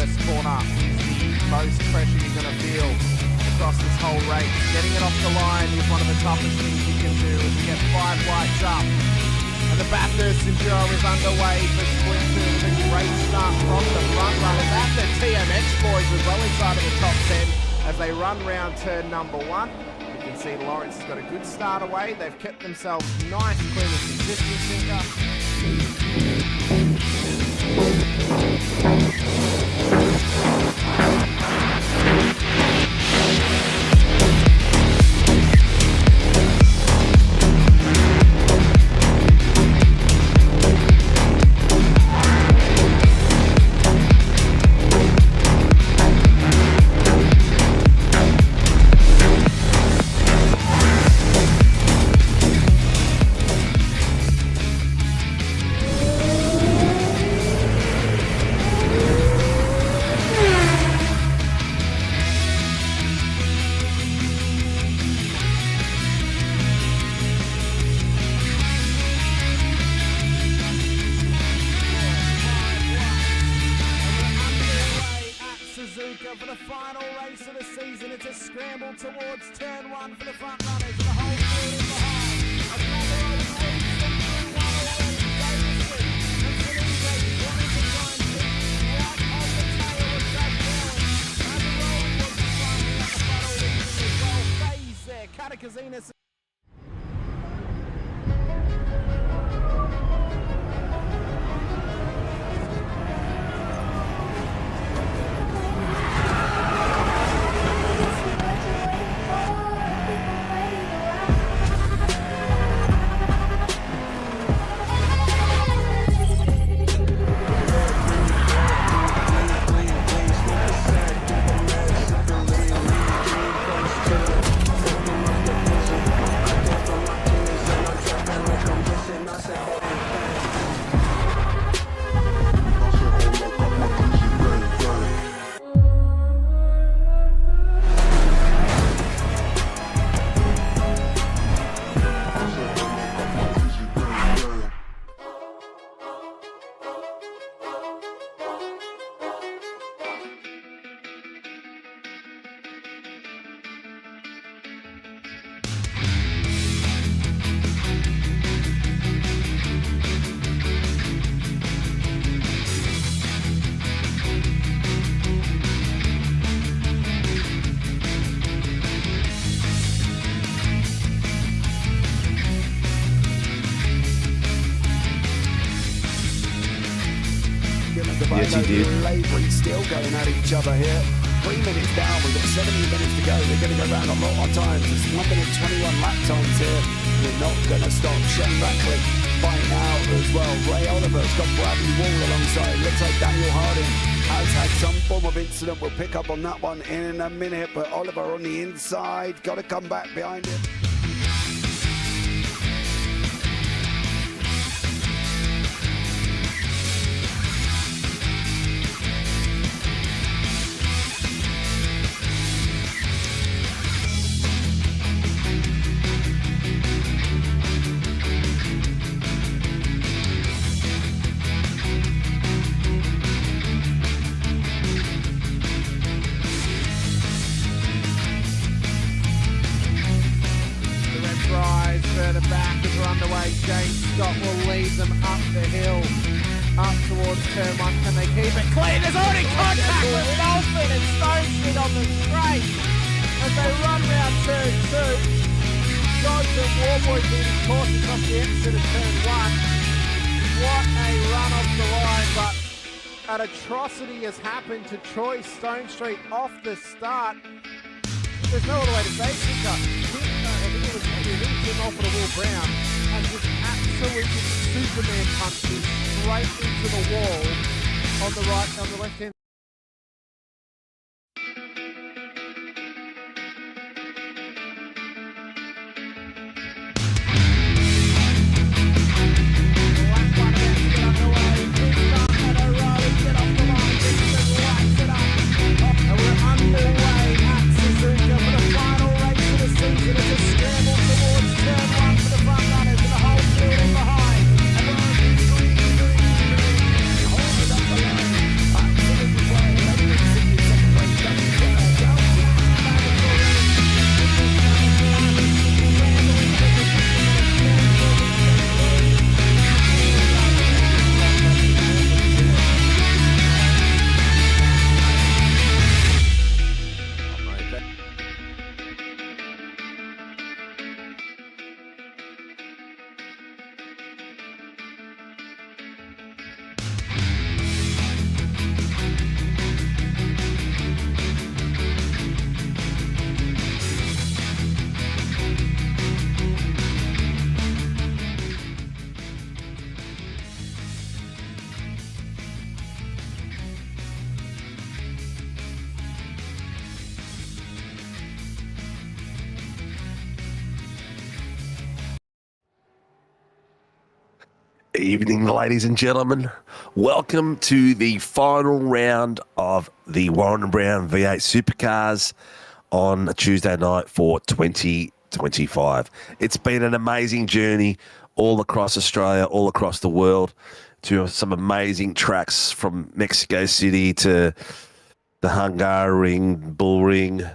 first corner is the most pressure you're going to feel across this whole race. Getting it off the line is one of the toughest things you can do as we get 5 lights up. And the Bathurst Enduro is underway for Split 2 with a great start from the front runners at the TMX boys as well inside of the top 10 as they run round turn number 1. You can see Lawrence has got a good start away. They've kept themselves nice, clean and consistent, Sinka. For the final race of the season, it's a scramble towards turn 1 for the front runners and the whole field is behind. Another old leads them through one already. Davison and Sinka wanting to try and keep right on the tail of Doug Dowling. And the rolling was flying at the front all evening as well. Phase there, Katakazina. Yes, you did. Labouring still going at each other here. 3 minutes down, we've got 17 minutes to go. They're going to go round a lot of times. It's 1 minute 21 lap times here. We're not going to stop. Shane Ratcliffe fighting out as well. Ray Oliver's got Bradley Wall alongside. Looks like Daniel Harding has had some form of incident. We'll pick up on that one in a minute. But Oliver on the inside, got to come back behind him. Further back as we're underway. James Scott will lead them up the hill, up towards turn 1. Can they keep it clean? There's already contact with Dolphin and Stone Street on the straight as they run round turn 2. Johnson Warboy being cautious off the exit of turn 1. What a run off the line, but an atrocity has happened to Troy Stone Street off the start. There's no other way to say it, Sinka. I think it was him off of Will Brown and just absolutely Superman punches straight into the wall on the left hand. Evening, ladies and gentlemen. Welcome to the final round of the Warren and Brown V8 Supercars on a Tuesday night for 2025. It's been an amazing journey all across Australia, all across the world, to some amazing tracks from Mexico City to the Hungaroring, Bullring.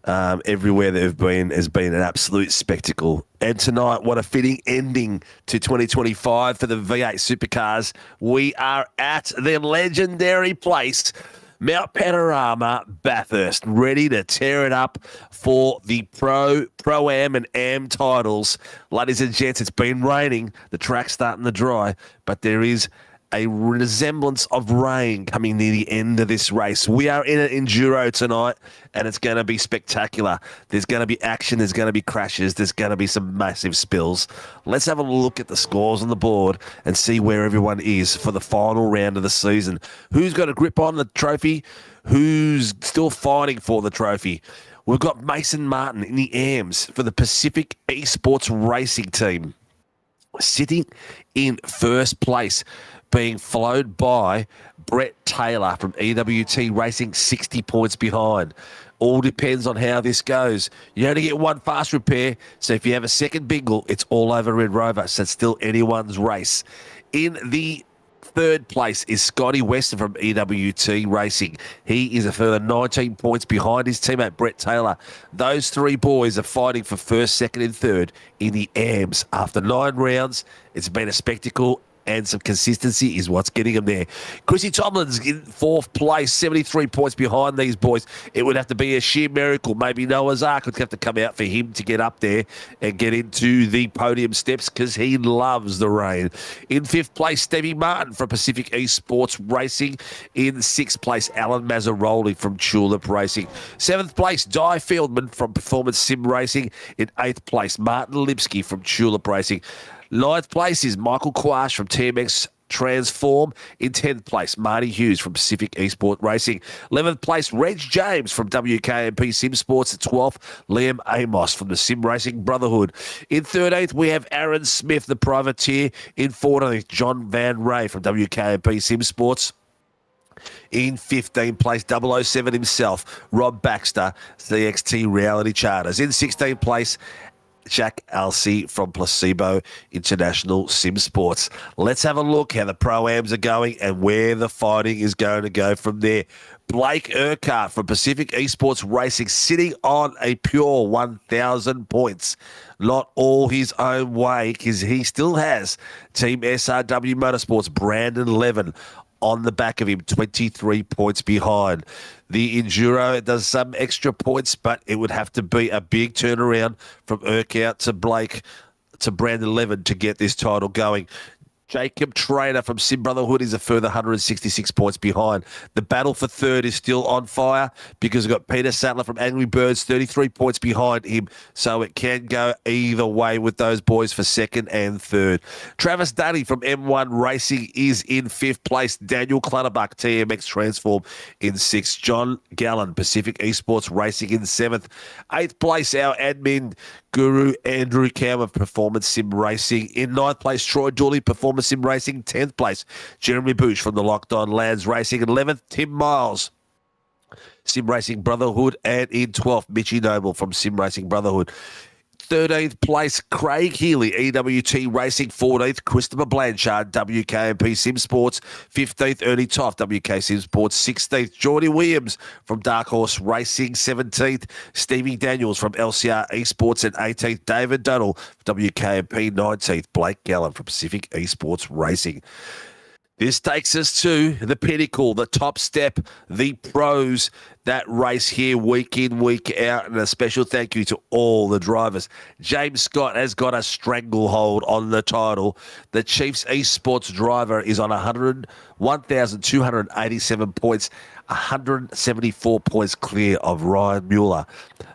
Everywhere they've been has been an absolute spectacle. And tonight, what a fitting ending to 2025 for the V8 Supercars. We are at the legendary place, Mount Panorama, Bathurst, ready to tear it up for the Pro-Am and Am titles. Ladies and gents, it's been raining. The track's starting to dry, but there is a resemblance of rain coming near the end of this race. We are in an enduro tonight, and it's going to be spectacular. There's going to be action. There's going to be crashes. There's going to be some massive spills. Let's have a look at the scores on the board and see where everyone is for the final round of the season. Who's got a grip on the trophy? Who's still fighting for the trophy? We've got Mason Martin in the AMs for the Pacific Esports Racing team, sitting in first place, being followed by Brett Taylor from EWT Racing, 60 points behind. All depends on how this goes. You only get one fast repair, so if you have a second bingle, it's all over Red Rover, so it's still anyone's race. In the third place is Scotty Weston from EWT Racing. He is a further 19 points behind his teammate Brett Taylor. Those three boys are fighting for first, second and third in the AMS. After 9 rounds, it's been a spectacle, and some consistency is what's getting them there. Chrissy Tomlin's in fourth place, 73 points behind these boys. It would have to be a sheer miracle. Maybe Noah's Ark would have to come out for him to get up there and get into the podium steps, because he loves the rain. In fifth place, Stevie Martin from Pacific Esports Racing. In sixth place, Alan Mazzaroli from Tulip Racing. Seventh place, Di Fieldman from Performance Sim Racing. In eighth place, Martin Lipsky from Tulip Racing. Ninth place is Michael Quash from TMX Transform. In 10th place, Marty Hughes from Pacific Esport Racing. 11th place, Reg James from WKMP Sim Sports. At 12th, Liam Amos from the Sim Racing Brotherhood. In 13th, we have Aaron Smith, the privateer. In 14th, John Van Ray from WKMP Sim Sports. In 15th place, 007 himself, Rob Baxter, CXT Reality Charters. In 16th place, Jack Alsey from Placebo International Sim Sports. Let's have a look how the Pro-Ams are going and where the fighting is going to go from there. Blake Urquhart from Pacific Esports Racing, sitting on a pure 1,000 points. Not all his own way, because he still has Team SRW Motorsports, Brandon Levin, on the back of him, 23 points behind. The Enduro does some extra points, but it would have to be a big turnaround from Urquhart to Blake to Brandon Levin to get this title going. Jacob Trainer from Sim Brotherhood is a further 166 points behind. The battle for third is still on fire, because we've got Peter Sattler from Angry Birds, 33 points behind him. So it can go either way with those boys for second and third. Travis Dunny from M1 Racing is in fifth place. Daniel Clutterbuck, TMX Transform, in sixth. John Gallen, Pacific Esports Racing, in seventh. Eighth place, our admin guru, Andrew Cam of Performance Sim Racing. In ninth place, Troy Dooley, Performance Sim Racing. 10th place, Jeremy Bush from the Locked On Lads Racing. 11th, Tim Miles, Sim Racing Brotherhood. And in 12th, Mitchie Noble from Sim Racing Brotherhood. 13th place, Craig Healy, EWT Racing. 14th, Christopher Blanchard, WKMP Sim Sports. 15th, Ernie Toft, WK Sim Sports. 16th, Jordy Williams from Dark Horse Racing. 17th, Stevie Daniels from LCR Esports. And 18th, David Dunnell, WKMP. 19th, Blake Gallen from Pacific Esports Racing. This takes us to the pinnacle, the top step, the pros that race here week in, week out. And a special thank you to all the drivers. James Scott has got a stranglehold on the title. The Chiefs Esports driver is on 1,287 points, 174 points clear of Ryan Mueller.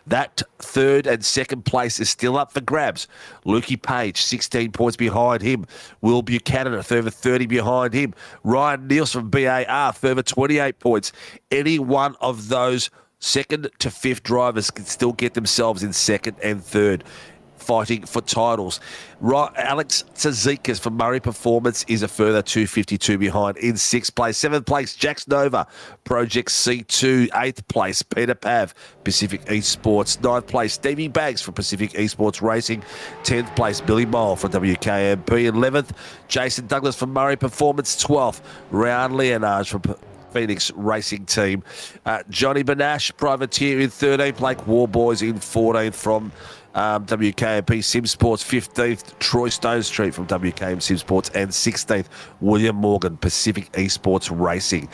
That third and second place is still up for grabs. Lukey Page, 16 points behind him. Will Buchanan, a further 30 behind him. Ryan Nielsen from BAR, further 28 points. Any one of those second to fifth drivers can still get themselves in second and third. fighting for titles. Right, Alex Tsazikas from Murray Performance is a further 252 behind in 6th place. 7th place, Jax Nova, Project C2. 8th place, Peter Pav, Pacific Esports. 9th place, Stevie Baggs from Pacific Esports Racing. 10th place, Billy Mole from WKMP. 11th, Jason Douglas from Murray Performance. 12th, Round Leonard from Phoenix Racing Team. Johnny Banash, Privateer in 13th, Blake Warboys in 14th from WKMP Sim Sports. 15th, Troy Stone Street from WKM Sim Sports. And 16th, William Morgan, Pacific Esports Racing.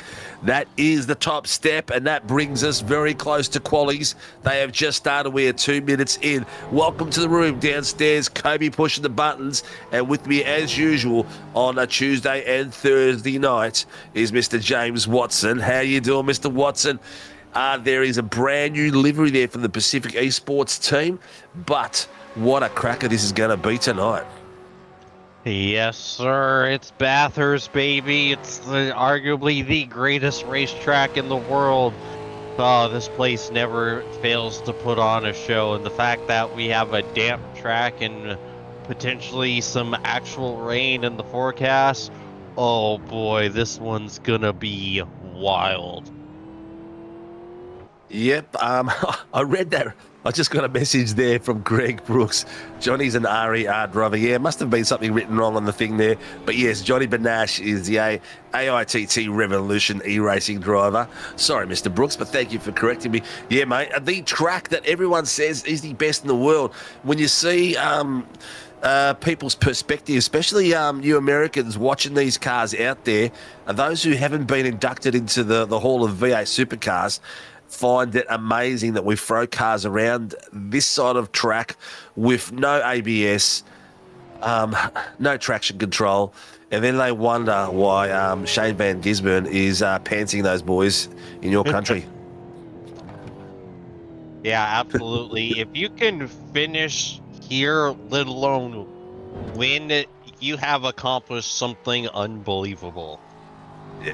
That is the top step, and that brings us very close to qualies. They have just started. We are 2 minutes in. Welcome to the room downstairs. Kobe pushing the buttons, and with me as usual on a Tuesday and Thursday night is Mr. James Watson. How you doing, Mr. Watson? There is a brand new livery there from the Pacific Esports team, but what a cracker this is going to be tonight. Yes, sir. It's Bathurst, baby. It's arguably the greatest racetrack in the world. Oh, this place never fails to put on a show, and the fact that we have a damp track and potentially some actual rain in the forecast, oh boy, this one's gonna be wild. Yep, I read that. I just got a message there from Greg Brooks. Johnny's an RER driver. Yeah, must have been something written wrong on the thing there. But yes, Johnny Banash is the AITT Revolution e-racing driver. Sorry, Mr. Brooks, but thank you for correcting me. Yeah, mate, the track that everyone says is the best in the world. When you see people's perspective, especially you Americans watching these cars out there, those who haven't been inducted into the Hall of V8 Supercars, find it amazing that we throw cars around this side of track with no ABS, no traction control, and then they wonder why Shane Van Gisbergen is pantsing those boys in your country. Yeah, absolutely. If you can finish here, let alone win, you have accomplished something unbelievable. Yeah.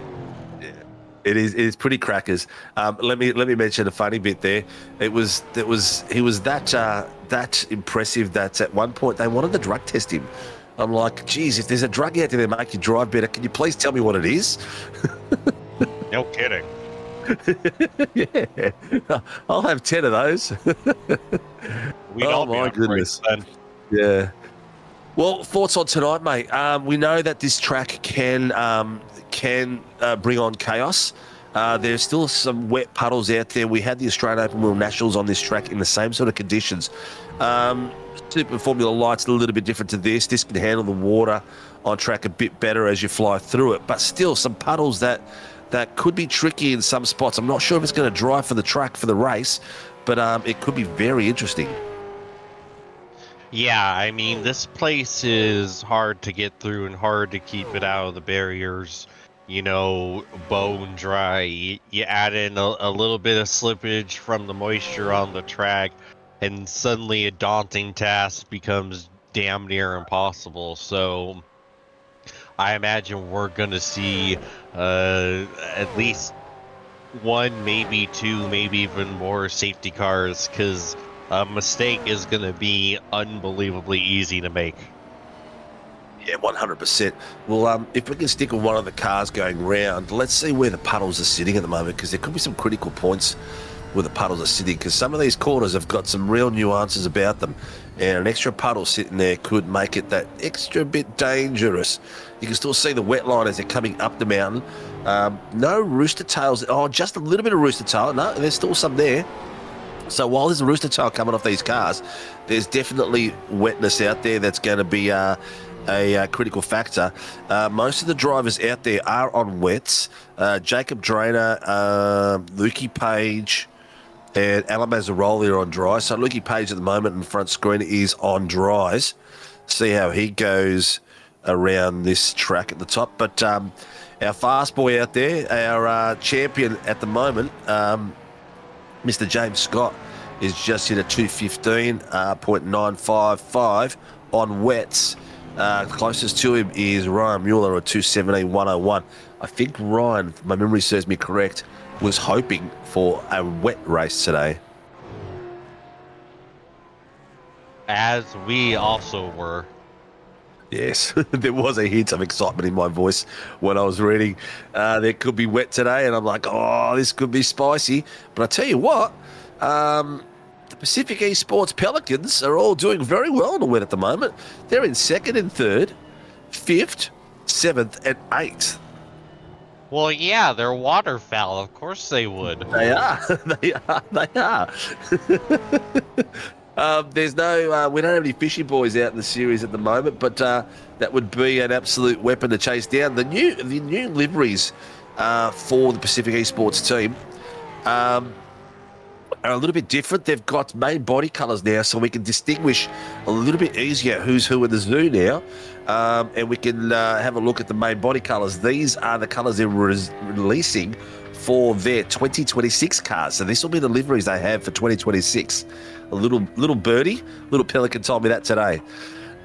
It is pretty crackers. Let me mention a funny bit there. He was that impressive that at one point they wanted to drug test him. I'm like, geez, if there's a drug out there that make you drive better, can you please tell me what it is? No kidding. Yeah, I'll have 10 of those. Oh my goodness. Yeah. Well, thoughts on tonight, mate? We know that this track can bring on chaos. There's still some wet puddles out there. We had the Australian Open Wheel Nationals on this track in the same sort of conditions. Super Formula Light's a little bit different to this. This can handle the water on track a bit better as you fly through it, but still some puddles that could be tricky in some spots. I'm not sure if it's going to drive for the track for the race, but it could be very interesting. Yeah, I mean, this place is hard to get through and hard to keep it out of the barriers, you know, bone dry. You add in a little bit of slippage from the moisture on the track, and suddenly a daunting task becomes damn near impossible. So I imagine we're going to see at least one, maybe two, maybe even more safety cars, because a mistake is going to be unbelievably easy to make. Yeah, 100%. Well, if we can stick with one of the cars going round, let's see where the puddles are sitting at the moment, because there could be some critical points where the puddles are sitting, because some of these corners have got some real nuances about them, and an extra puddle sitting there could make it that extra bit dangerous. You can still see the wet line as they're coming up the mountain. No rooster tails. Oh, just a little bit of rooster tail. No, there's still some there. So while there's a rooster tail coming off these cars, there's definitely wetness out there that's going to be a critical factor. Most of the drivers out there are on wets. Jacob Drainer, Lukey Page, and Alan Mazzaroli are on dry. So Lukey Page at the moment in the front screen is on dries. See how he goes around this track at the top. But our fast boy out there, our champion at the moment, Mr. James Scott, is just hit a 215.955 on wets. Closest to him is Ryan Mueller at 217.101. I think Ryan, if my memory serves me correct, was hoping for a wet race today. As we also were. Yes, there was a hint of excitement in my voice when I was reading. There could be wet today, and I'm like, oh, this could be spicy. But I tell you what, the Pacific Esports Pelicans are all doing very well in the wet at the moment. They're in second and third, fifth, seventh, and eighth. Well, yeah, they're waterfowl. Of course they would. They are. They are. They are. There's no, we don't have any fishing boys out in the series at the moment, but that would be an absolute weapon to chase down. The new liveries for the Pacific Esports team are a little bit different. They've got main body colours now, so we can distinguish a little bit easier who's who in the zoo now, and we can have a look at the main body colours. These are the colours they're releasing for their 2026 cars. So this will be the liveries they have for 2026. A little birdie, little pelican told me that today.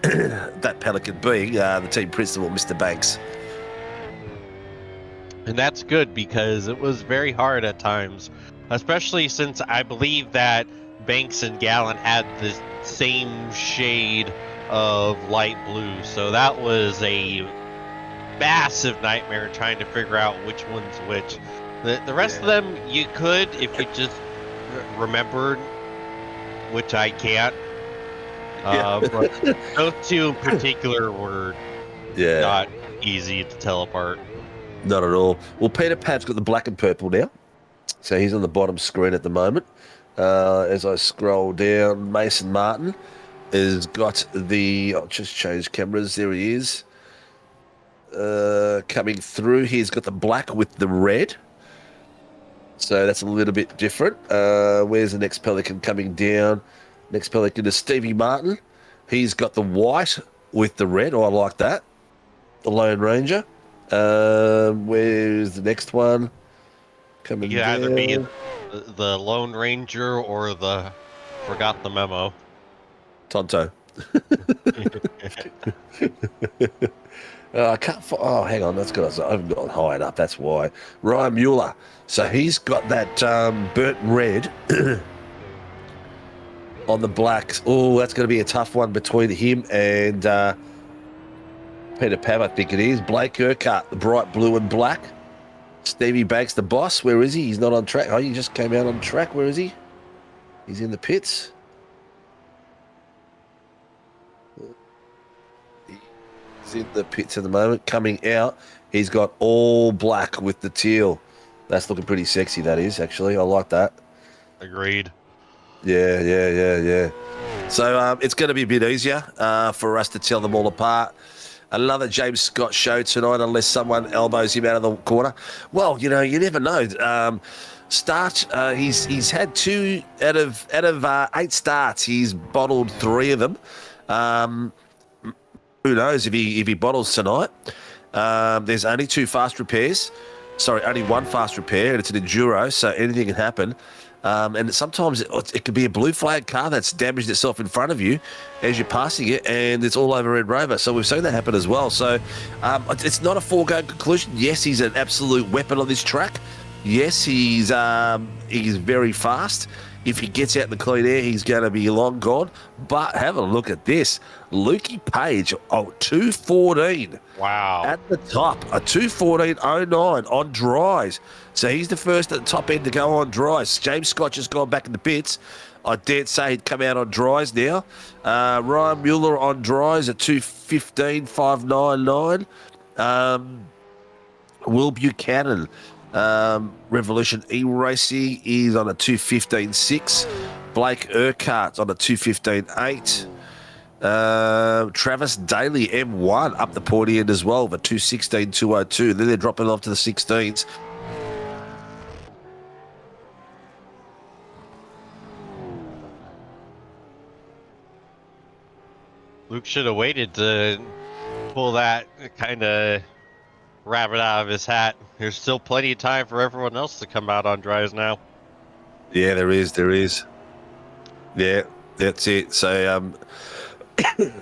That pelican being the team principal, Mr. Banks. And that's good because it was very hard at times, especially since I believe that Banks and Gallen had the same shade of light blue. So that was a massive nightmare trying to figure out which one's which. The rest of them you could if you just remembered, which I can't. But those two in particular were not easy to tell apart. Not at all. Well, Peter Pab's got the black and purple now. So he's on the bottom screen at the moment. As I scroll down, Mason Martin has got the... I'll just change cameras. There he is. Coming through. He's got the black with the red. So that's a little bit different. Where's the next pelican coming down? Next pelican is Stevie Martin. He's got the white with the red. Oh, I like that. The Lone Ranger. Where's the next one? Coming You down. either be the Lone Ranger or the forgot the memo. Tonto. I can't. Oh, hang on. That's good. I haven't got high enough. That's why. Ryan Mueller. So he's got that burnt red on the blacks. Oh, that's going to be a tough one between him and Peter Pab, I think it is. Blake Urquhart, the bright blue and black. Stevie Banks, the boss. Where is he? He's not on track. Oh, he just came out on track. Where is he? He's in the pits. He's in the pits at the moment. Coming out, he's got all black with the teal. That's looking pretty sexy, that is, actually. I like that. Agreed. Yeah. So it's going to be a bit easier for us to tell them all apart. Another James Scott show tonight, unless someone elbows him out of the corner. Well, you never know. He's had 2 out of 8 starts. He's bottled 3 of them. Who knows if he bottles tonight? There's only 2 fast repairs. Sorry, only 1 fast repair, and it's an enduro, so anything can happen. And sometimes it could be a blue flag car that's damaged itself in front of you as you're passing it, and it's all over Red Rover. So we've seen that happen as well. So it's not a foregone conclusion. Yes, he's an absolute weapon on this track. Yes, he's very fast. If he gets out in the clean air, he's going to be long gone. But have a look at this. Lukey Page, 2:14. Wow. At the top, a 2:14.09 on dries. So he's the first at the top end to go on dries. James Scott just gone back in the pits. I dare say he'd come out on dries now. Ryan Mueller on dries at 2:15.599. Will Buchanan, Revolution IRacing, is on a 2:15.6. Blake Urquhart on a 2:15.8. Travis Daly, M1, up the pointy end as well, but 2:16.202. Then they're dropping off to the 16s. Luke should have waited to pull that kind of rabbit out of his hat. There's still plenty of time for everyone else to come out on dries now. Yeah, there is. Yeah, that's it. So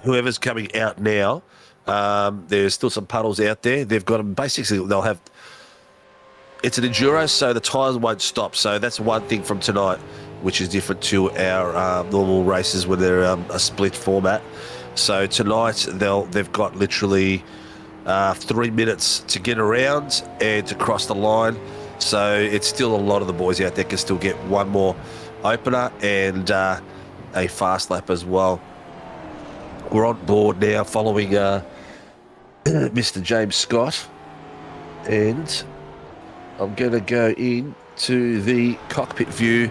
whoever's coming out now, there's still some puddles out there. They've got them, basically, they'll have... It's an enduro, so the tyres won't stop. So that's one thing from tonight. which is different to our normal races when they're a split format. So tonight they've got literally 3 minutes to get around and to cross the line. So it's still a lot of the boys out there can still get one more opener and a fast lap as well. We're on board now following Mr. James Scott, and I'm going to go into the cockpit view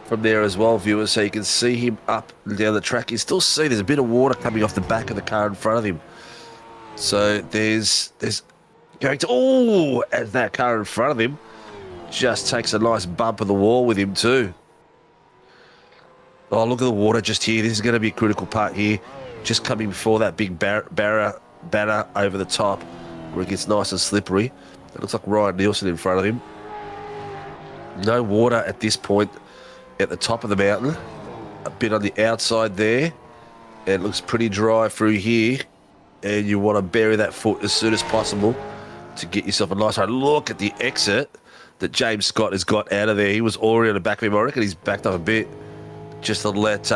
from there as well, viewers, so you can see him up and down the track. You still see there's a bit of water coming off the back of the car in front of him. So there's going to, as that car in front of him just takes a nice bump of the wall with him too. Oh, look at the water just here. This is going to be a critical part here. Just coming before that big banner over the top where it gets nice and slippery. It looks like Ryan Nielsen in front of him. No water at this point at the top of the mountain. A bit on the outside there. And it looks pretty dry through here. And you want to bury that foot as soon as possible to get yourself a nice ride. Look at the exit that James Scott has got out of there. He was already on the back of him. I reckon he's backed up a bit just to let,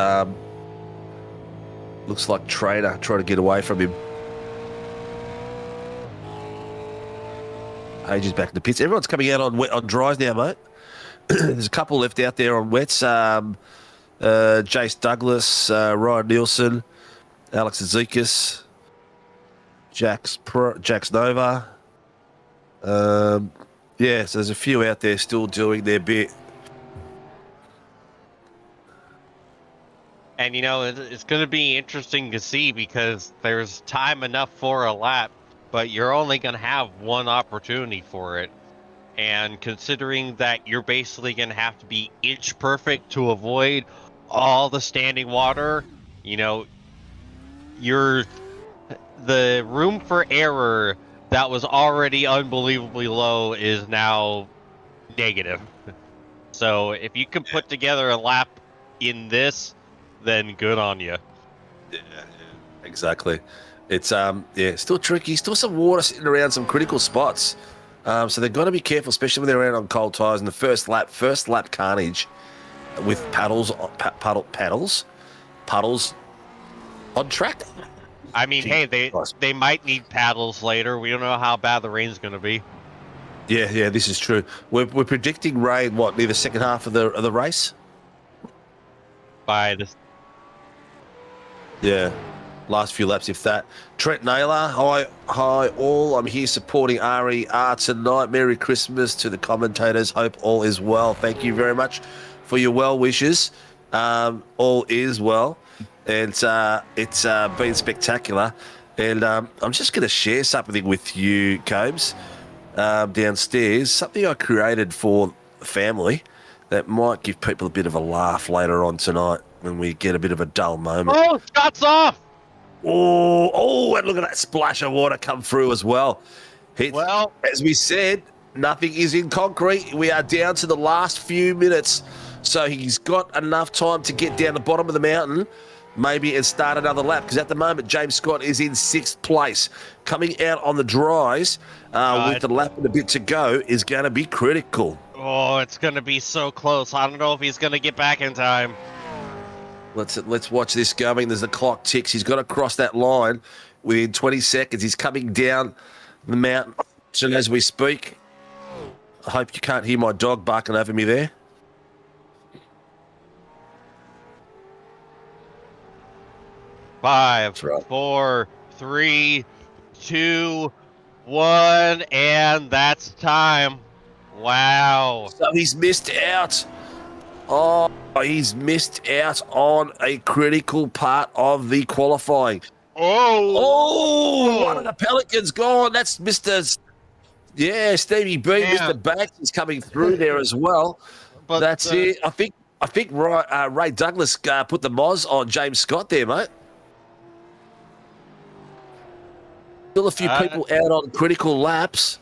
looks like Trainer trying to get away from him. Page is back in the pits. Everyone's coming out on dries now, mate. There's a couple left out there on wets. Jace Douglas, Ryan Nielsen, Alex Azekas, Jax Nova. Yeah, so there's a few out there still doing their bit. And, you know, it's going to be interesting to see because there's time enough for a lap, but you're only going to have one opportunity for it. And considering that you're basically going to have to be inch perfect to avoid all the standing water, you know, the room for error that was already unbelievably low is now negative. So if you can put together a lap in this, then good on you. Yeah, exactly. It's still tricky. Still some water sitting around some critical spots. So they've got to be careful, especially when they're around on cold tyres. In the first lap carnage with puddles on track. I mean, hey, they might need paddles later. We don't know how bad the rain's going to be. Yeah, this is true. We're predicting rain. What, near the second half of the race? By this. Yeah, last few laps, if that. Trent Naylor, hi all. I'm here supporting RER tonight. Merry Christmas to the commentators. Hope all is well. Thank you very much for your well wishes. All is well. And it's been spectacular. And I'm just going to share something with you, Combs, downstairs. Something I created for the family that might give people a bit of a laugh later on tonight when we get a bit of a dull moment. Oh, shots off! Oh, and look at that splash of water come through as well. Well, as we said, nothing is in concrete. We are down to the last few minutes. So he's got enough time to get down the bottom of the mountain, maybe, and start another lap. Because at the moment, James Scott is in 6th place. Coming out on the dries with the lap and a bit to go is going to be critical. Oh, it's going to be so close. I don't know if he's going to get back in time. Let's watch this going. There's the clock ticks. He's got to cross that line within 20 seconds. He's coming down the mountain as we speak. I hope you can't hear my dog barking over me there. Five, right. 4, 3, 2, 1, and that's time. Wow. So he's missed out. Oh, he's missed out on a critical part of the qualifying. Oh, one of the Pelicans gone. That's Mr. Yeah, Stevie B. Yeah. Mr. Banks is coming through there as well. But that's it. I think Ray Douglas put the moz on James Scott there, mate. Still a few people out on critical laps.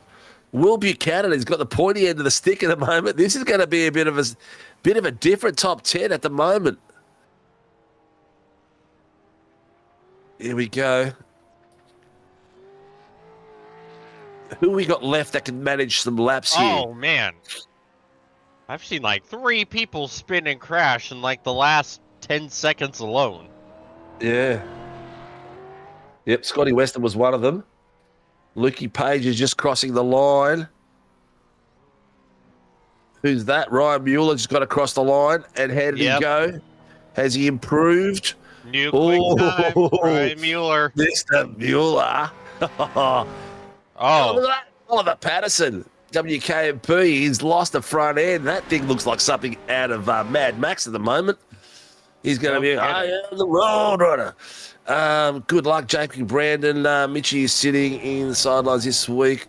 Will Buchanan has got the pointy end of the stick at the moment. This is going to be a bit of a different top 10 at the moment. Here we go. Who we got left that can manage some laps here? Oh, man. I've seen like 3 people spin and crash in like the last 10 seconds alone. Yeah. Yep, Scotty Weston was one of them. Lukey Page is just crossing the line. Who's that? Ryan Mueller just got across the line. And how did he go? Has he improved? New quick time, Ryan Mueller. Mr. Mueller. Oh, Look at that. Oliver Patterson, WKMP. He's lost the front end. That thing looks like something out of Mad Max at the moment. He's going to be the road runner. Good luck, JP Brandon. Mitchie is sitting in the sidelines this week.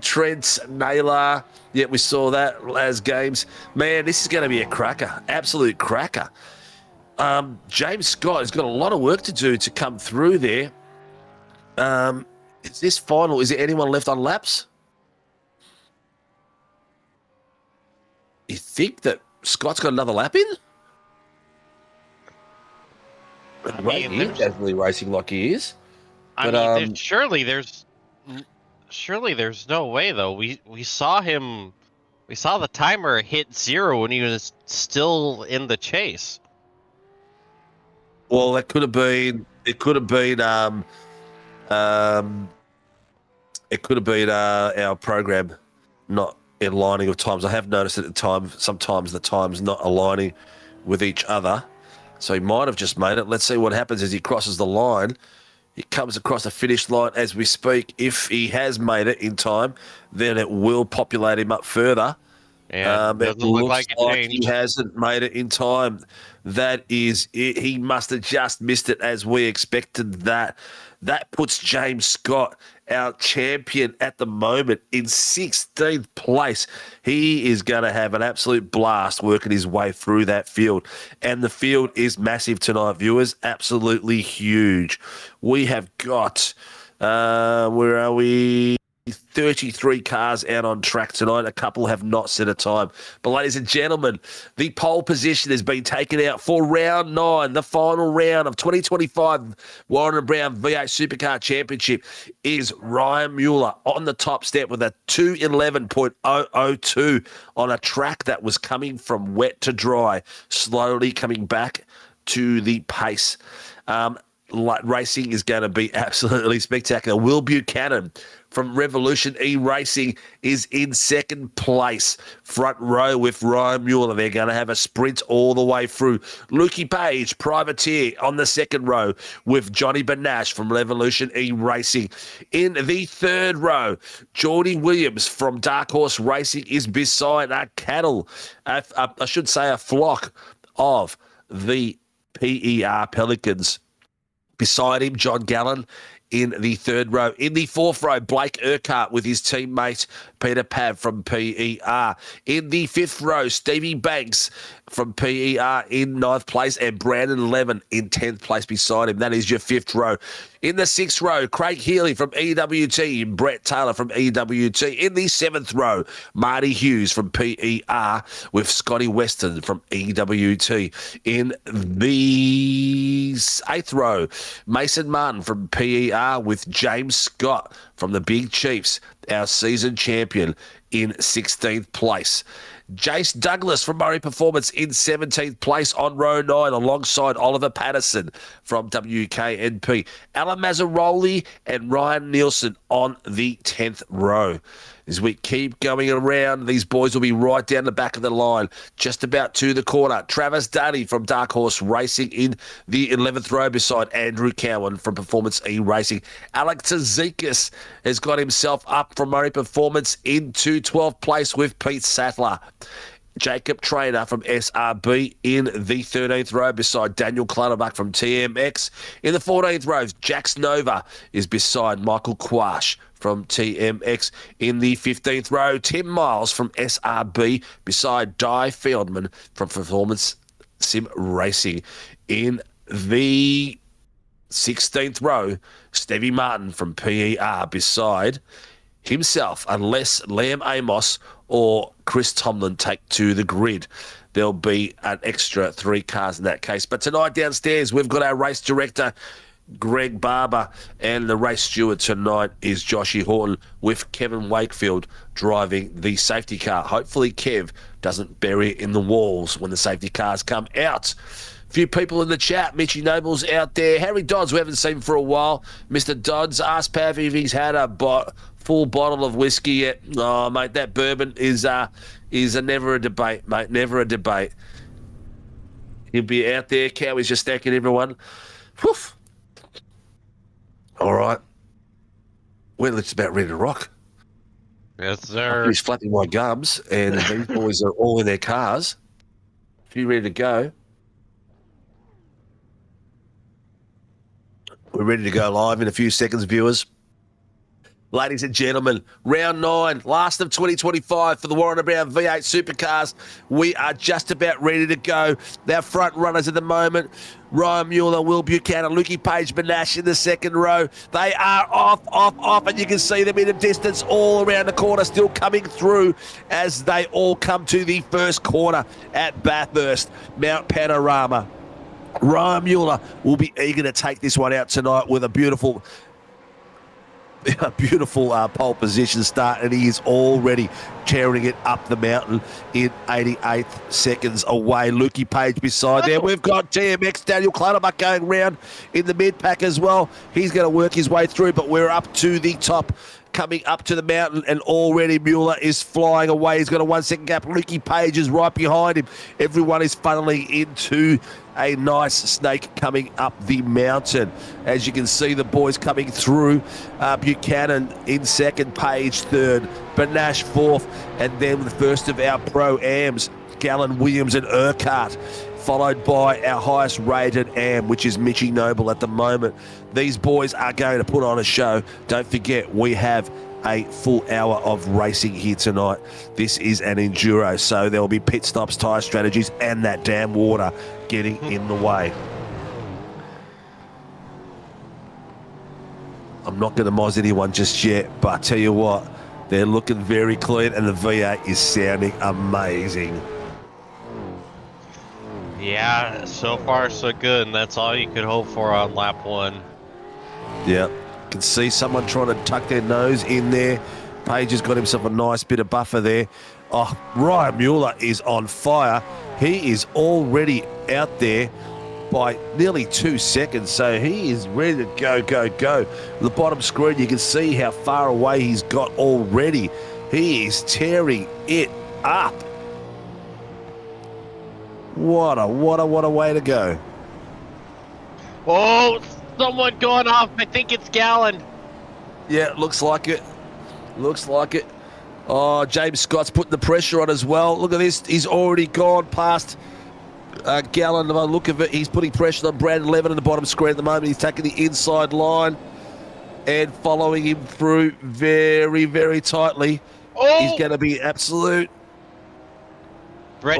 Trent Naylor. Yeah, we saw that as games. Man, this is going to be a cracker. Absolute cracker. James Scott has got a lot of work to do to come through there. Is this final? Is there anyone left on laps? You think that Scott's got another lap in? He's definitely racing like he is. Surely there's no way though. We saw the timer hit 0 when he was still in the chase. Well, that could have been. It could have been. It could have been our program not aligning of times. I have noticed at the time sometimes the time's not aligning with each other. So he might have just made it. Let's see what happens as he crosses the line. He comes across the finish line as we speak. If he has made it in time, then it will populate him up further. Yeah, it looks like he hasn't made it in time. That is it. He must have just missed it as we expected that. That puts James Scott, our champion at the moment, in 16th place. He is going to have an absolute blast working his way through that field. And the field is massive tonight, viewers. Absolutely huge. We have got, where are we? 33 cars out on track tonight. A couple have not set a time. But ladies and gentlemen, the pole position has been taken out for round 9, the final round of 2025 Warren & Brown V8 Supercar Championship is Ryan Mueller on the top step with a 2:11.002 on a track that was coming from wet to dry, slowly coming back to the pace. Racing is going to be absolutely spectacular. Will Buchanan from Revolution IRacing is in second place. Front row with Ryan Mueller. They're going to have a sprint all the way through. Lukey Page, Privateer, on the second row with Johnny Benash from Revolution IRacing. In the third row, Geordie Williams from Dark Horse Racing is beside a cattle, I should say a flock of the PER Pelicans. Beside him, John Gallen in the third row. In the fourth row, Blake Urquhart with his teammate Peter Pav from PER. In the fifth row, Stevie Banks from PER in ninth place and Brandon Levin in 10th place beside him. That is your fifth row. In the sixth row, Craig Healy from EWT and Brett Taylor from EWT. In the seventh row, Marty Hughes from PER with Scotty Weston from EWT. In the eighth row, Mason Martin from PER with James Scott from the Big Chiefs, our season champion, in 16th place. Jace Douglas from Murray Performance in 17th place on row 9 alongside Oliver Patterson from WKNP. Alan Mazzaroli and Ryan Nielsen on the 10th row. As we keep going around, these boys will be right down the back of the line, just about to the corner. Travis Dunny from Dark Horse Racing in the 11th row beside Andrew Cowan from Performance E-Racing. Alex Tzidakis has got himself up from Murray Performance into 12th place with Pete Sattler. Jacob Trainer from SRB in the 13th row beside Daniel Clutterbuck from TMX. In the 14th row, Jax Nova is beside Michael Quash from TMX. In the 15th row, Tim Miles from SRB beside Di Feldman from Performance Sim Racing. In the 16th row, Stevie Martin from PER beside himself, unless Liam Amos or Chris Tomlin take to the grid. There'll be an extra 3 cars in that case. But tonight downstairs, we've got our race director, Greg Barber, and the race steward tonight is Joshy Horton, with Kevin Wakefield driving the safety car. Hopefully Kev doesn't bury it in the walls when the safety cars come out. A few people in the chat. Mitchy Noble's out there. Harry Dodds, we haven't seen for a while. Mr. Dodds asked Pav if he's had a full bottle of whiskey yet. Oh, mate, that bourbon is never a debate, mate. Never a debate. He'll be out there. Cowie's just stacking everyone. Whew. All right. We're just about ready to rock. Yes, I sir. finished flapping my gums, and these boys are all in their cars. If you're ready to go, we're ready to go live in a few seconds, viewers. Ladies and gentlemen, round 9, last of 2025 for the Warren & Brown V8 Supercars. We are just about ready to go. Our front runners at the moment, Ryan Mueller, Will Buchanan, Lukey Page, Benash in the second row. They are off, and you can see them in the distance all around the corner, still coming through as they all come to the first corner at Bathurst, Mount Panorama. Ryan Mueller will be eager to take this one out tonight with a beautiful pole position start, and he is already tearing it up the mountain in 88th seconds away. Lukey Page beside there. We've got GMX Daniel Clutterbuck going round in the mid-pack as well. He's going to work his way through, but we're up to the top, coming up to the mountain, and already Mueller is flying away. He's got a 1 second gap. Lukey Page is right behind him. Everyone is funneling into a nice snake coming up the mountain. As you can see, the boys coming through. Buchanan in second, Page third, Benash fourth, and then the first of our pro-ams, Gallen, Williams and Urquhart, followed by our highest rated am, which is Mitchy Noble at the moment. These boys are going to put on a show. Don't forget, we have a full hour of racing here tonight. This is an enduro, so there will be pit stops, tyre strategies, and that damn water getting in the way. I'm not going to moz anyone just yet, but I tell you what, they're looking very clean, and the V8 is sounding amazing. Yeah, so far so good, and that's all you could hope for on lap 1. Yeah, can see someone trying to tuck their nose in there. Page has got himself a nice bit of buffer there. Oh, Ryan Mueller is on fire. He is already out there by nearly 2 seconds, so he is ready to go. The bottom screen, you can see how far away he's got already. He is tearing it up. What a way to go. Oh, someone going off. I think it's Gallen. Yeah, looks like it. Oh, James Scott's putting the pressure on as well. Look at this. He's already gone past Gallen. By the look of it, he's putting pressure on Brandon Levin in the bottom screen at the moment. He's taking the inside line and following him through very, very tightly. Oh! He's going to be absolute. Brett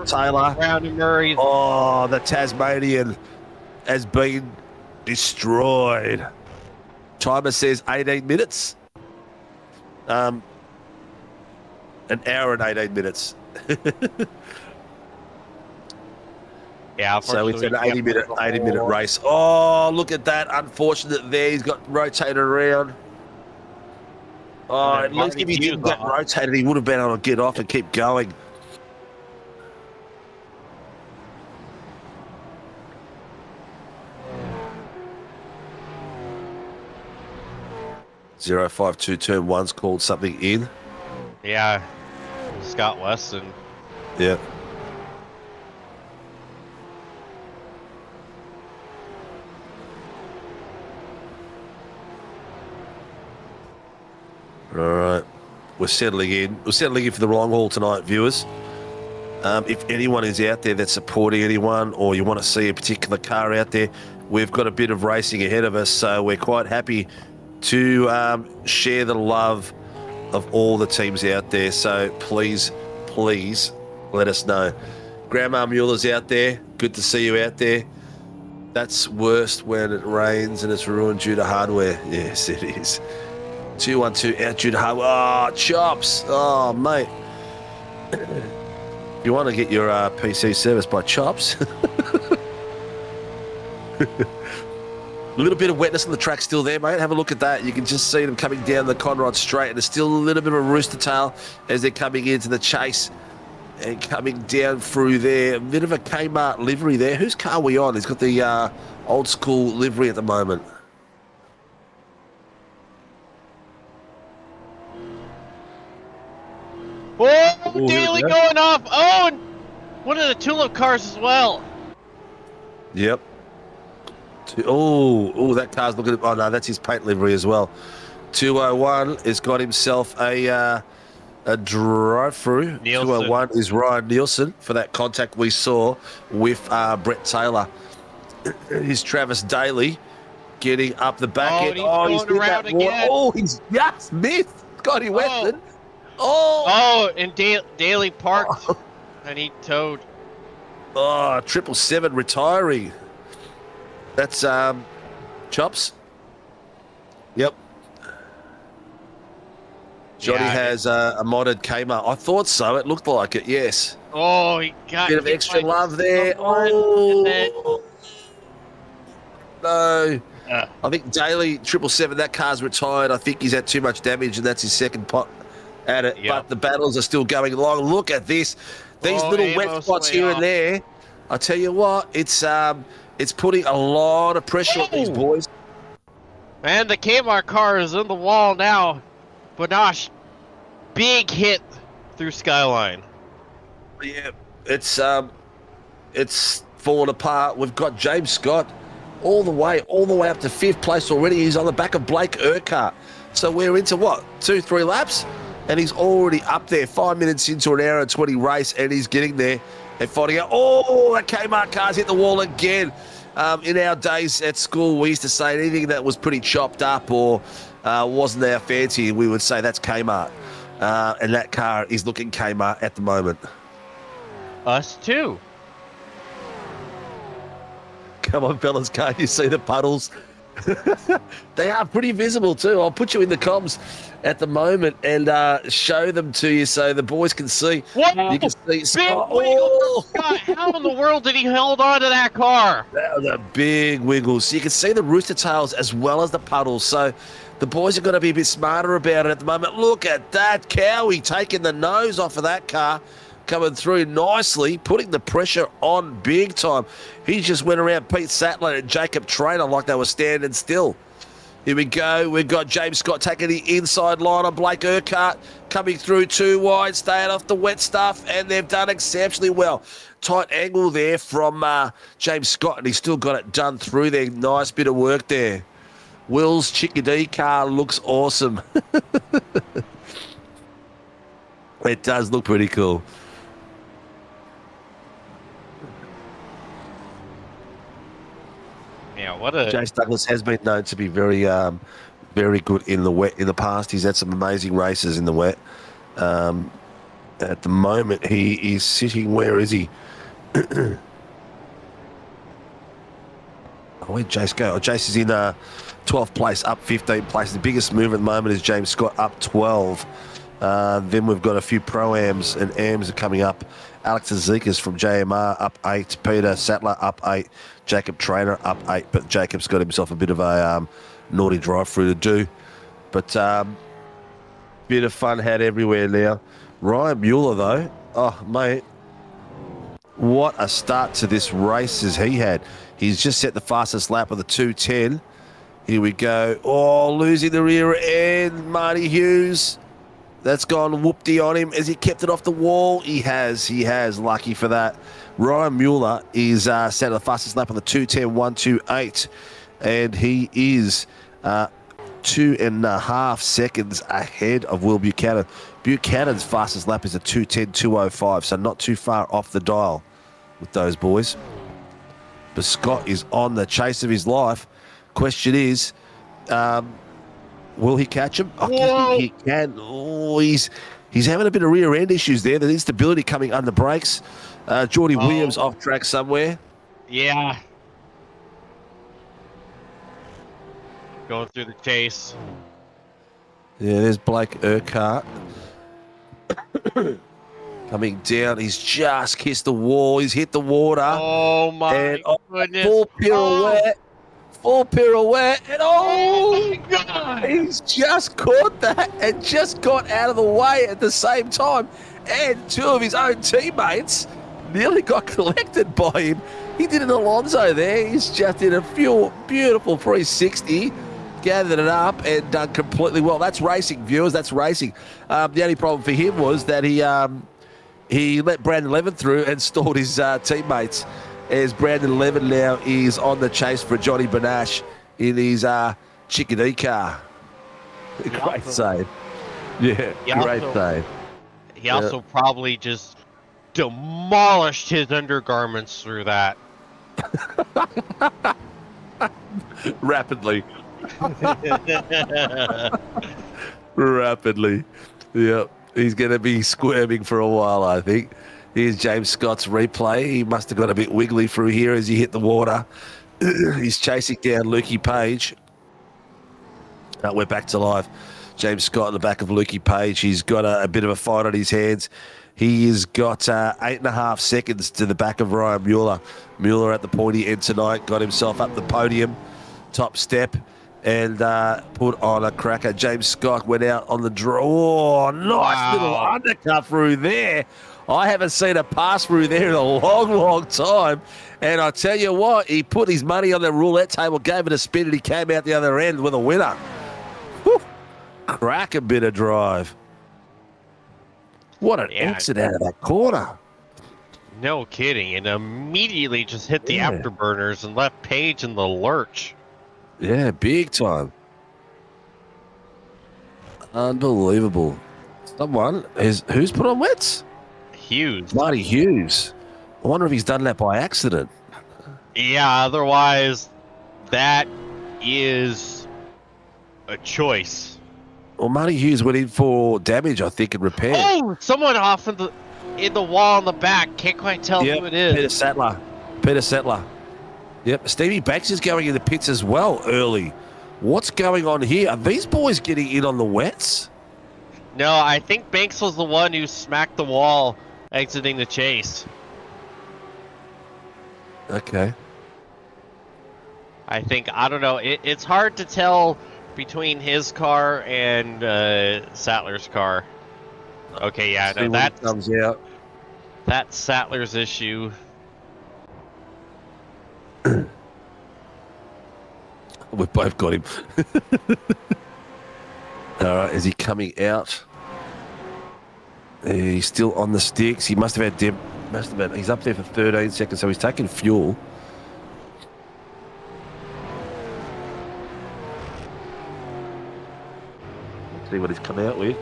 Taylor. Brown Murray. Oh, the Tasmanian has been destroyed. Timer says 18 minutes. An hour and 18 minutes. Yeah, so it's an 80-minute race. Oh, look at that. Unfortunate there. He's got rotated around. Oh, at least if he didn't get rotated, he would have been able to get off and keep going. .052 turn 1's called something in. Yeah, Scott Weston. Yeah. All right. We're settling in. We're settling in for the long haul tonight, viewers. If anyone is out there that's supporting anyone, or you want to see a particular car out there, we've got a bit of racing ahead of us, so we're quite happy to share the love of all the teams out there. So please let us know. Grandma Mueller's out there. Good to see you out there. That's worst when it rains and it's ruined due to hardware. Yes, it is. 212 out due to hardware. Oh, chops. Oh, mate. You want to get your PC serviced by chops? A little bit of wetness on the track still there, mate. Have a look at that. You can just see them coming down the Conrod straight, and there's still a little bit of a rooster tail as they're coming into the chase and coming down through there. A bit of a Kmart livery there. Whose car are we on? He's got the old school livery at the moment. Oh, Daly going off. Oh, and one of the tulip cars as well. Yep. Oh, that car's looking. Oh no, that's his paint livery as well. 201 has got himself a drive-through. 201 is Ryan Nielsen for that contact we saw with Brett Taylor. Here's Travis Daly getting up the back end. He's going around again. Oh, he's just missed. God, he went then. Oh, and Daly parked and he towed. Oh, 777 retiring. That's Chops. Yep. Johnny has a modded Kmart. I thought so. It looked like it. Yes. Oh, he got bit of extra love there. Oh no. I think Daly 777. That car's retired. I think he's had too much damage, and that's his second pot at it. Yep. But the battles are still going along. Look at this. These little wet spots here and there. I tell you what, it's putting a lot of pressure on these boys. Man, the Kmart car is in the wall now. Banash, big hit through Skyline. Yeah, it's falling apart. We've got James Scott all the way up to 5th place already. He's on the back of Blake Urquhart. So we're into what, 2-3 laps? And he's already up there, 5 minutes into an hour and 20 race, and he's getting there and finding out, oh, that Kmart car's hit the wall again. In our days at school, we used to say anything that was pretty chopped up or wasn't our fancy, we would say that's Kmart. And that car is looking Kmart at the moment. Us too. Come on, fellas, can't you see the puddles? They are pretty visible too. I'll put you in the comms at the moment and show them to you so the boys can see. What? You can see. Big wiggle. How in the world did he hold on to that car? That was a big wiggle. So you can see the rooster tails as well as the puddles. So the boys are going to be a bit smarter about it at the moment. Look at that Cowie taking the nose off of that car, coming through nicely, putting the pressure on big time. He just went around Pete Sattler and Jacob Traynor like they were standing still. Here we go. We've got James Scott taking the inside line on Blake Urquhart, coming through too wide, staying off the wet stuff, and they've done exceptionally well. Tight angle there from James Scott, and he's still got it done through there. Nice bit of work there. Will's Chickadee car looks awesome. It does look pretty cool. Yeah, what a... Jace Douglas has been known to be very good in the wet in the past. He's had some amazing races in the wet. At the moment, he is sitting... Where is he? Where'd Jace go? Oh, Jace is in 12th place, up 15 places. The biggest move at the moment is James Scott, up 12. Then we've got a few Pro-Ams and AMs are coming up. Alex Azikas from JMR, up 8. Peter Sattler, up 8. Jacob Traynor, up 8. But Jacob's got himself a bit of a naughty drive-through to do. But bit of fun had everywhere now. Ryan Mueller, though, oh, mate, what a start to this race as he had. He's just set the fastest lap of the 2:10. Here we go. Oh, losing the rear end, Marty Hughes. That's gone whoopty on him. Has he kept it off the wall? He has. Lucky for that. Ryan Mueller is set the fastest lap on the 2:10, 1:28. And he is 2.5 seconds ahead of Will Buchanan. Buchanan's fastest lap is a 2:10, 2:05. So not too far off the dial with those boys. But Scott is on the chase of his life. Question is, will he catch him? He can. Oh, he's having a bit of rear end issues there. The instability coming under brakes. Geordie Williams off track somewhere. Yeah. Going through the chase. Yeah, there's Blake Urquhart. Coming down. He's just kissed the wall. He's hit the water. Oh, my and goodness. Full pirouette. Full pirouette, and Oh my God! he's just caught that and just got out of the way at the same time. And two of his own teammates nearly got collected by him. He did an Alonso there. He's just did a beautiful 360, gathered it up and done completely well. That's racing, viewers. That's racing. The only problem for him was that he let Brandon Levin through and stalled his teammates, as Brandon Levin now is on the chase for Johnny Benash in his chickadee car. Great save. Yeah, great save. He also probably just demolished his undergarments through that. Rapidly. Rapidly. Yep. He's going to be squirming for a while, I think. Here's James Scott's replay. He must have got a bit wiggly through here as he hit the water. He's chasing down Lukey Page. We're back to life. James Scott in the back of Lukey Page. He's got a bit of a fight on his hands. He has got 8.5 seconds to the back of Ryan Mueller. Mueller at the pointy end tonight, got himself up the podium, top step, and put on a cracker. James Scott went out on the draw. Oh, nice little undercut through there. I haven't seen a pass through there in a long, long time. And I tell you what, he put his money on the roulette table, gave it a spin, and he came out the other end with a winner. Whew. Crack a bit of drive. What an exit out of that corner. No kidding. And immediately just hit the afterburners and left Page in the lurch. Yeah, big time. Unbelievable. Who's put on wets? Hughes. Marty Hughes. I wonder if he's done that by accident. Yeah, otherwise that is a choice. Well, Marty Hughes went in for damage, I think, and repair. Oh, someone off in the wall in the back. Can't quite tell who it is. Peter Sattler. Yep, Stevie Banks is going in the pits as well early. What's going on here? Are these boys getting in on the wets? No, I think Banks was the one who smacked the wall exiting the chase. Okay. I don't know. It's hard to tell between his car and Sattler's car. Okay, yeah, no, comes out. That's Sattler's issue. We've both got him. All right, is he coming out? He's still on the sticks. He must have had he's up there for 13 seconds, so he's taking fuel. Let's see what he's come out with.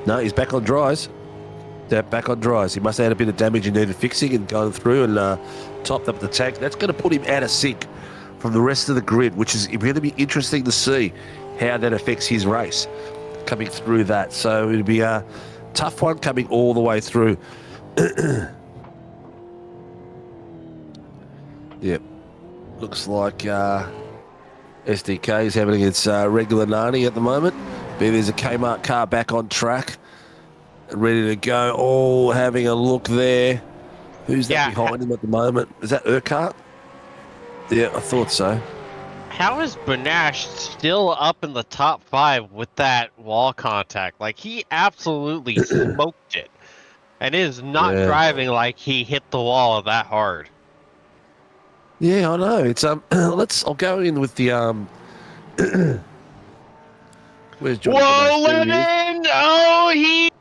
No, he's back on dries. Back on dries. He must have had a bit of damage and needed fixing and going through and topped up the tank. That's going to put him out of sync from the rest of the grid, which is going to be interesting to see how that affects his race coming through that. So it'll be a tough one coming all the way through. Yep. Looks like SDK is having its regular Nani at the moment. But there's a Kmart car back on track, ready to go. Oh, having a look there. Who's that behind him at the moment? Is that Urquhart? Yeah, I thought so. How is Benash still up in the top 5 with that wall contact? Like, he absolutely smoked it. And is not driving like he hit the wall that hard. Yeah, I know. It's I'll go in with the where's Johnny? Whoa, Lennon! Oh, he's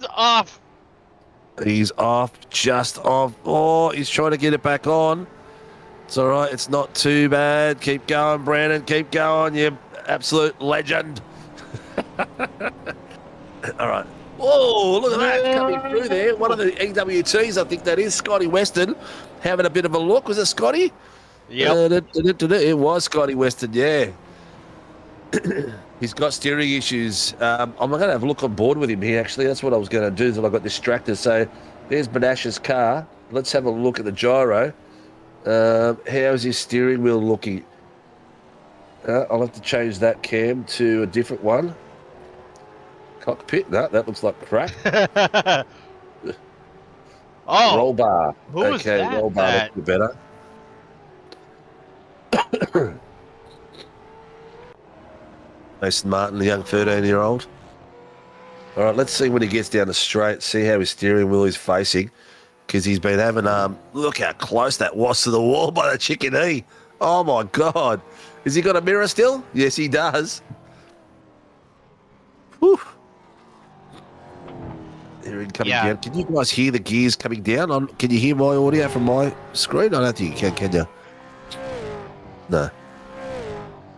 off. He's off, just off. Oh, he's trying to get it back on. It's all right. It's not too bad. Keep going, Brandon. Keep going. You absolute legend. All right. Oh, look at that coming through there. One of the EWTs, I think that is Scotty Weston, having a bit of a look. Was it Scotty? Yep. It was Scotty Weston, yeah. He's got steering issues. I'm going to have a look on board with him here, actually. That's what I was going to do until I got distracted. So there's Benash's car. Let's have a look at the gyro. How's his steering wheel looking? I'll have to change that cam to a different one. Cockpit? No, that looks like crap. Oh, roll bar. Who was okay, that? roll bar looks better. Mason Martin, the young 13-year-old. All right, let's see when he gets down the straight, see how his steering wheel is facing, because he's been having, look how close that was to the wall by the chicken E. Oh, my God. Has he got a mirror still? Yes, he does. Whew. There he coming down. Can you guys hear the gears coming down? Can you hear my audio from my screen? I don't think you can you? No.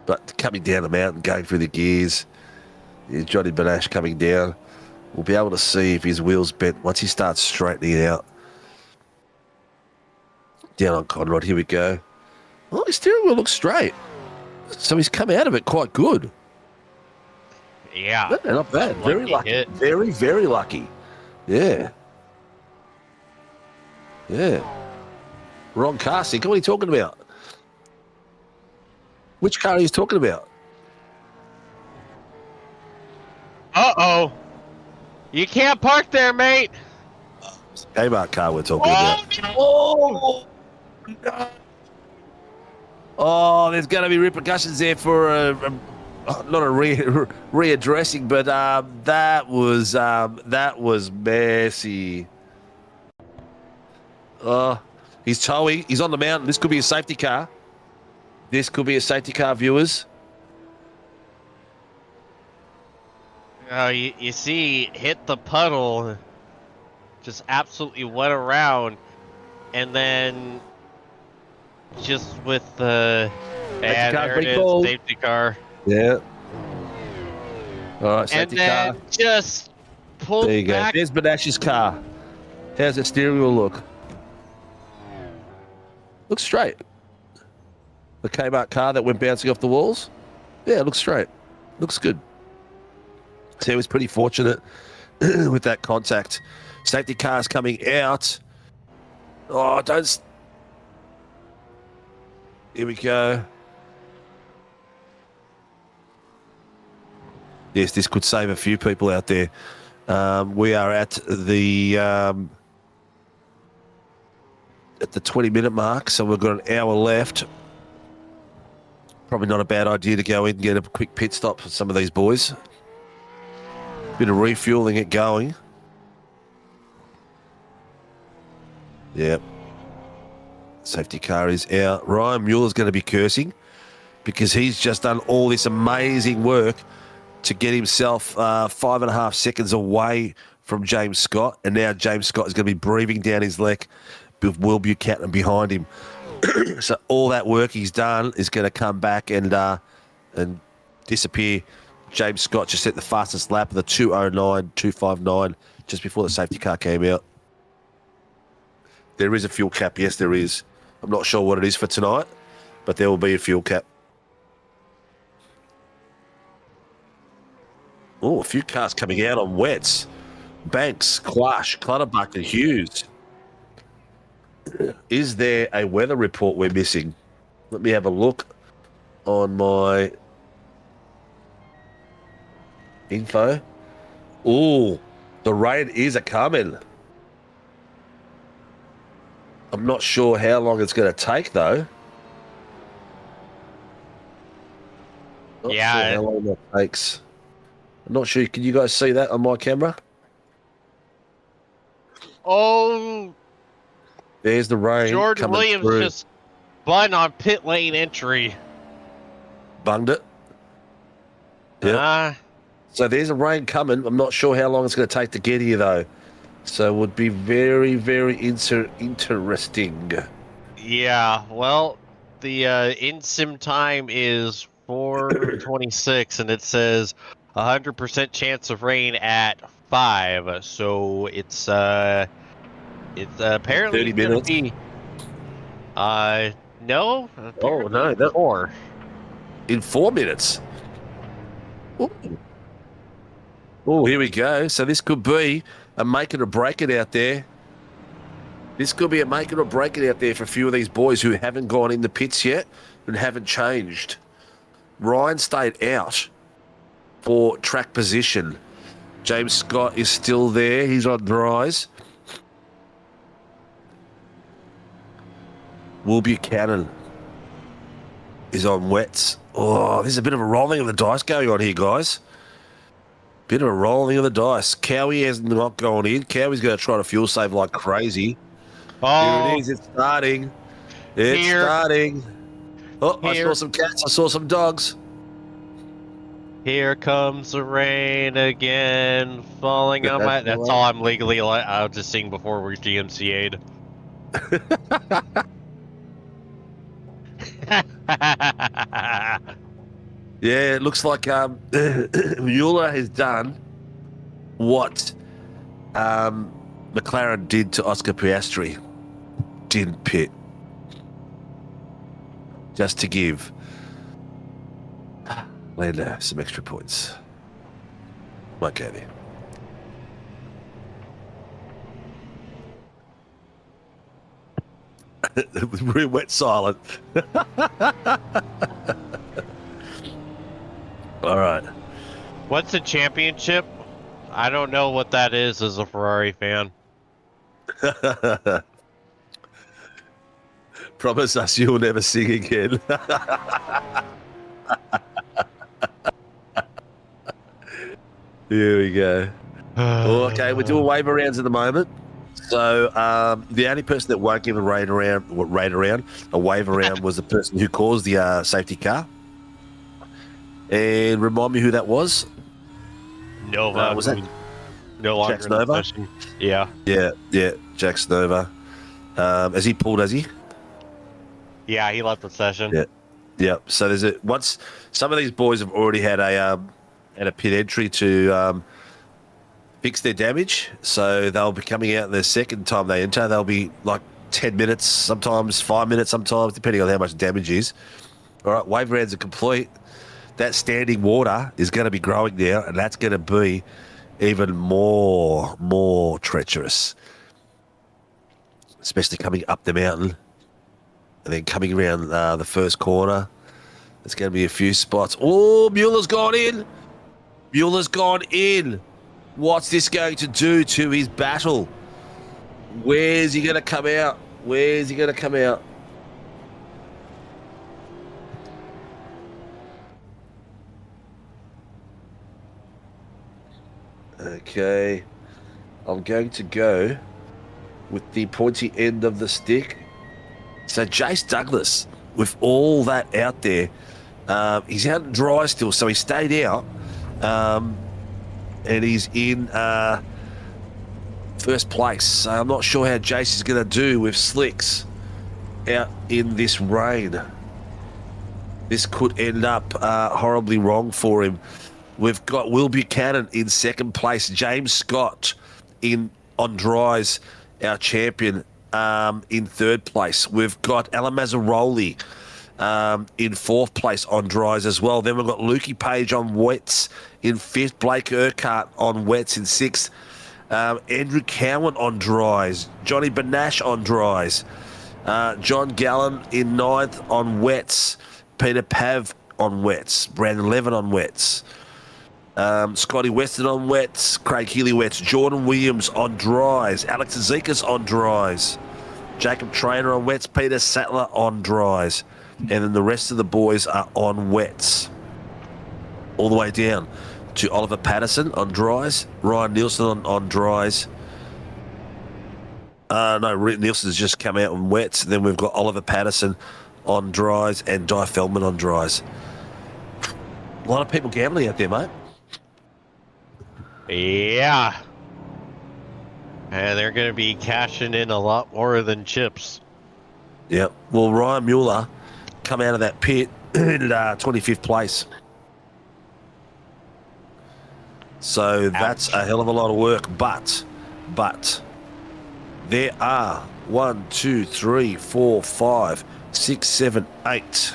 But coming down the mountain, going through the gears, Johnny Benash coming down. We'll be able to see if his wheel's bent once he starts straightening it out. Down on Conrad, here we go. Oh, his steering wheel looks straight. So he's come out of it quite good. Yeah. No, not bad. Very lucky. Hit. Very, very lucky. Yeah. Yeah. Wrong car, Sinka. What are you talking about? Which car are you talking about? Uh-oh. You can't park there, mate. Kmart car we're talking about. Oh, no. Oh, there's going to be repercussions there for not a readdressing, but that was messy. He's towing. He's on the mountain. This could be a safety car. This could be a safety car, viewers. You see, hit the puddle, just absolutely went around, and then just with the safety car. Yeah. All right, safety and then car. Just pulled there you back. Go. There's Benash's car. How's the steering wheel look? Looks straight. The Kmart car that went bouncing off the walls. Yeah, it looks straight. Looks good. So he was pretty fortunate with that contact. Safety cars coming out. Oh, don't. Here we go. Yes, this could save a few people out there. We are at the 20-minute mark, so we've got an hour left. Probably not a bad idea to go in and get a quick pit stop for some of these boys. Bit of refueling it going. Yep. Safety car is out. Ryan Mueller's going to be cursing because he's just done all this amazing work to get himself 5.5 seconds away from James Scott. And now James Scott is going to be breathing down his leg with Will Buchanan behind him. So all that work he's done is going to come back and disappear. James Scott just set the fastest lap of the 2:09.259 just before the safety car came out. There is a fuel cap. Yes, there is. I'm not sure what it is for tonight, but there will be a fuel cap. Oh, a few cars coming out on wets. Banks, Clash, Clutterbuck and Hughes. Is there a weather report we're missing? Let me have a look on my info. Oh, the rain is a-coming. I'm not sure how long it's going to take, though. Not sure how long that takes. I'm not sure. Can you guys see that on my camera? Oh, there's the rain. Jordan Williams through. Just spun on pit lane entry. Bunged it. Yeah. So there's a rain coming. I'm not sure how long it's going to take to get here, though. So it would be very, very interesting. Yeah, well, the in-sim time is 4:26, and it says 100% chance of rain at 5. So it's apparently 30 minutes. No. Oh no, that 4. In 4 minutes. Oh, here we go. So this could be a make it or break it out there. This could be a make it or break it out there for a few of these boys who haven't gone in the pits yet and haven't changed. Ryan stayed out for track position. James Scott is still there. He's on the rise. Will Buchanan. is on wets. Oh, there's a bit of a rolling of the dice going on here, guys. Bit of a rolling of the dice. Cowie has not gone in. Cowie's going to try to fuel save like crazy. Oh, Here it is. It's starting. It's Here. starting. Oh, I Here. saw some cats. I saw some dogs. here comes the rain again, falling on my. That's all I'm legally allowed to sing before we're DMCA'd. Yeah, it looks like Mueller has done what McLaren did to Oscar Piastri. Didn't pit. Just to give Lando some extra points. Okay there. It was really wet silent. All right. What's a championship? I don't know what that is as a Ferrari fan. Promise us you'll never sing again. Here we go. Okay, we're doing wave rounds at the moment. So the only person that won't give a wave around was the person who caused the safety car. And remind me who that was. Nova. Was that no longer Jack in the Nova? session. Yeah. Yeah, Jack Snova. Has he pulled, has he? Yeah, he left the session. Yeah. Yeah. So there's once some of these boys have already had a pit entry to fix their damage, so they'll be coming out the second time they enter. They'll be like 10 minutes, sometimes 5 minutes, sometimes depending on how much damage is. All right, wave rounds are complete. That standing water is going to be growing now, and that's going to be even more treacherous, especially coming up the mountain and then coming around the first corner. There's going to be a few spots. Oh, Mueller's gone in. Mueller's gone in. What's this going to do to his battle? Where's he going to come out? Where's he going to come out? Okay. I'm going to go with the pointy end of the stick. So Jace Douglas, with all that out there, he's out dry still, so he stayed out. And he's in first place. So I'm not sure how Jace is going to do with slicks out in this rain. This could end up horribly wrong for him. We've got Will Buchanan in second place. James Scott on dries, our champion, in third place. We've got Alan Mazzaroli in fourth place on dries as well. Then we've got Lukey Page on wets in fifth. Blake Urquhart on wets in sixth. Andrew Cowan on dries. Johnny Benash on dries. John Gallen in ninth on wets. Peter Pav on wets. Brandon Levin on wets. Scotty Weston on wets. Craig Healy wets. Jordan Williams on dries. Alex Zekas on dries. Jacob Trainer on wets. Peter Sattler on dries. And then the rest of the boys are on wets. All the way down to Oliver Patterson on dries. Ryan Nielsen on dries. No, Nielsen's just come out on wets. Then we've got Oliver Patterson on dries and Di Feldman on dries. A lot of people gambling out there, mate. Yeah. And they're going to be cashing in a lot more than chips. Yep. Well, Ryan Mueller come out of that pit in 25th place. So that's a hell of a lot of work. But there are 1, 2, 3, 4, 5, 6, 7, 8.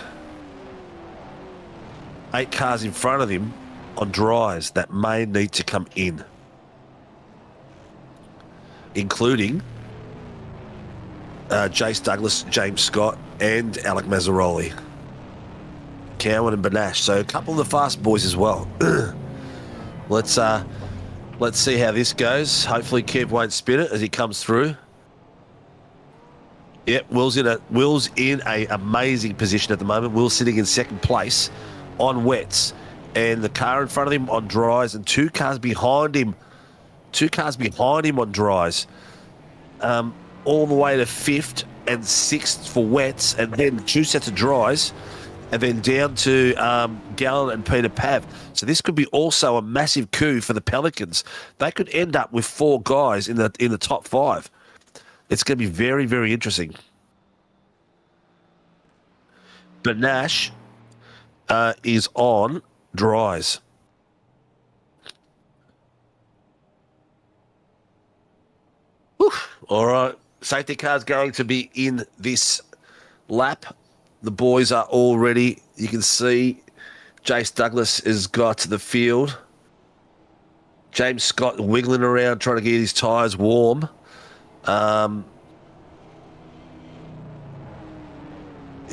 8 cars in front of him on dries that may need to come in, including Jace Douglas, James Scott, and Alec Mazzaroli, Cowan and Benash. So a couple of the fast boys as well. Let's see how this goes. Hopefully Kev won't spin it as he comes through. Yeah, Will's in a amazing position at the moment. Will's sitting in second place on wets, and the car in front of him on dries, and two cars behind him on dries, all the way to fifth and sixth for wets, and then two sets of dries, and then down to Gallen and Peter Pav. So this could be also a massive coup for the Pelicans. They could end up with four guys in the top five. It's going to be very, very interesting. But Nash is on dries. Whew. All right. Safety car's going to be in this lap. The boys are all ready. You can see Jace Douglas has got to the field. James Scott wiggling around trying to get his tyres warm. Here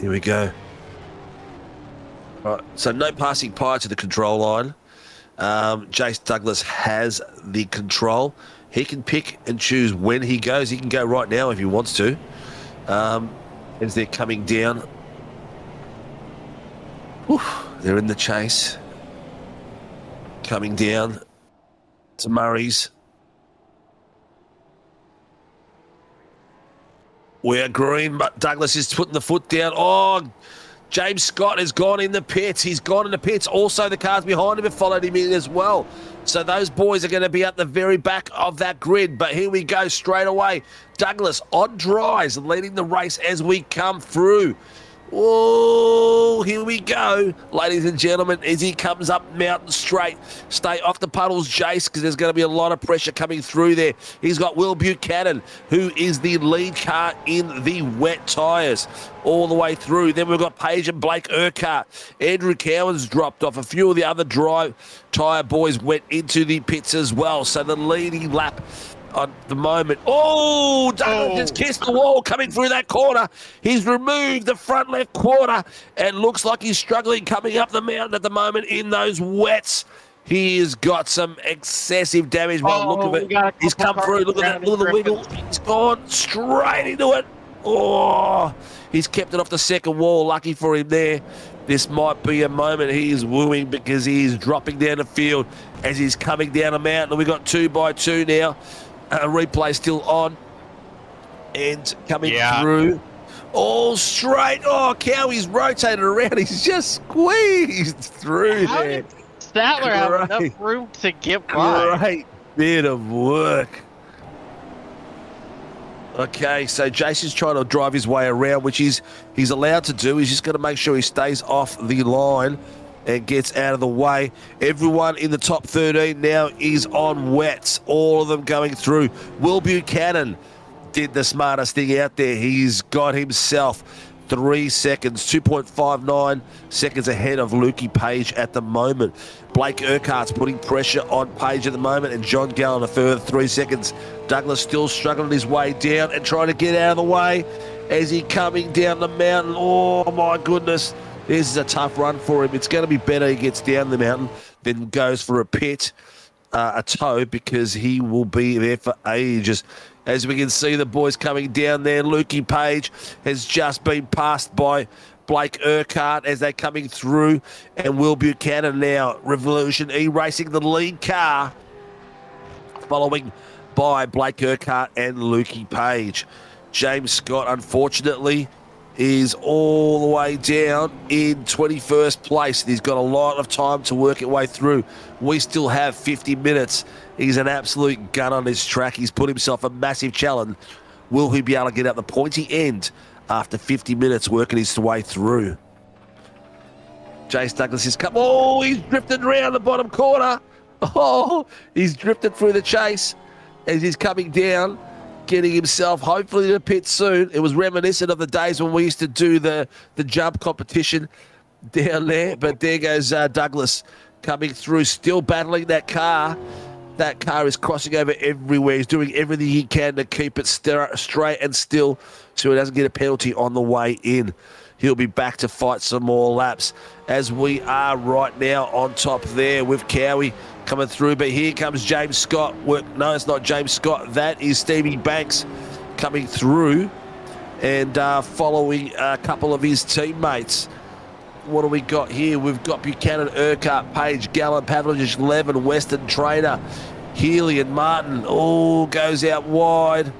we go. All right, so no passing prior to the control line. Jace Douglas has the control. He can pick and choose when he goes. He can go right now if he wants to. As they're coming down. Whew, they're in the chase. Coming down to Murray's. We're green, but Douglas is putting the foot down. Oh, James Scott has gone in the pits. He's gone in the pits. Also, the cars behind him have followed him in as well. So those boys are going to be at the very back of that grid. But here we go straight away. Douglas on dries, leading the race as we come through. Oh, here we go, ladies and gentlemen, as he comes up Mountain Straight. Stay off the puddles, Jace, because there's going to be a lot of pressure coming through there. He's got Will Buchanan, who is the lead car in the wet tyres all the way through. Then we've got Paige and Blake Urquhart. Andrew Cowan's dropped off. A few of the other dry tyre boys went into the pits as well. So the leading lap at the moment. Oh, Douglas just kissed the wall coming through that corner. He's removed the front left quarter and looks like he's struggling coming up the mountain at the moment in those wets. He has got some excessive damage by the look of it. He's come through. Look at that. Look at the wiggle. He's gone straight into it. Oh, he's kept it off the second wall. Lucky for him there. This might be a moment he is wooing because he is dropping down the field as he's coming down a mountain. We've got 2 by 2 now. Replay still on and coming through. All straight. Oh, Cowie's rotated around. He's just squeezed through How there. did Statler have enough room to get by? Great bit of work. Okay, so Jason's trying to drive his way around, which he's allowed to do. He's just got to make sure he stays off the line and gets out of the way. Everyone in the top 13 now is on wets, all of them going through. Will Buchanan did the smartest thing out there. He's got himself 3 seconds, 2.59 seconds ahead of Lukey Page at the moment. Blake Urquhart's putting pressure on Page at the moment, and John Gallen a further 3 seconds. Douglas still struggling his way down and trying to get out of the way as he coming down the mountain. Oh my goodness. This is a tough run for him. It's going to be better he gets down the mountain than goes for a pit, a tow, because he will be there for ages. As we can see the boys coming down there, Lukey Page has just been passed by Blake Urquhart as they're coming through, and Will Buchanan now, Revolution IRacing the lead car, following by Blake Urquhart and Lukey Page. James Scott, unfortunately, is all the way down in 21st place. He's got a lot of time to work his way through. We still have 50 minutes. He's an absolute gun on this track. He's put himself a massive challenge. Will he be able to get out the pointy end after 50 minutes working his way through? Jace Douglas is come. Oh, he's drifted around the bottom corner. Oh, he's drifted through the chase as he's coming down, getting himself hopefully to the pit soon. It was reminiscent of the days when we used to do the jump competition down there. But there goes Douglas coming through, still battling that car. That car is crossing over everywhere. He's doing everything he can to keep it straight and still so he doesn't get a penalty on the way in. He'll be back to fight some more laps as we are right now on top there with Cowie coming through. But here comes James Scott. No, it's not James Scott. That is Stevie Banks coming through and following a couple of his teammates. What do we got here? We've got Buchanan, Urquhart, Page, Gallen, Pavlovich, Levin, Weston, Trainer, Healy and Martin. Oh, goes out wide.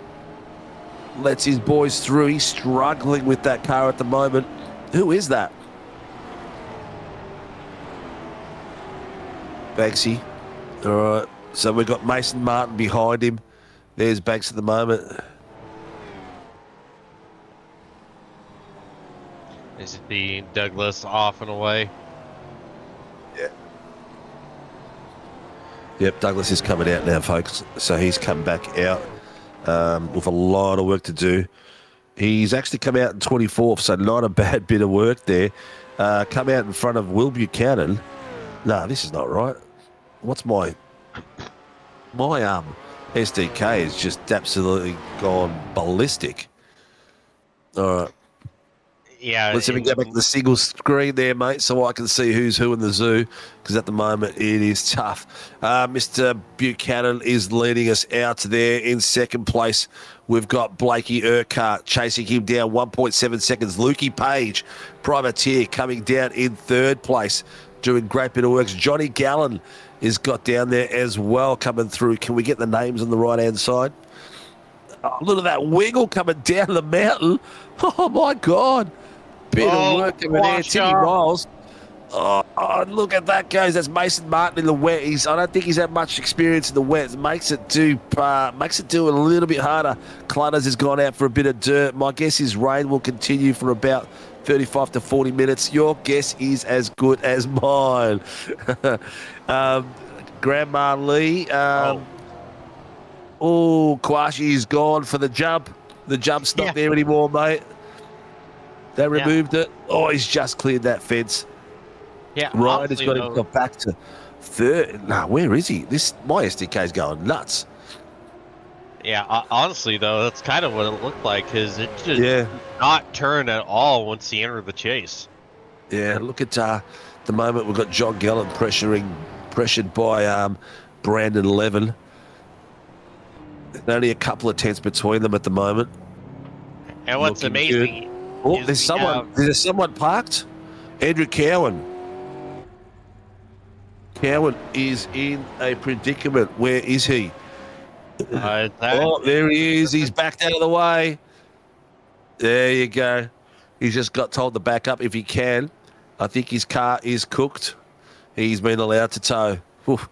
Lets his boys through. He's struggling with that car at the moment. Who is that? Banksy. All right. So we've got Mason Martin behind him. There's Banks at the moment. Is it the Douglas off and away? Yeah. Yep, Douglas is coming out now, folks. So he's come back out with a lot of work to do. He's actually come out in 24th, so not a bad bit of work there. Come out in front of Will Buchanan. No, this is not right. What's my SDK has just absolutely gone ballistic. All right. Yeah. Let's even go back to the single screen there, mate, so I can see who's who in the zoo, because at the moment it is tough. Mr. Buchanan is leading us out there in second place. We've got Blakey Urquhart chasing him down 1.7 seconds. Lukey Page, privateer, coming down in third place, doing great bit of work. Johnny Gallen is got down there as well, coming through. Can we get the names on the right-hand side? Oh, look at that wiggle coming down the mountain. Oh, my God. Bit of work over there, Timmy Miles. Oh, look at that, guys. That's Mason Martin in the wet. I don't think he's had much experience in the wet. It makes it do a little bit harder. Clutters has gone out for a bit of dirt. My guess is rain will continue for about 35 to 40 minutes. Your guess is as good as mine. Grandma Lee. Kwashi's gone for the jump. The jump's not there anymore, mate. They removed it. Oh, he's just cleared that fence. Yeah, Ryan has got himself back to third. No, where is he? My SDK's going nuts. Yeah, honestly, though, that's kind of what it looked like, because it just did not turn at all once he entered the chase. Yeah, look at the moment we've got John Gallen pressured by Brandon Levin. There's only a couple of tenths between them at the moment. And what's amazing... Oh, there's someone parked. Andrew Cowan. Cowan is in a predicament. Where is he? There he is. He's backed out of the way. There you go. He's just got told to back up if he can. I think his car is cooked. He's been allowed to tow. Oof.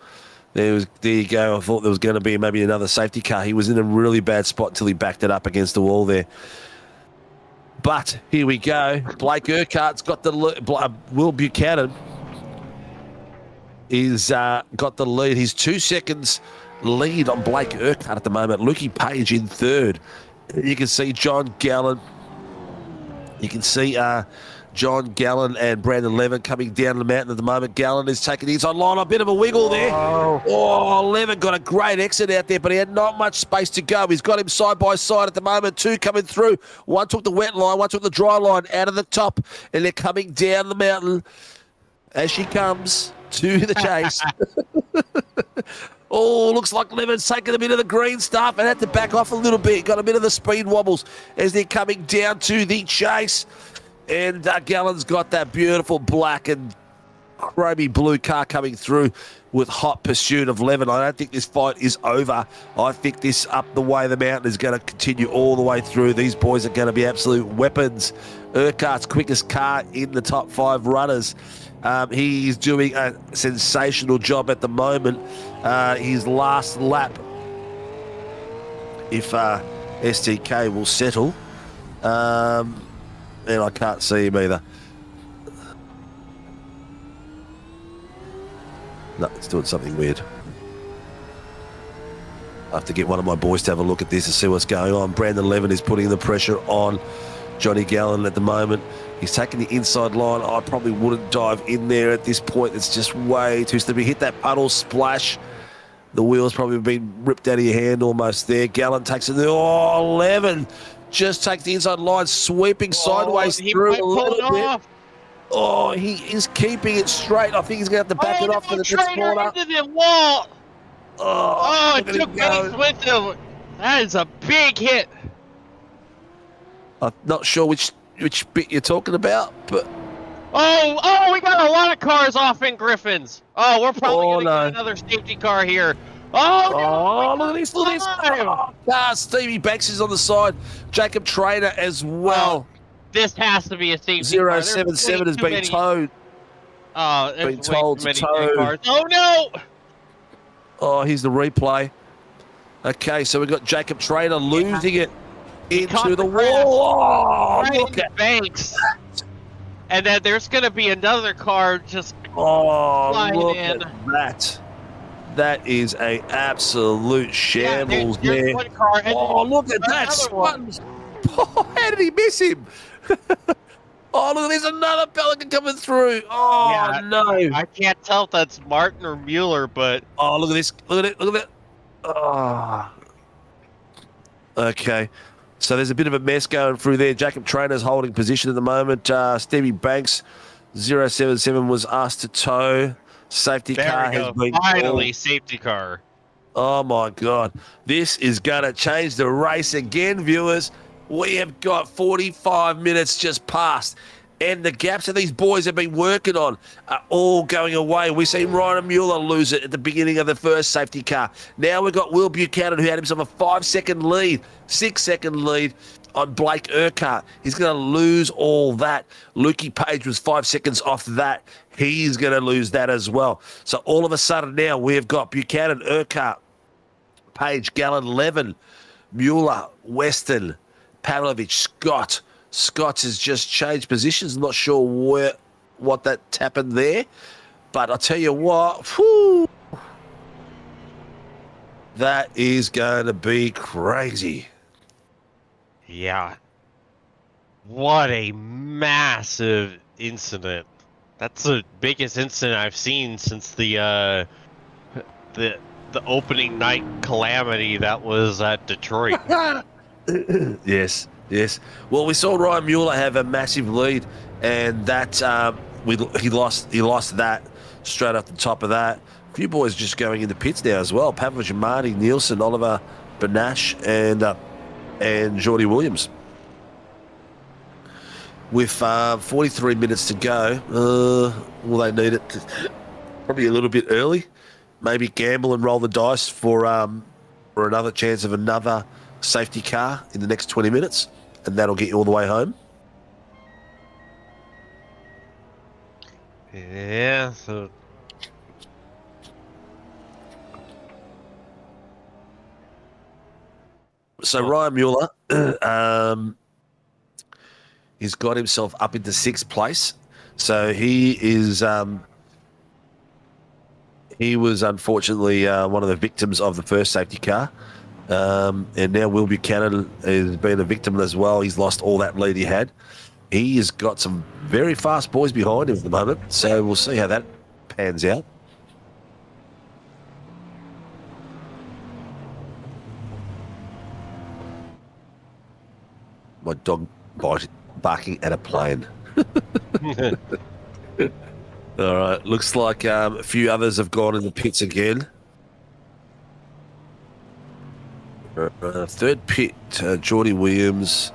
There you go. I thought there was going to be maybe another safety car. He was in a really bad spot until he backed it up against the wall there. But here we go. Blake Urquhart's got the Will Buchanan is got the lead. He's 2 seconds lead on Blake Urquhart at the moment. Lukey Page in third. You can see John Gallen. You can see John Gallen and Brandon Levin coming down the mountain at the moment. Gallen is taking the inside line. A bit of a wiggle there. Oh, Levin got a great exit out there, but he had not much space to go. He's got him side by side at the moment. Two coming through. One took the wet line, one took the dry line out of the top, and they're coming down the mountain as she comes to the chase. Oh, looks like Levin's taking a bit of the green stuff and had to back off a little bit. Got a bit of the speed wobbles as they're coming down to the chase. And Gallen's got that beautiful black and chromy blue car coming through with hot pursuit of Levin. I don't think this fight is over. I think this up the way the mountain is going to continue all the way through. These boys are going to be absolute weapons. Urquhart's quickest car in the top 5 runners. He's doing a sensational job at the moment. His last lap, if STK will settle, and I can't see him either. No, it's doing something weird. I have to get one of my boys to have a look at this and see what's going on. Brandon Levin is putting the pressure on Johnny Gallen at the moment. He's taking the inside line. I probably wouldn't dive in there at this point. It's just way too slippery. Hit that puddle, splash. The wheel's probably been ripped out of your hand almost there. Gallen takes it. Oh, Levin just takes the inside line, sweeping sideways through a little bit. Oh, he is keeping it straight. I think he's going to have to back it off for the next corner. Into the wall. Oh, it took Banks with him. That is a big hit. I'm not sure which bit you're talking about, but Oh, we got a lot of cars off in Griffins. Oh, we're probably Oh, going to no. get another safety car here. Oh, no, look at this! Look at this! Stevie Banks is on the side. Jacob Trainer as well. This has to be a safety car. There's 077 has way too been many- towed. Oh, there's Been way told too to many tow. dead cars. Oh, no! Oh, here's the replay. Okay, so we've got Jacob Trainer losing it caught into the the grass. wall. Oh, Right look into at Banks. And then there's going to be another car just Oh, flying look in. at that. That is a absolute shambles there's there. one car. And Oh, then look at that. another one. Oh, how did he miss him? Oh, look, there's another Pelican coming through. Oh, Yeah, no. I can't tell if that's Martin or Mueller, but Oh, look at this. Look at it. Look at it. Oh. Okay. So there's a bit of a mess going through there. Jacob Trainer's holding position at the moment. Stevie Banks, 077, was asked to tow. Safety there car we has go. been Finally, called. safety car. Oh, my God. This is going to change the race again, viewers. We have got 45 minutes just past. And the gaps that these boys have been working on are all going away. We've seen Ryan Mueller lose it at the beginning of the first safety car. Now we've got Will Buchanan, who had himself a 5-second lead, 6-second lead on Blake Urquhart. He's going to lose all that. Lukey Page was 5 seconds off that. He's going to lose that as well. So all of a sudden now we've got Buchanan, Urquhart, Page, Gallen, Levin, Mueller, Weston, Pavlovich, Scott. Scott has just changed positions. I'm not sure what that's happened there. But I'll tell you what, whew, that is going to be crazy. Yeah. What a massive incident. That's the biggest incident I've seen since the opening night calamity that was at Detroit. Yes. Well, we saw Ryan Mueller have a massive lead, and that he lost that straight off the top of that. A few boys just going in the pits now as well. Pavlovich, Marty, Nielsen, Oliver, Benash, and Geordie Williams. With 43 minutes to go, will they need it? Probably a little bit early. Maybe gamble and roll the dice for another chance of another safety car in the next 20 minutes, and that'll get you all the way home. Yeah, so Ryan Mueller, he's got himself up into 6th place. So he is he was unfortunately one of the victims of the first safety car. And now Will Buchanan has been a victim as well. He's lost all that lead he had. He has got some very fast boys behind him at the moment, so we'll see how that pans out. My dog barking at a plane. All right, looks like a few others have gone in the pits again. Third pit, Geordie Williams,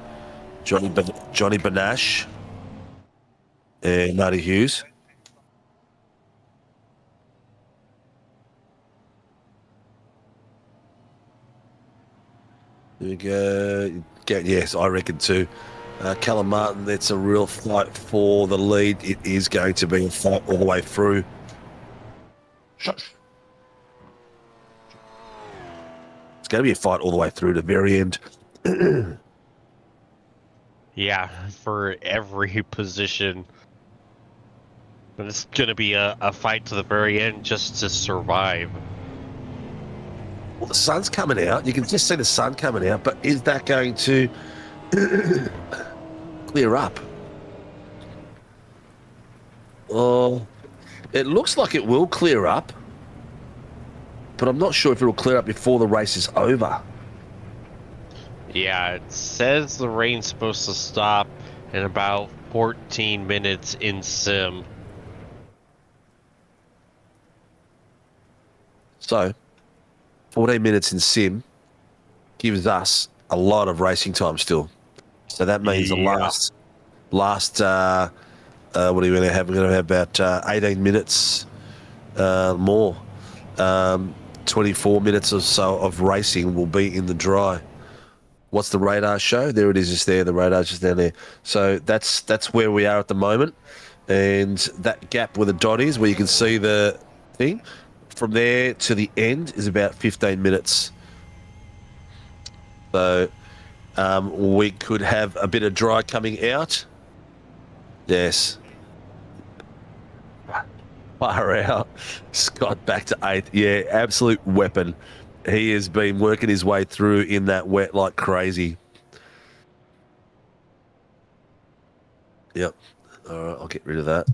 Johnny Benash, and Marty Hughes. There we go. Yes, I reckon too. Callum Martin, that's a real fight for the lead. It is going to be a fight all the way through. It's going to be a fight all the way through to the very end. yeah, for every position. But it's going to be a fight to the very end just to survive. Well, the sun's coming out. You can just see the sun coming out, but is that going to clear up? Oh, it looks like it will clear up, but I'm not sure if it will clear up before the race is over. Yeah, it says the rain's supposed to stop in about 14 minutes in sim. So, 14 minutes in sim gives us a lot of racing time still. So that means the Yeah. last what are we going to have? We're going to have about 18 minutes more. 24 minutes or so of racing will be in the dry. What's the radar show? There it is, just there. The radar's just down there. So that's where we are at the moment. And that gap where the dot is, where you can see the thing, from there to the end is about 15 minutes. So we could have a bit of dry coming out. Yes. Far out. Scott back to 8th. Yeah, absolute weapon. He has been working his way through in that wet like crazy. Yep. All right, I'll get rid of that.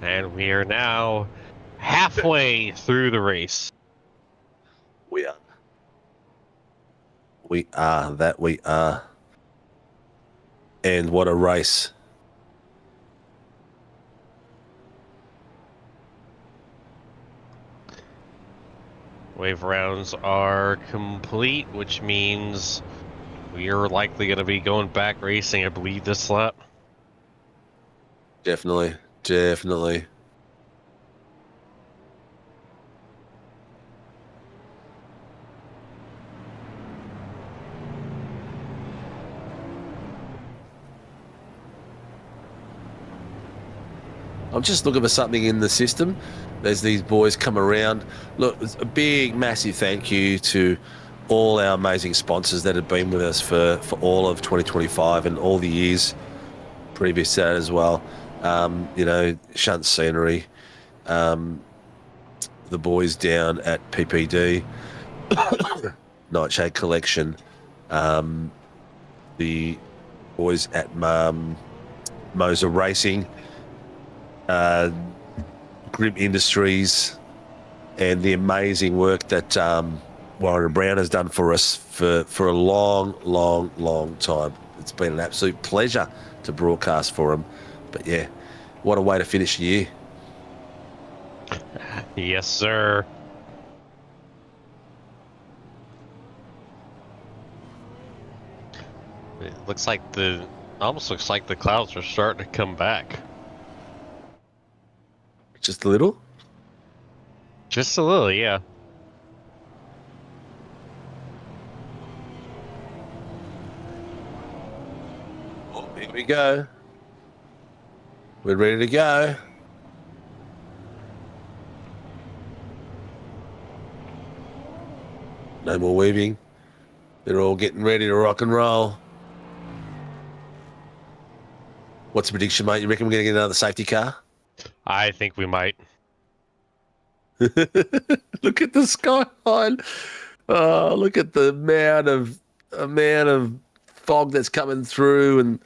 And we are now halfway through the race. We are. We are. That we are. And what a race. Wave rounds are complete, which means we are likely going to be going back racing, I believe, this lap. Definitely. Definitely. I'm just looking for something in the system as these boys come around. Look, a big, massive thank you to all our amazing sponsors that have been with us for all of 2025 and all the years previous to that as well. You know, Shunt Scenery, the boys down at PPD, Nightshade Collection, the boys at mozaracing, Grim Industries, and the amazing work that Warren Brown has done for us for a long, long, long time. It's been an absolute pleasure to broadcast for them. But yeah, what a way to finish the year. Yes, sir. It looks like almost looks like the clouds are starting to come back. Just a little? Just a little, yeah. Oh, here we go. We're ready to go. No more weaving. They're all getting ready to rock and roll. What's the prediction, mate? You reckon we're going to get another safety car? I think we might. Look at the skyline. Oh, look at the amount of fog that's coming through, and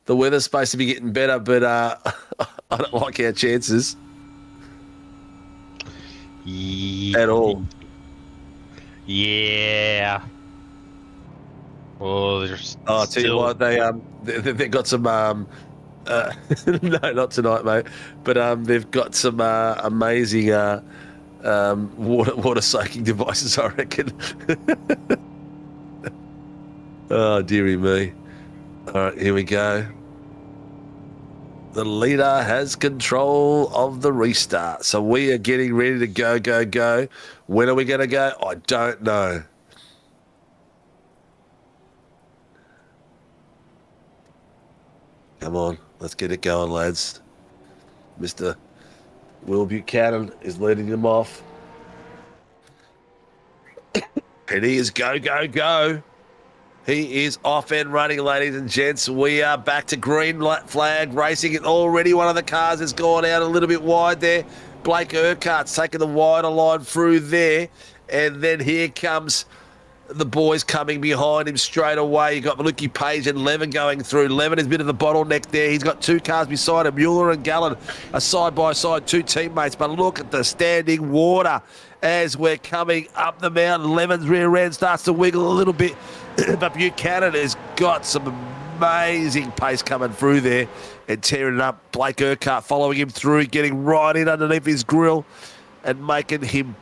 the weather's supposed to be getting better, but I don't like our chances at all. Yeah. Oh, there's. Oh, I tell you what, they got some no, not tonight, mate. But they've got some amazing water soaking devices, I reckon. Oh, dearie me. All right, here we go. The leader has control of the restart. So we are getting ready to go. When are we going to go? I don't know. Come on, let's get it going, lads. Mr. Will Buchanan is leading them off. And he is go. He is off and running, ladies and gents. We are back to green flag racing. And already one of the cars has gone out a little bit wide there. Blake Urquhart's taking the wider line through there. And then here comes the boys coming behind him straight away. You've got Maluki Page and Levin going through. Levin is a bit of the bottleneck there. He's got two cars beside him. Mueller and Gallen are side by side, two teammates. But look at the standing water as we're coming up the mountain. Levin's rear end starts to wiggle a little bit. But Buchanan has got some amazing pace coming through there and tearing it up. Blake Urquhart following him through, getting right in underneath his grill and making him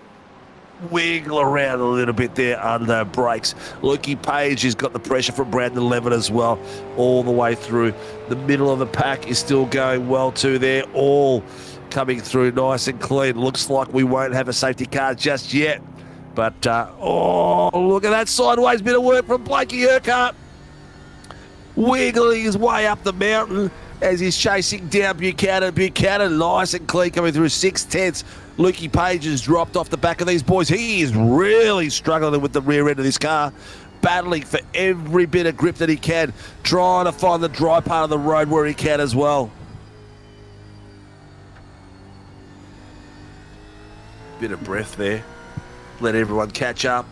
wiggle around a little bit there under brakes. Lukey Page has got the pressure from Brandon Levitt as well, all the way through. The middle of the pack is still going well too there, all coming through nice and clean. Looks like we won't have a safety car just yet. But, oh, look at that sideways bit of work from Blakey Urquhart. Wiggling his way up the mountain as he's chasing down Buchanan. Buchanan nice and clean coming through 6/10. Lukey Page has dropped off the back of these boys. He is really struggling with the rear end of this car, battling for every bit of grip that he can, trying to find the dry part of the road where he can as well. Bit of breath there. Let everyone catch up.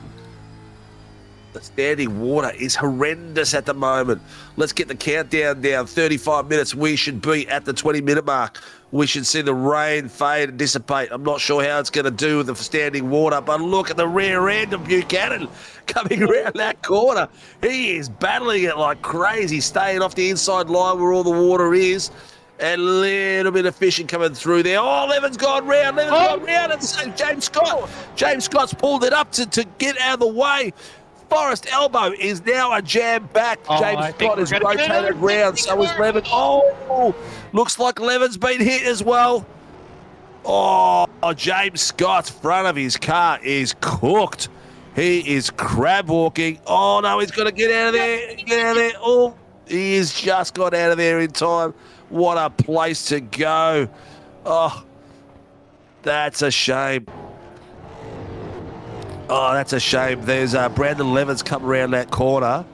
The standing water is horrendous at the moment. Let's get the countdown down. 35 minutes. We should be at the 20-minute mark. We should see the rain fade and dissipate. I'm not sure how it's going to do with the standing water, but look at the rear end of Buchanan coming around that corner. He is battling it like crazy, staying off the inside line where all the water is. And a little bit of fishing coming through there. Oh, Levin's gone round. Gone round. And so James Scott. James Scott's pulled it up to get out of the way. Forrest Elbow is now a jam back. James Scott is rotated round. So is Levin. Oh, looks like Levin's been hit as well. Oh, James Scott's front of his car is cooked. He is crab walking. Oh, no, he's got to get out of there. Get out of there. Oh, he has just got out of there in time. What a place to go. Oh, that's a shame. Oh, that's a shame. There's Brandon Levin's come around that corner.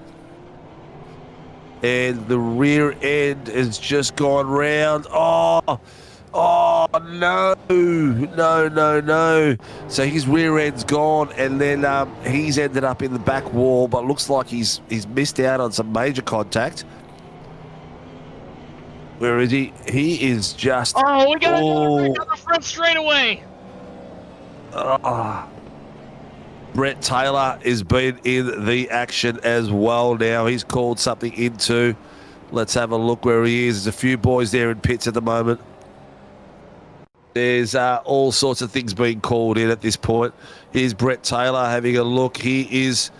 And the rear end has just gone round. Oh, no. No. So his rear end's gone, and then he's ended up in the back wall, but looks like he's missed out on some major contact. Where is he? He is just... Oh, we got to go the front straightaway. Brett Taylor has been in the action as well now. He's called something into. Let's have a look where he is. There's a few boys there in pits at the moment. There's all sorts of things being called in at this point. Here's Brett Taylor having a look. He is...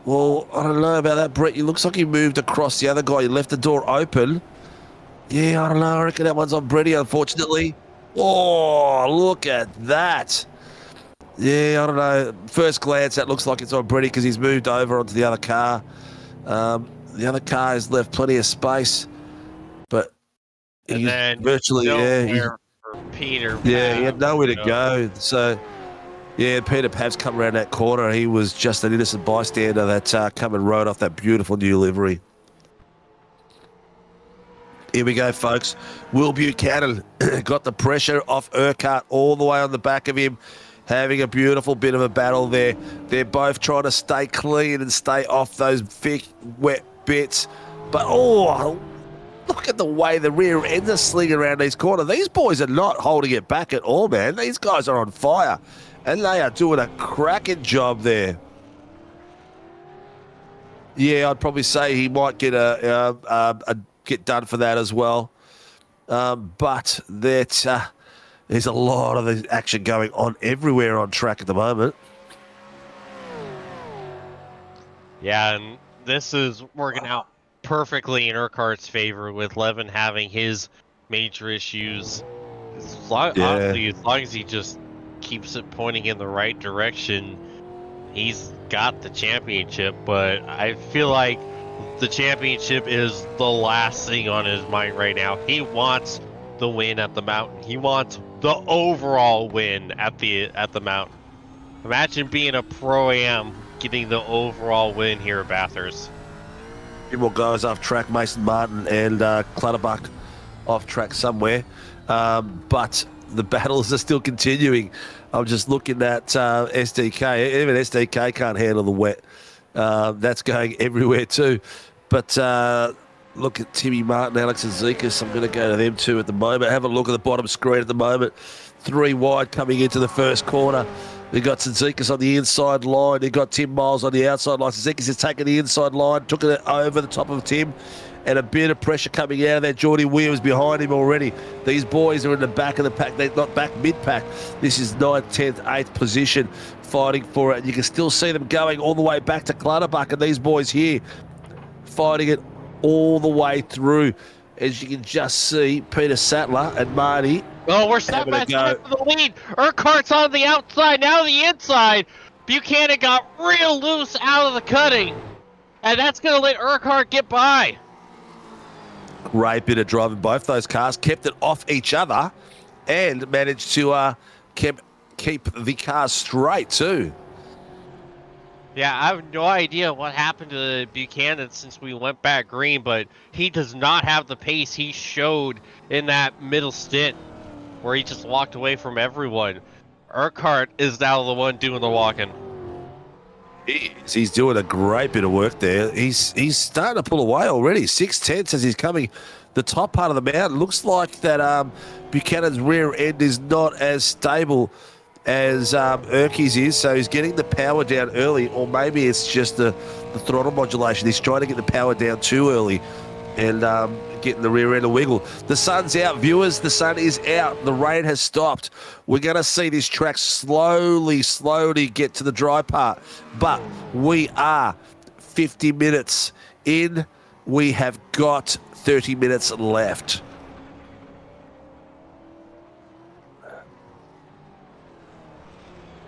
Well, I don't know about that, Brett. He looks like he moved across the other guy. He left the door open. Yeah, I don't know. I reckon that one's on Bretty, unfortunately. Oh, look at that. Yeah, I don't know. First glance, that looks like it's on Bretty because he's moved over onto the other car. The other car has left plenty of space, but he's virtually, for Peter. Yeah, he had nowhere to go. So, yeah, Peter Pab's come around that corner. He was just an innocent bystander that come and rode off that beautiful new livery. Here we go, folks. Will Buchanan got the pressure off Urquhart all the way on the back of him, having a beautiful bit of a battle there. They're both trying to stay clean and stay off those thick, wet bits. But, oh, look at the way the rear ends are slinging around these corners. These boys are not holding it back at all, man. These guys are on fire, and they are doing a cracking job there. Yeah, I'd probably say he might get get done for that as well. But there's a lot of the action going on everywhere on track at the moment. Yeah, and this is working out perfectly in Urquhart's favor with Levin having his major issues. Honestly, as long as he just keeps it pointing in the right direction, he's got the championship. But I feel like the championship is the last thing on his mind right now. He wants the win at the mountain. He wants the overall win at the mountain. Imagine being a Pro-Am getting the overall win here at Bathurst. A few more guys off track, Mason Martin and Clutterbuck off track somewhere. But the battles are still continuing. I'm just looking at SDK. Even SDK can't handle the wet. That's going everywhere too. But look at Timmy Martin, Alex and Zekas. I'm going to go to them too at the moment. Have a look at the bottom screen at the moment. 3 wide coming into the first corner. We've got Zekas on the inside line. They've got Tim Miles on the outside line. Zekas has taken the inside line, took it over the top of Tim, and a bit of pressure coming out of that. Jordy Williams behind him already. These boys are in the back of the pack. They're not back mid-pack. This is 9th, 10th, 8th position fighting for it. And you can still see them going all the way back to Clutterbuck, and these boys here fighting it all the way through. As you can just see, Peter Sattler and Marty. Oh, we're step by step for the lead. Urquhart's on the outside, now the inside. Buchanan got real loose out of the cutting, and that's going to let Urquhart get by. Great bit of driving. Both those cars kept it off each other and managed to keep the cars straight too. Yeah, I have no idea what happened to Buchanan since we went back green, but he does not have the pace he showed in that middle stint where he just walked away from everyone. Urquhart is now the one doing the walking. He's doing a great bit of work there. He's starting to pull away already. 6/10 as he's coming the top part of the mountain. Looks like that Buchanan's rear end is not as stable as Urquhart's is, so he's getting the power down early, or maybe it's just the throttle modulation. He's trying to get the power down too early and getting the rear end a wiggle. The sun's out, viewers. The sun is out. The rain has stopped. We're going to see this track slowly get to the dry part, but we are 50 minutes in. We have got 30 minutes left.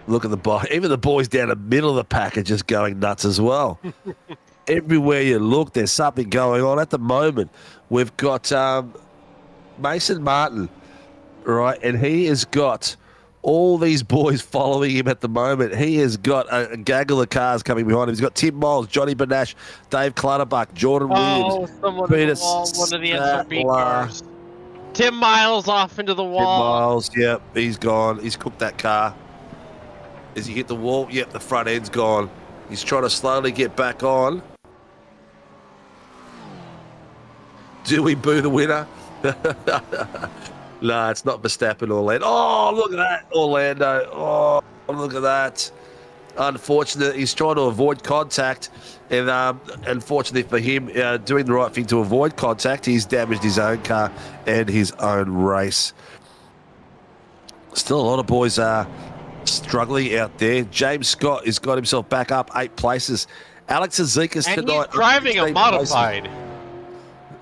Look at the boy. Even the boys down the middle of the pack are just going nuts as well. Everywhere you look, there's something going on. At the moment, we've got Mason Martin, right? And he has got all these boys following him at the moment. He has got a gaggle of cars coming behind him. He's got Tim Miles, Johnny Benash, Dave Clutterbuck, Jordan Williams, Peter one of the SRB cars. Tim Miles off into the wall. Tim Miles, yep, he's gone. He's cooked that car. As he hit the wall, yep, the front end's gone. He's trying to slowly get back on. Do we boo the winner? No, it's not Verstappen, Orlando. Oh, look at that, Orlando. Oh, look at that. Unfortunate, he's trying to avoid contact. And unfortunately for him, doing the right thing to avoid contact, he's damaged his own car and his own race. Still a lot of boys are struggling out there. James Scott has got himself back up 8 places. Alex Azikas tonight. He's driving a modified. Places.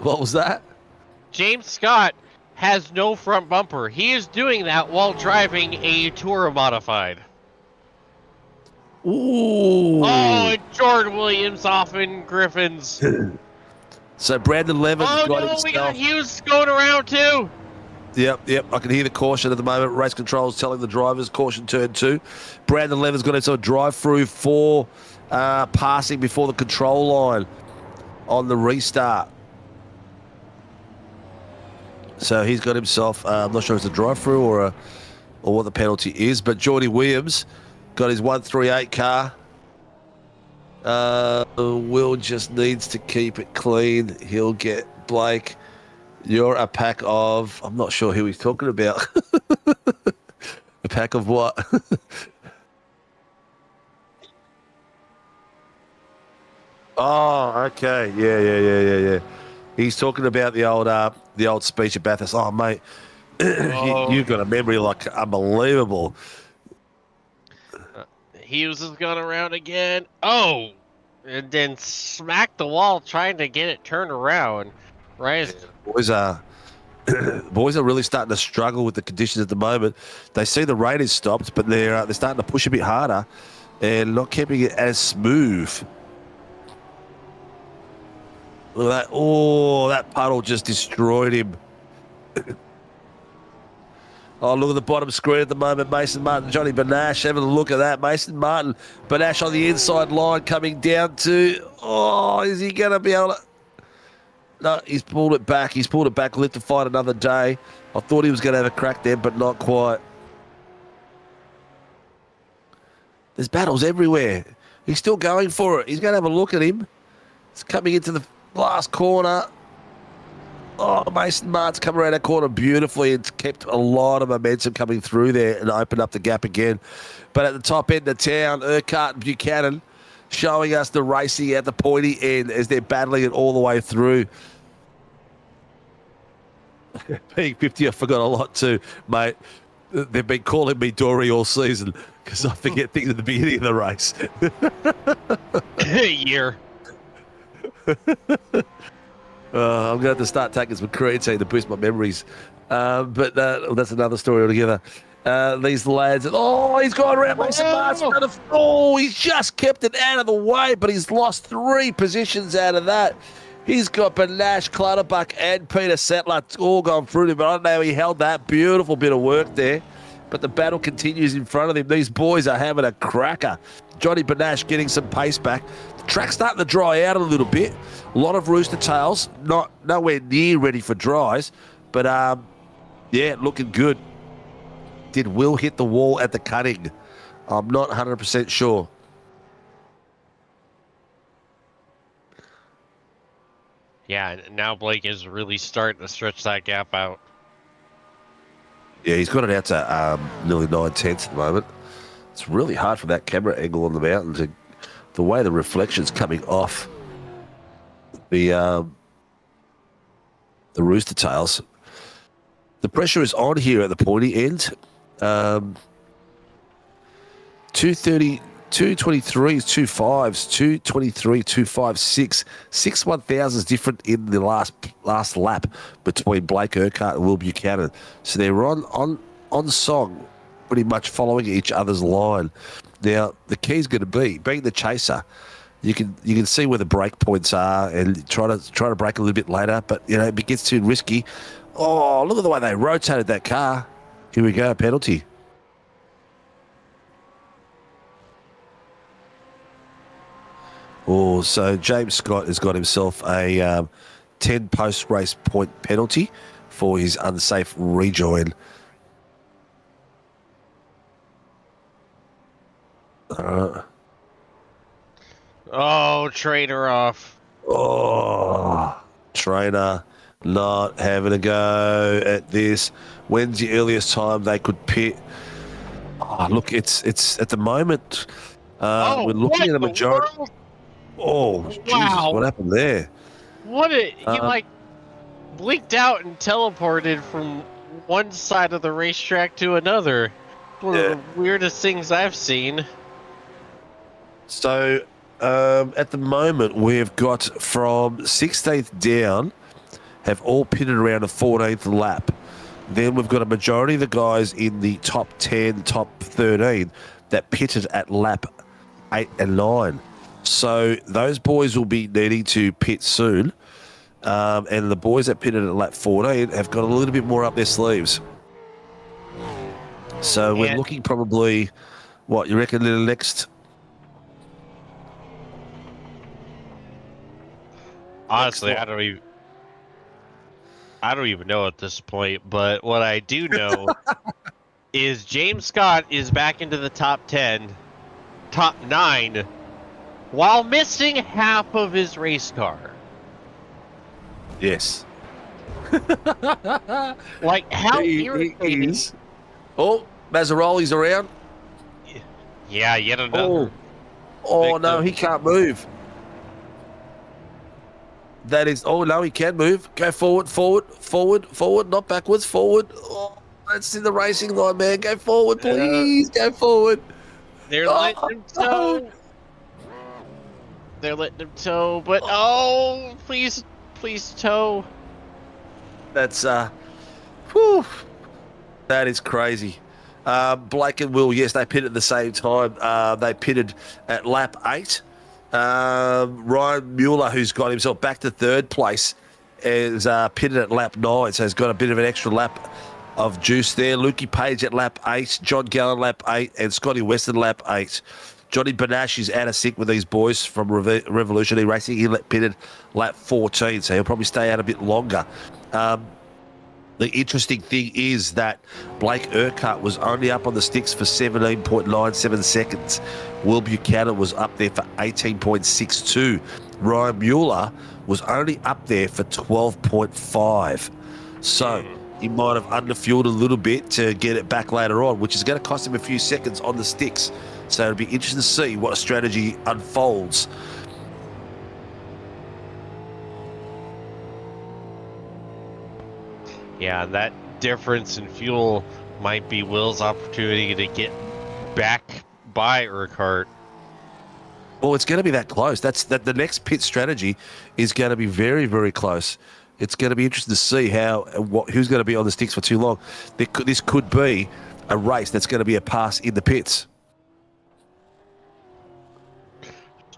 What was that? James Scott has no front bumper. He is doing that while driving a Tourer modified. Ooh. Oh, and Jordan Williams off in Griffin's. So Brandon Levin's got himself. We got Hughes going around too. Yep. I can hear the caution at the moment. Race control's telling the drivers caution turn 2. Brandon Levin's got himself a drive-through for passing before the control line on the restart. So he's got himself, I'm not sure if it's a drive-through or what the penalty is, but Jordy Williams got his 138 car. Will just needs to keep it clean. He'll get Blake. You're a pack of, I'm not sure who he's talking about. A pack of what? Oh, okay. Yeah. He's talking about the old speech at Bathurst. Oh, mate, you've got a memory like unbelievable. Hughes has gone around again. Oh, and then smacked the wall trying to get it turned around. Right. Yeah, boys are really starting to struggle with the conditions at the moment. They see the rain is stopped, but they're starting to push a bit harder and not keeping it as smooth. Look at that. Oh, that puddle just destroyed him. Oh, look at the bottom screen at the moment. Mason Martin, Johnny Benash, having a look at that. Mason Martin, Benash on the inside line coming down to... Oh, is he going to be able to... No, he's pulled it back. Live to fight another day. I thought he was going to have a crack there, but not quite. There's battles everywhere. He's still going for it. He's going to have a look at him. It's coming into the last corner. Oh, Mason Martin's come around that corner beautifully. It's kept a lot of momentum coming through there and opened up the gap again. But at the top end of town, Urquhart and Buchanan showing us the racing at the pointy end as they're battling it all the way through. Being 50, I forgot a lot too, mate. They've been calling me Dory all season because I forget things at the beginning of the race. Year. I'm going to have to start taking some creatine to boost my memories. But that's another story altogether. These lads, he's gone around Mason Martin. He's just kept it out of the way, but he's lost 3 positions out of that. He's got Banash, Clutterbuck, and Peter Settler all gone through him, but I don't know how he held that. Beautiful bit of work there. But the battle continues in front of him. These boys are having a cracker. Johnny Banash getting some pace back. The track's starting to dry out a little bit. A lot of rooster tails, nowhere near ready for dries. But, yeah, looking good. Did Will hit the wall at the cutting? I'm not 100% sure. Yeah, now Blake is really starting to stretch that gap out. Yeah, he's got it out to nearly 9/10 at the moment. It's really hard from that camera angle on the mountain the way the reflection's coming off the rooster tails. The pressure is on here at the pointy end. 230, 223s, 25s, 223, 256, 6 1000s different in the last lap between Blake Urquhart and Will Buchanan. So they're on song, pretty much following each other's line. Now the key's going to be being the chaser. You can see where the break points are and try to break a little bit later, but if it gets too risky. Oh, look at the way they rotated that car. Here we go, penalty. Oh, so James Scott has got himself a 10 post-race point penalty for his unsafe rejoin. Oh, trainer off. Oh, trainer not having a go at this. When's the earliest time they could pit? Oh, look, it's at the moment. We're looking at a majority. World? Oh, Wow. Jesus, what happened there? He blinked out and teleported from one side of the racetrack to another. One of the weirdest things I've seen. So, at the moment, we've got from 16th down, have all pitted around the 14th lap. Then we've got a majority of the guys in the top 10, top 13 that pitted at lap 8 and 9. So those boys will be needing to pit soon. And the boys that pitted at lap 14 have got a little bit more up their sleeves. So we're looking probably, what, you reckon, the next... Honestly, I don't even know at this point, but what I do know is James Scott is back into the top 10, top 9, while missing half of his race car. Yes. Like, how irritating. He is. Oh, Mazzaroli's around. Yeah, yet another. Oh no, he can't move. That is, oh no, he can move. Go forward, not backwards, forward. Oh, that's in the racing line, man. Go forward, please. Go forward. They're letting him tow. They're letting him tow, but please tow. That's whew, that is crazy. Blake and Will, yes, they pitted at the same time. They pitted at lap 8. Ryan Mueller, who's got himself back to 3rd place, is pitted at lap 9, so he's got a bit of an extra lap of juice there. Lukey Page at lap 8, John Gallen lap 8, and Scotty Weston lap 8. Johnny Banash is out of sync with these boys from Revolutionary Racing. He pitted lap 14, so he'll probably stay out a bit longer. The interesting thing is that Blake Urquhart was only up on the sticks for 17.97 seconds. Will Buchanan was up there for 18.62. Ryan Mueller was only up there for 12.5. So he might have underfueled a little bit to get it back later on, which is going to cost him a few seconds on the sticks. So it'll be interesting to see what strategy unfolds. Yeah, that difference in fuel might be Will's opportunity to get back by Urquhart. Well, it's going to be that close. The next pit strategy is going to be very, very close. It's going to be interesting to see who's going to be on the sticks for too long. This could be a race that's going to be a pass in the pits.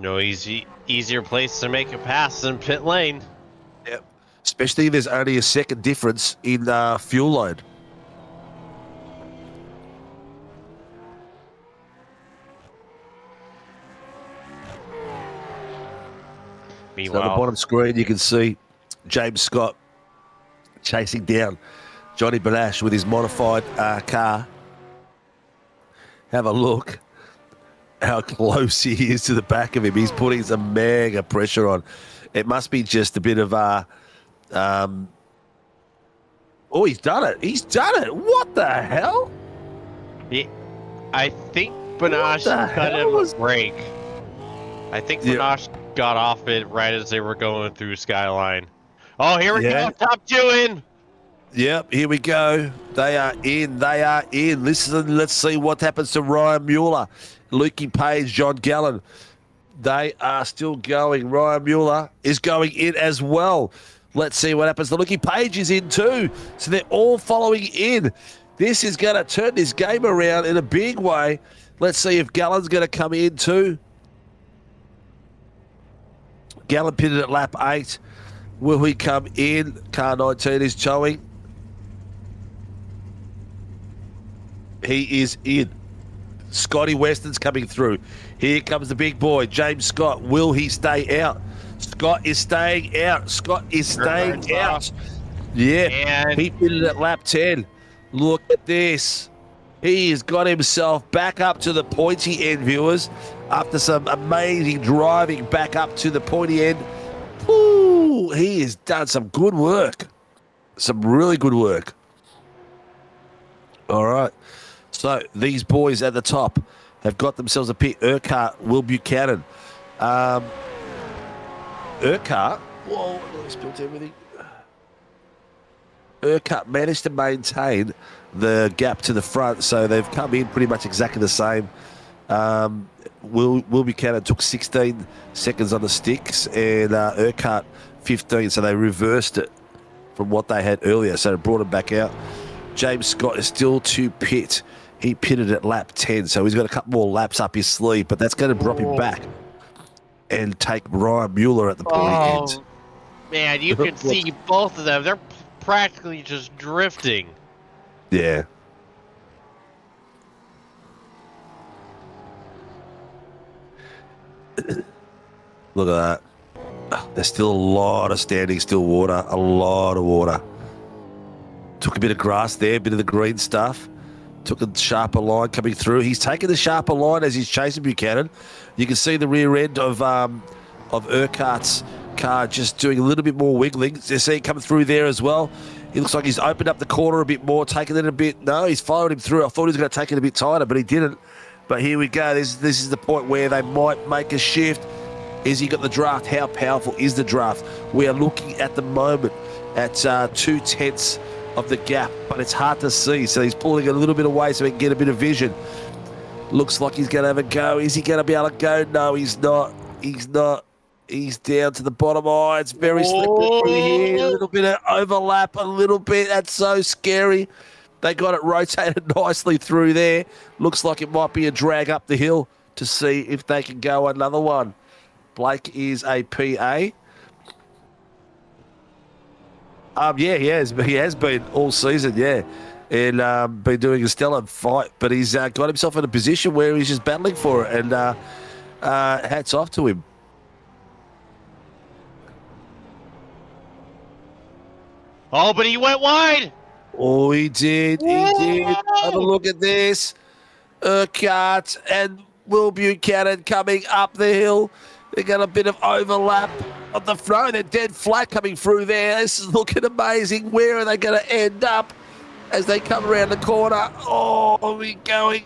No easier place to make a pass than pit lane. Yep. Especially if there's only a second difference in fuel load. Meanwhile, So on the bottom screen, you can see James Scott chasing down Johnny Banash with his modified car. Have a look how close he is to the back of him. He's putting some mega pressure on. It must be just a bit of oh, he's done it. He's done it. What the hell? yeah, I think Banash cut him a break. I think Banash got off it right as they were going through Skyline. Oh, here we go. Top two in. Yep, here we go. They are in. They are in. Listen, let's see what happens to Ryan Mueller, Lukey Page, John Gallen. They are still going. Ryan Mueller is going in as well. Let's see what happens. The Lukey Page is in too. So they're all following in. This is going to turn this game around in a big way. Let's see if Gallen's going to come in too. Gallen pitted at lap 8. Will he come in? Car 19 is towing. He is in. Scotty Weston's coming through. Here comes the big boy, James Scott. Will he stay out? Scott is staying out. Scott is staying out. Yeah, And he pitted at lap 10. Look at this. He has got himself back up to the pointy end, viewers, after some amazing driving back up to the pointy end. Ooh, he has done some good work. Some really good work. All right. So these boys at the top have got themselves a pit. Urquhart, Will Buchanan. Urquhart, whoa, I spilled everything. Urquhart managed to maintain the gap to the front, so they've come in pretty much exactly the same. Will Buchanan took 16 seconds on the sticks, and Urquhart 15, so they reversed it from what they had earlier, so it brought him back out. James Scott is still to pit. He pitted at lap 10, so he's got a couple more laps up his sleeve, but that's going to drop him back and take Ryan Mueller at the point end. Man, you can see both of them. They're practically just drifting. Yeah. Look at that. There's still a lot of standing still water, a lot of water. Took a bit of grass there, a bit of the green stuff. Took a sharper line coming through. He's taking the sharper line as he's chasing Buchanan. You can see the rear end of Urquhart's car just doing a little bit more wiggling. You see it coming through there as well. He looks like he's opened up the corner a bit more, taking it a bit. No, he's followed him through. I thought he was going to take it a bit tighter, but he didn't. But here we go. This is the point where they might make a shift. Is he got the draft? How powerful is the draft? We are looking at the moment at 2/10 of the gap, but it's hard to see. So he's pulling a little bit away so he can get a bit of vision. Looks like he's going to have a go. Is he going to be able to go? No, he's not. He's not. He's down to the bottom. Oh, it's very slippery through here. A little bit of overlap, a little bit. That's so scary. They got it rotated nicely through there. Looks like it might be a drag up the hill to see if they can go another one. Blake is a PA. Yeah, he has been all season, yeah. And been doing a stellar fight. But he's got himself in a position where he's just battling for it. And hats off to him. Oh, but he went wide. Oh, he did. He did. Have a look at this. Urquhart and Will Buchanan coming up the hill. They got a bit of overlap on the front. They're dead flat coming through there. This is looking amazing. Where are they going to end up as they come around the corner? Oh, we're going.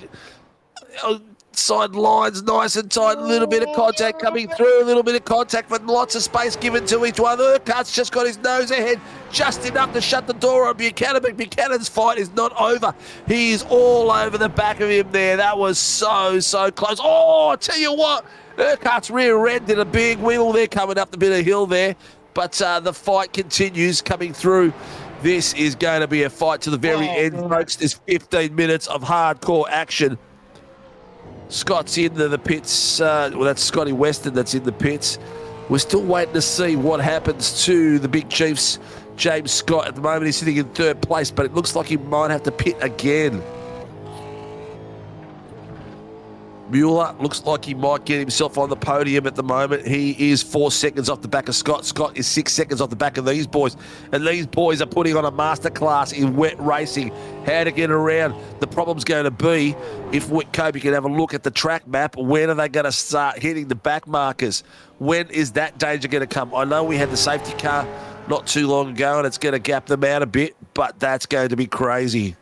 Side lines nice and tight, a little bit of contact coming through, a little bit of contact, but lots of space given to each one. Urquhart's just got his nose ahead, just enough to shut the door on Buchanan, but Buchanan's fight is not over. He is all over the back of him there. That was so close. Oh, I tell you what, Urquhart's rear end did a big wiggle there coming up the bit of hill there, but the fight continues coming through. This is going to be a fight to the very end, folks. There's 15 minutes of hardcore action. Scott's into the pits. Well, that's Scotty Weston that's in the pits. We're still waiting to see what happens to the Big Chiefs. James Scott, at the moment, he's sitting in third place, but it looks like he might have to pit again. Mueller looks like he might get himself on the podium at the moment. He is 4 seconds off the back of Scott. Scott is 6 seconds off the back of these boys. And these boys are putting on a masterclass in wet racing, how to get around. The problem's going to be, if Whitcoby can have a look at the track map, when are they going to start hitting the back markers? When is that danger going to come? I know we had the safety car not too long ago, and it's going to gap them out a bit, but that's going to be crazy.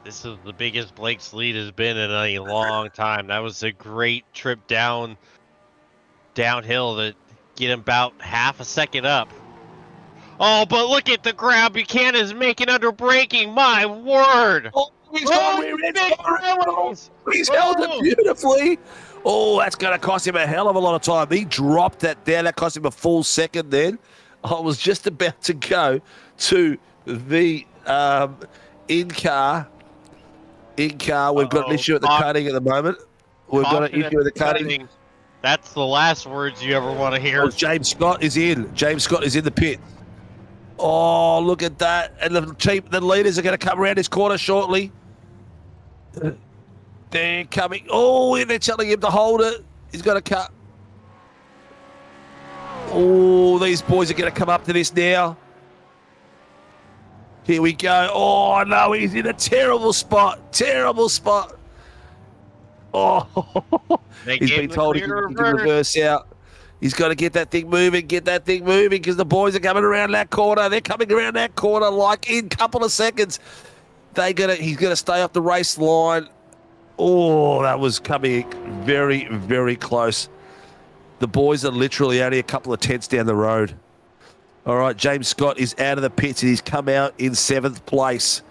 This is the biggest Blake's lead has been in a long time. That was a great trip downhill to get him about half a second up. Oh, but look at the grab Buchanan's making under braking. My word! Oh, he's held it beautifully. Oh, that's going to cost him a hell of a lot of time. He dropped that down. That cost him a full second then. I was just about to go to the in-car. In-car, we've got an issue at the cutting at the moment. We've got an issue at the cutting. That's the last words you ever want to hear. Oh, James Scott is in. James Scott is in the pit. Oh, look at that. And the leaders are going to come around this corner shortly. They're coming. Oh, they're telling him to hold it. He's got to cut. Oh, these boys are going to come up to this now. Here we go. Oh, no, he's in a terrible spot. Terrible spot. Oh, he's been told he can reverse out. He's got to get that thing moving, because the boys are coming around that corner. They're coming around that corner like in a couple of seconds. He's going to stay off the race line. Oh, that was coming very, very close. The boys are literally only a couple of tenths down the road. All right, James Scott is out of the pits and he's come out in 7th place.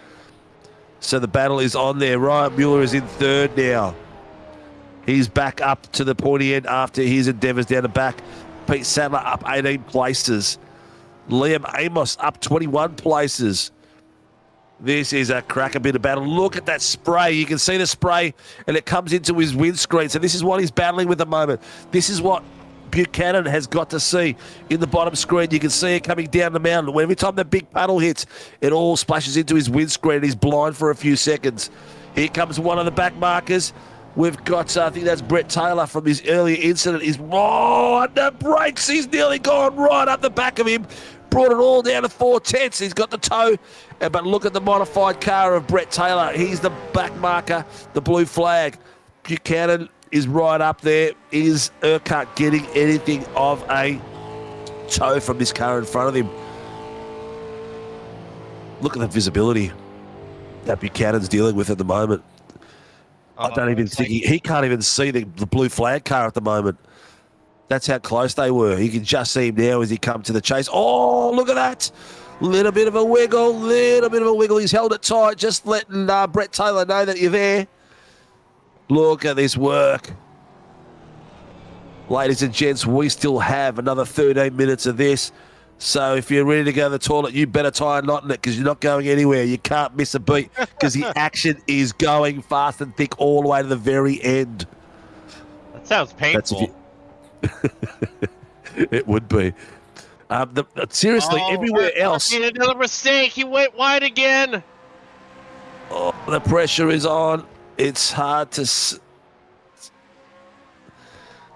So the battle is on there. Ryan Mueller is in 3rd now. He's back up to the pointy end after his endeavours down the back. Pete Sadler up 18 places. Liam Amos up 21 places. This is a cracker bit of battle. Look at that spray. You can see the spray and it comes into his windscreen. So this is what he's battling with at the moment. This is what Buchanan has got to see in the bottom screen. You can see it coming down the mountain. Every time that big paddle hits, it all splashes into his windscreen. He's blind for a few seconds. Here comes one of the back markers. We've got, I think that's Brett Taylor from his earlier incident. He's under brakes. He's nearly gone right up the back of him. Brought it all down to 4 tenths. He's got the toe. But look at the modified car of Brett Taylor. He's the back marker, the blue flag. Buchanan is right up there. Is Urquhart getting anything of a toe from this car in front of him? Look at the visibility that Buchanan's dealing with at the moment. I don't even think he can't even see the blue flag car at the moment. That's how close they were. You can just see him now as he comes to the chase. Oh, look at that. Little bit of a wiggle, He's held it tight, just letting Brett Taylor know that you're there. Look at this work. Ladies and gents, we still have another 13 minutes of this. So if you're ready to go to the toilet, you better tie a knot in it because you're not going anywhere. You can't miss a beat because the action is going fast and thick all the way to the very end. That sounds painful. It would be. Seriously, everywhere else. He made another mistake. He went wide again. Oh, the pressure is on. It's hard to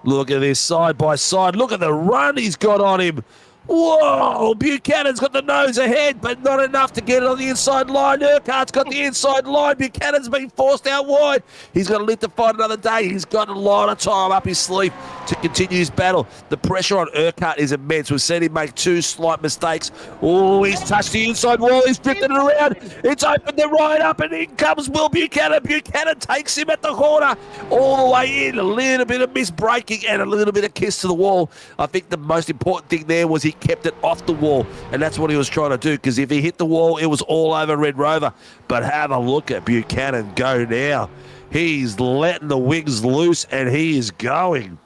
look at this side by side. Look at the run he's got on him. Whoa, Buchanan's got the nose ahead, but not enough to get it on the inside line. Urquhart's got the inside line. Buchanan's been forced out wide. He's got to live to fight another day. He's got a lot of time up his sleeve. to continue his battle. The pressure on Urquhart is immense. We've seen him make 2 slight mistakes. Oh, he's touched the inside wall. He's drifted it around. It's opened the right up, and in comes Will Buchanan. Buchanan takes him at the corner all the way in. A little bit of misbraking and a little bit of kiss to the wall. I think the most important thing there was he kept it off the wall, and that's what he was trying to do, because if he hit the wall, it was all over Red Rover. But have a look at Buchanan go now. He's letting the wings loose, and he is going.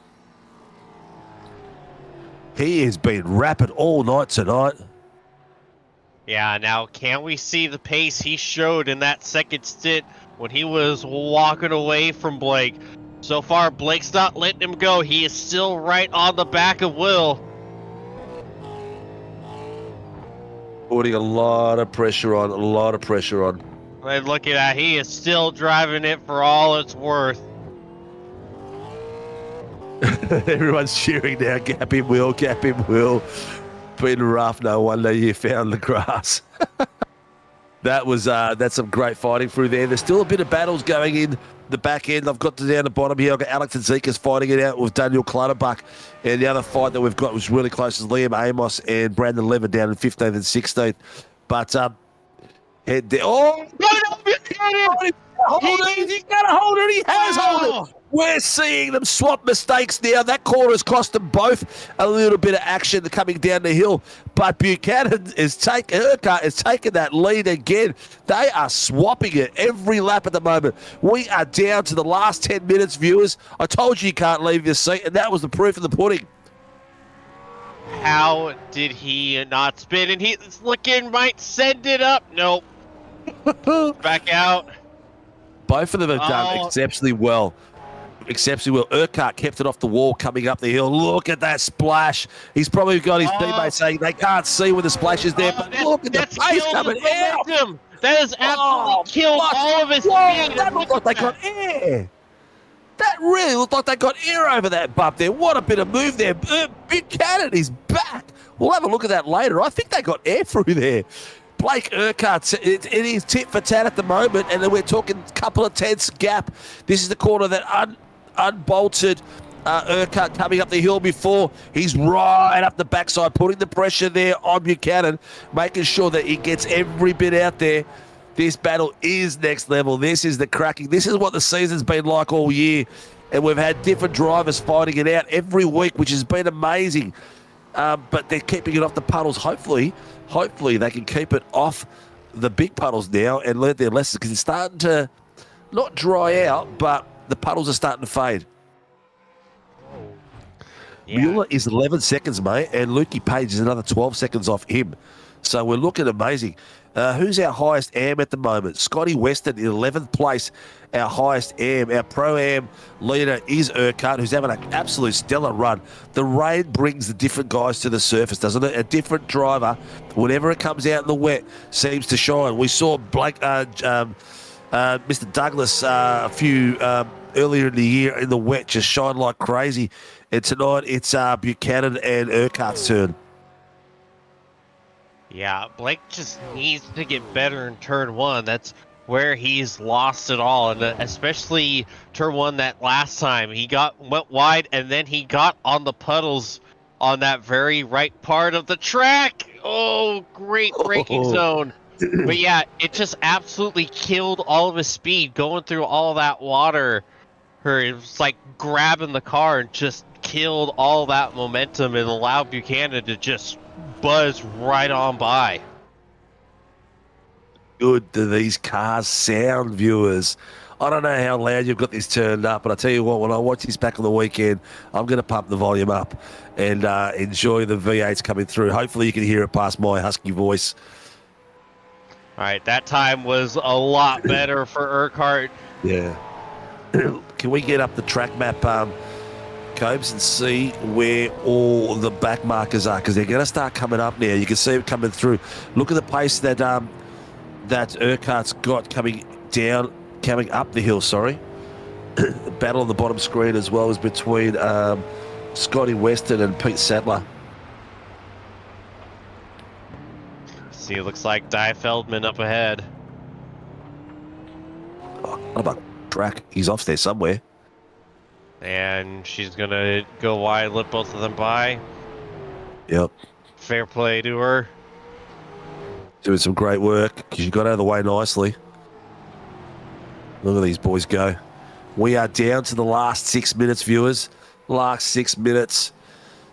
He has been rapid all night tonight. Yeah, now can we see the pace he showed in that second stint when he was walking away from Blake? So far, Blake's not letting him go. He is still right on the back of Will. Putting a lot of pressure on, And look at that, he is still driving it for all it's worth. Everyone's cheering now. Gap him, Will. Gap him, Will. Been rough. No wonder you found the grass. That's some great fighting through there. There's still a bit of battles going in the back end. I've got to down the bottom here. I've got Alex and Zekas fighting it out with Daniel Clutterbuck. And the other fight that we've got was really close is Liam Amos and Brandon Levin down in 15th and 16th. But head there. Oh, he's got a hold it. He has hold it. We're seeing them swap mistakes now. That corner has cost them both a little bit of action coming down the hill. But Buchanan Urquhart is taking that lead again. They are swapping it every lap at the moment. We are down to the last 10 minutes, viewers. I told you can't leave your seat, and that was the proof of the pudding. How did he not spin? And he's looking, might send it up. Nope. Back out. Both of them have done exceptionally well. Urquhart kept it off the wall coming up the hill. Look at that splash. He's probably got his teammates saying they can't see when the splash is there, but look at the pace coming out. That has absolutely killed all of his speed. That looked like they got air. That really looked like they got air over that bump there. What a bit of move there. Buchanan is back. We'll have a look at that later. I think they got air through there. Blake Urquhart, it is tit for tat at the moment, and then we're talking a couple of tenths gap. This is the corner that unbolted Urquhart coming up the hill before. He's right up the backside, putting the pressure there on Buchanan, making sure that he gets every bit out there. This battle is next level. This is the cracking. This is what the season's been like all year, and we've had different drivers fighting it out every week, which has been amazing. But they're keeping it off the puddles. Hopefully they can keep it off the big puddles now and learn their lessons, because it's starting to not dry out, but the puddles are starting to fade. Yeah. Mueller is 11 seconds, mate, and Lukey Page is another 12 seconds off him. So we're looking amazing. Who's our highest AM at the moment? Scotty Weston in 11th place, our highest AM. Our Pro-Am leader is Urquhart, who's having an absolute stellar run. The rain brings the different guys to the surface, doesn't it? A different driver, whenever it comes out in the wet, seems to shine. We saw Mr. Douglas a few earlier in the year in the wet just shine like crazy. And tonight it's Buchanan and Urquhart's turn. Yeah, Blake just needs to get better in turn one. That's where he's lost it all, and especially turn one that last time. He went wide, and then he got on the puddles on that very right part of the track. Oh, great braking zone. But yeah, it just absolutely killed all of his speed going through all that water. It was like grabbing the car and just killed all that momentum and allowed Buchanan to just buzz right on by. Good do these cars sound, viewers. I don't know how loud you've got this turned up, but I tell you what, when I watch this back on the weekend, I'm going to pump the volume up and enjoy the V8s coming through. Hopefully you can hear it past my husky voice. All right, that time was a lot better for Urquhart. Yeah. Can we get up the track map, Cobes, and see where all the back markers are? Because they're going to start coming up now. You can see it coming through. Look at the pace that Urquhart's got coming up the hill, sorry. The battle on the bottom screen as well is between Scotty Weston and Pete Sadler. See, it looks like Di Feldman up ahead. Oh, what about track? He's off there somewhere. And she's going to go wide, let both of them by. Yep. Fair play to her. Doing some great work because you got out of the way nicely. Look at these boys go. We are down to the last 6 minutes, viewers. Last 6 minutes.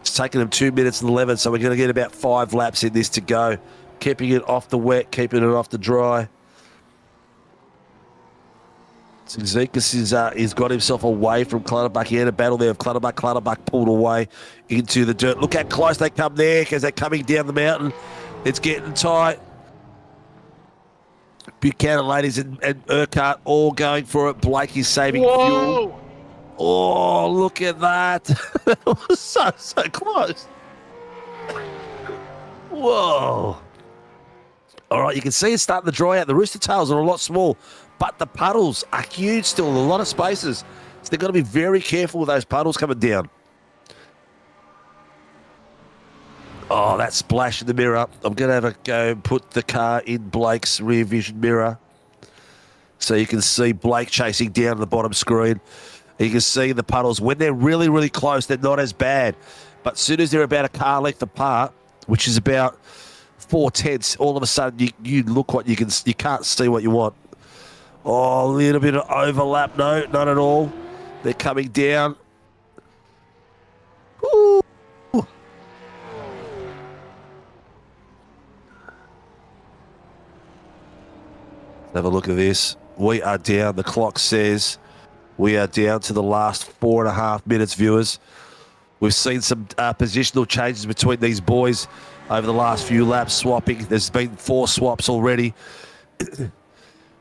It's taken them 2 minutes and 11, so we're going to get about 5 laps in this to go. Keeping it off the wet, keeping it off the dry. So Sinka he's got himself away from Clutterbuck. He had a battle there of Clutterbuck. Clutterbuck pulled away into the dirt. Look how close they come there as they're coming down the mountain. It's getting tight. Buchanan ladies and Urquhart all going for it. Blake is saving fuel. Oh, look at that. That was so close. Whoa. All right, you can see it's starting to dry out. The rooster tails are a lot small, but the puddles are huge still, a lot of spaces. So they've got to be very careful with those puddles coming down. Oh, that splash in the mirror. I'm going to have a go and put the car in Blake's rear vision mirror so you can see Blake chasing down the bottom screen. You can see the puddles. When they're really, really close, they're not as bad. But as soon as they're about a car length apart, which is about 4/10, all of a sudden you look what you can't see what you want. Oh, a little bit of overlap. No, not at all. They're coming down. Ooh. Have a look at this. We are down. The clock says we are down to the last 4.5 minutes, viewers. We've seen some positional changes between these boys over the last few laps, swapping. There's been 4 swaps already.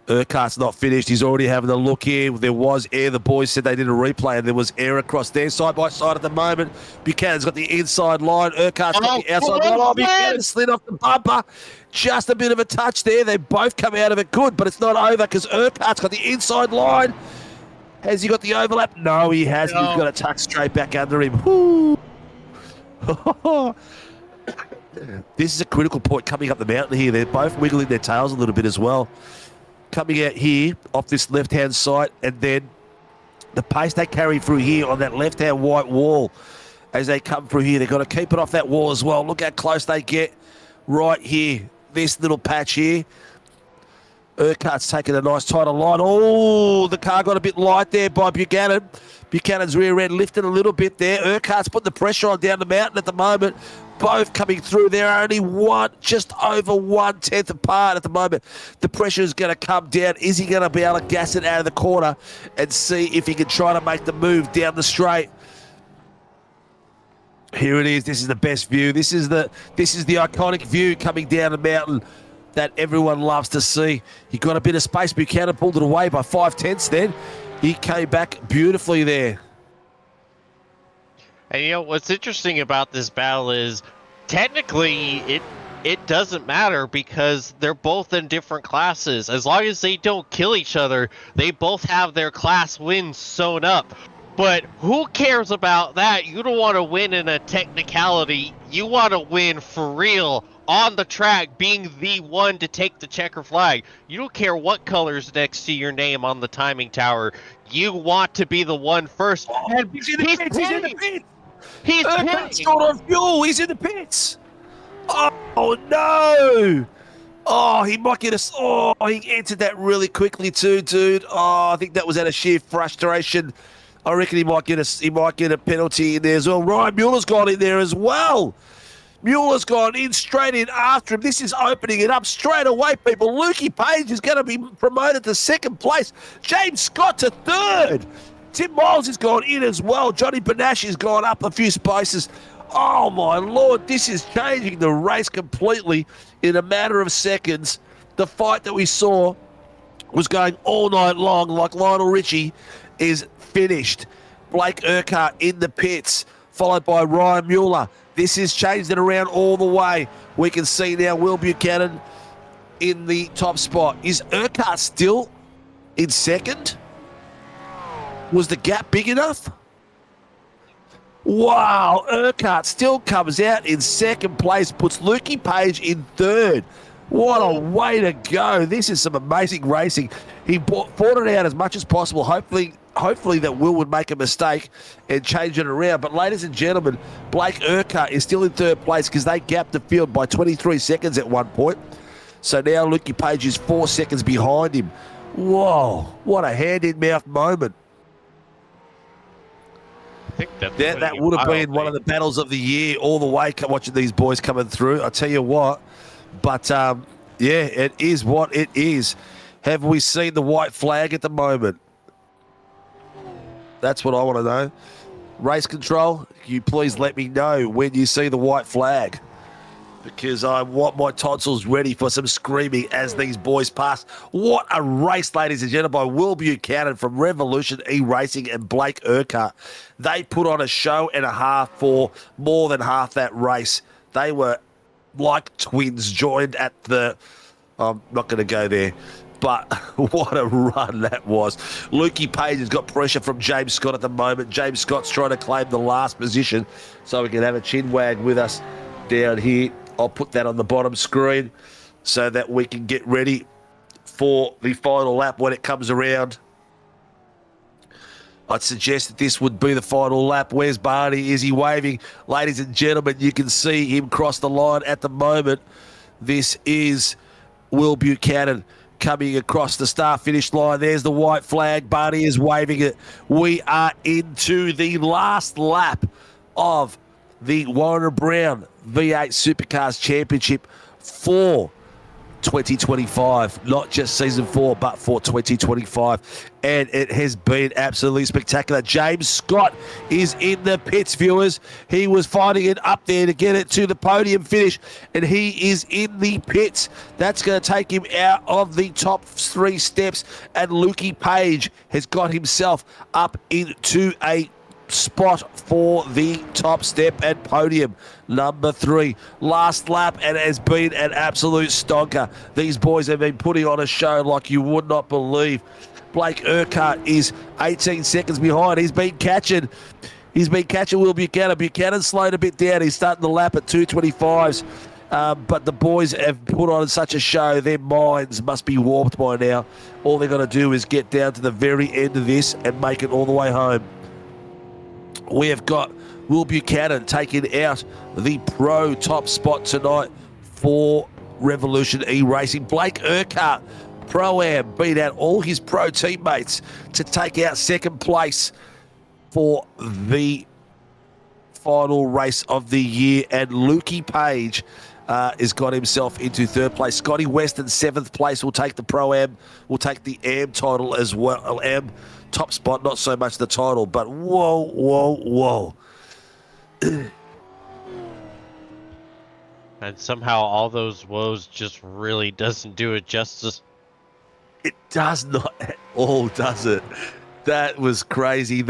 Urquhart's not finished. He's already having a look here. There was air. The boys said they did a replay, and there was air across there, side by side at the moment. Buchanan's got the inside line. Urquhart's got the outside line. Oh, Buchanan slid off the bumper. Just a bit of a touch there. They both come out of it good, but it's not over because Urquhart's got the inside line. Has he got the overlap? No, he hasn't. No. He's got to tuck straight back under him. This is a critical point coming up the mountain here. They're both wiggling their tails a little bit as well. Coming out here off this left-hand side, and then the pace they carry through here on that left-hand white wall as they come through here. They've got to keep it off that wall as well. Look how close they get right here. This little patch here. Urquhart's taking a nice tighter line. Oh, the car got a bit light there by Buchanan. Buchanan's rear end lifted a little bit there. Urquhart's putting the pressure on down the mountain at the moment. Both coming through. They're only just over 1/10 apart at the moment. The pressure is going to come down. Is he going to be able to gas it out of the corner and see if he can try to make the move down the straight? Here it is. This is the best view. This is the iconic view coming down the mountain that everyone loves to see. He got a bit of space. Buchanan pulled it away by 5/10 then. He came back beautifully there. And you know what's interesting about this battle is technically it doesn't matter because they're both in different classes. As long as they don't kill each other, they both have their class wins sewn up. But who cares about that? You don't want to win in a technicality. You want to win for real on the track, being the one to take the checker flag. You don't care what color's next to your name on the timing tower. You want to be the one first. And he's in the pits. He's in the pits. He's short on fuel. He's in the pits. Oh, no. Oh, he might get us. Oh, he entered that really quickly too, dude. Oh, I think that was out of sheer frustration. I reckon he might get a penalty in there as well. Ryan Mueller's gone in there as well. Mueller's gone in straight in after him. This is opening it up straight away, people. Lukey Page is going to be promoted to 2nd place. James Scott to 3rd. Tim Miles has gone in as well. Johnny Benash has gone up a few spaces. Oh, my Lord. This is changing the race completely in a matter of seconds. The fight that we saw was going all night long, like Lionel Richie, is finished. Blake Urquhart in the pits, followed by Ryan Mueller. This has changed it around all the way. We can see now Will Buchanan in the top spot. Is Urquhart still in 2nd? Was the gap big enough? Wow, Urquhart still comes out in 2nd place, puts Lukey Page in 3rd. What a way to go. This is some amazing racing. He fought it out as much as possible. Hopefully hopefully that Will would make a mistake and change it around. But ladies and gentlemen, Blake Urquhart is still in third place because they gapped the field by 23 seconds at one point. So now Lukey Page is 4 seconds behind him. Whoa, what a hand-in-mouth moment. I think that would have been one of the battles of the year all the way, watching these boys coming through. I tell you what. But, yeah, it is what it is. Have we seen the white flag at the moment? That's what I want to know. Race control, can you please let me know when you see the white flag? Because I want my tonsils ready for some screaming as these boys pass. What a race, ladies and gentlemen, by Will Buchanan from Revolution IRacing and Blake Urquhart. They put on a show and a half for more than half that race. They were like twins joined at the... I'm not going to go there. But what a run that was. Lukey Page has got pressure from James Scott at the moment. James Scott's trying to claim the last position so we can have a chin wag with us down here. I'll put that on the bottom screen so that we can get ready for the final lap when it comes around. I'd suggest that this would be the final lap. Where's Barney? Is he waving? Ladies and gentlemen, you can see him cross the line at the moment. This is Will Buchanan coming across the start-finish line. There's the white flag. Barney is waving it. We are into the last lap of the Warner Brown V8 Supercars Championship for 2025. Not just Season 4, but for 2025. And it has been absolutely spectacular. James Scott is in the pits, viewers. He was fighting it up there to get it to the podium finish, and he is in the pits. That's going to take him out of the top 3 steps, and Lukey Page has got himself up into a spot for the top step and podium number 3. Last lap, and it has been an absolute stonker. These boys have been putting on a show like you would not believe. Blake Urquhart is 18 seconds behind. He's been catching Will Buchanan. Buchanan slowed a bit down. He's starting the lap at 2:25s. But the boys have put on such a show. Their minds must be warped by now. All they're going to do is get down to the very end of this and make it all the way home. We have got Will Buchanan taking out the pro top spot tonight for Revolution IRacing. Blake Urquhart, Pro-Am, beat out all his pro teammates to take out second place for the final race of the year. And Lukey Page has got himself into third place. Scotty Weston, 7th place, will take the Pro-Am, will take the AM title as well. AM top spot, not so much the title, but whoa, whoa, whoa. And somehow all those woes just really doesn't do it justice. It does not at all, does it? That was crazy.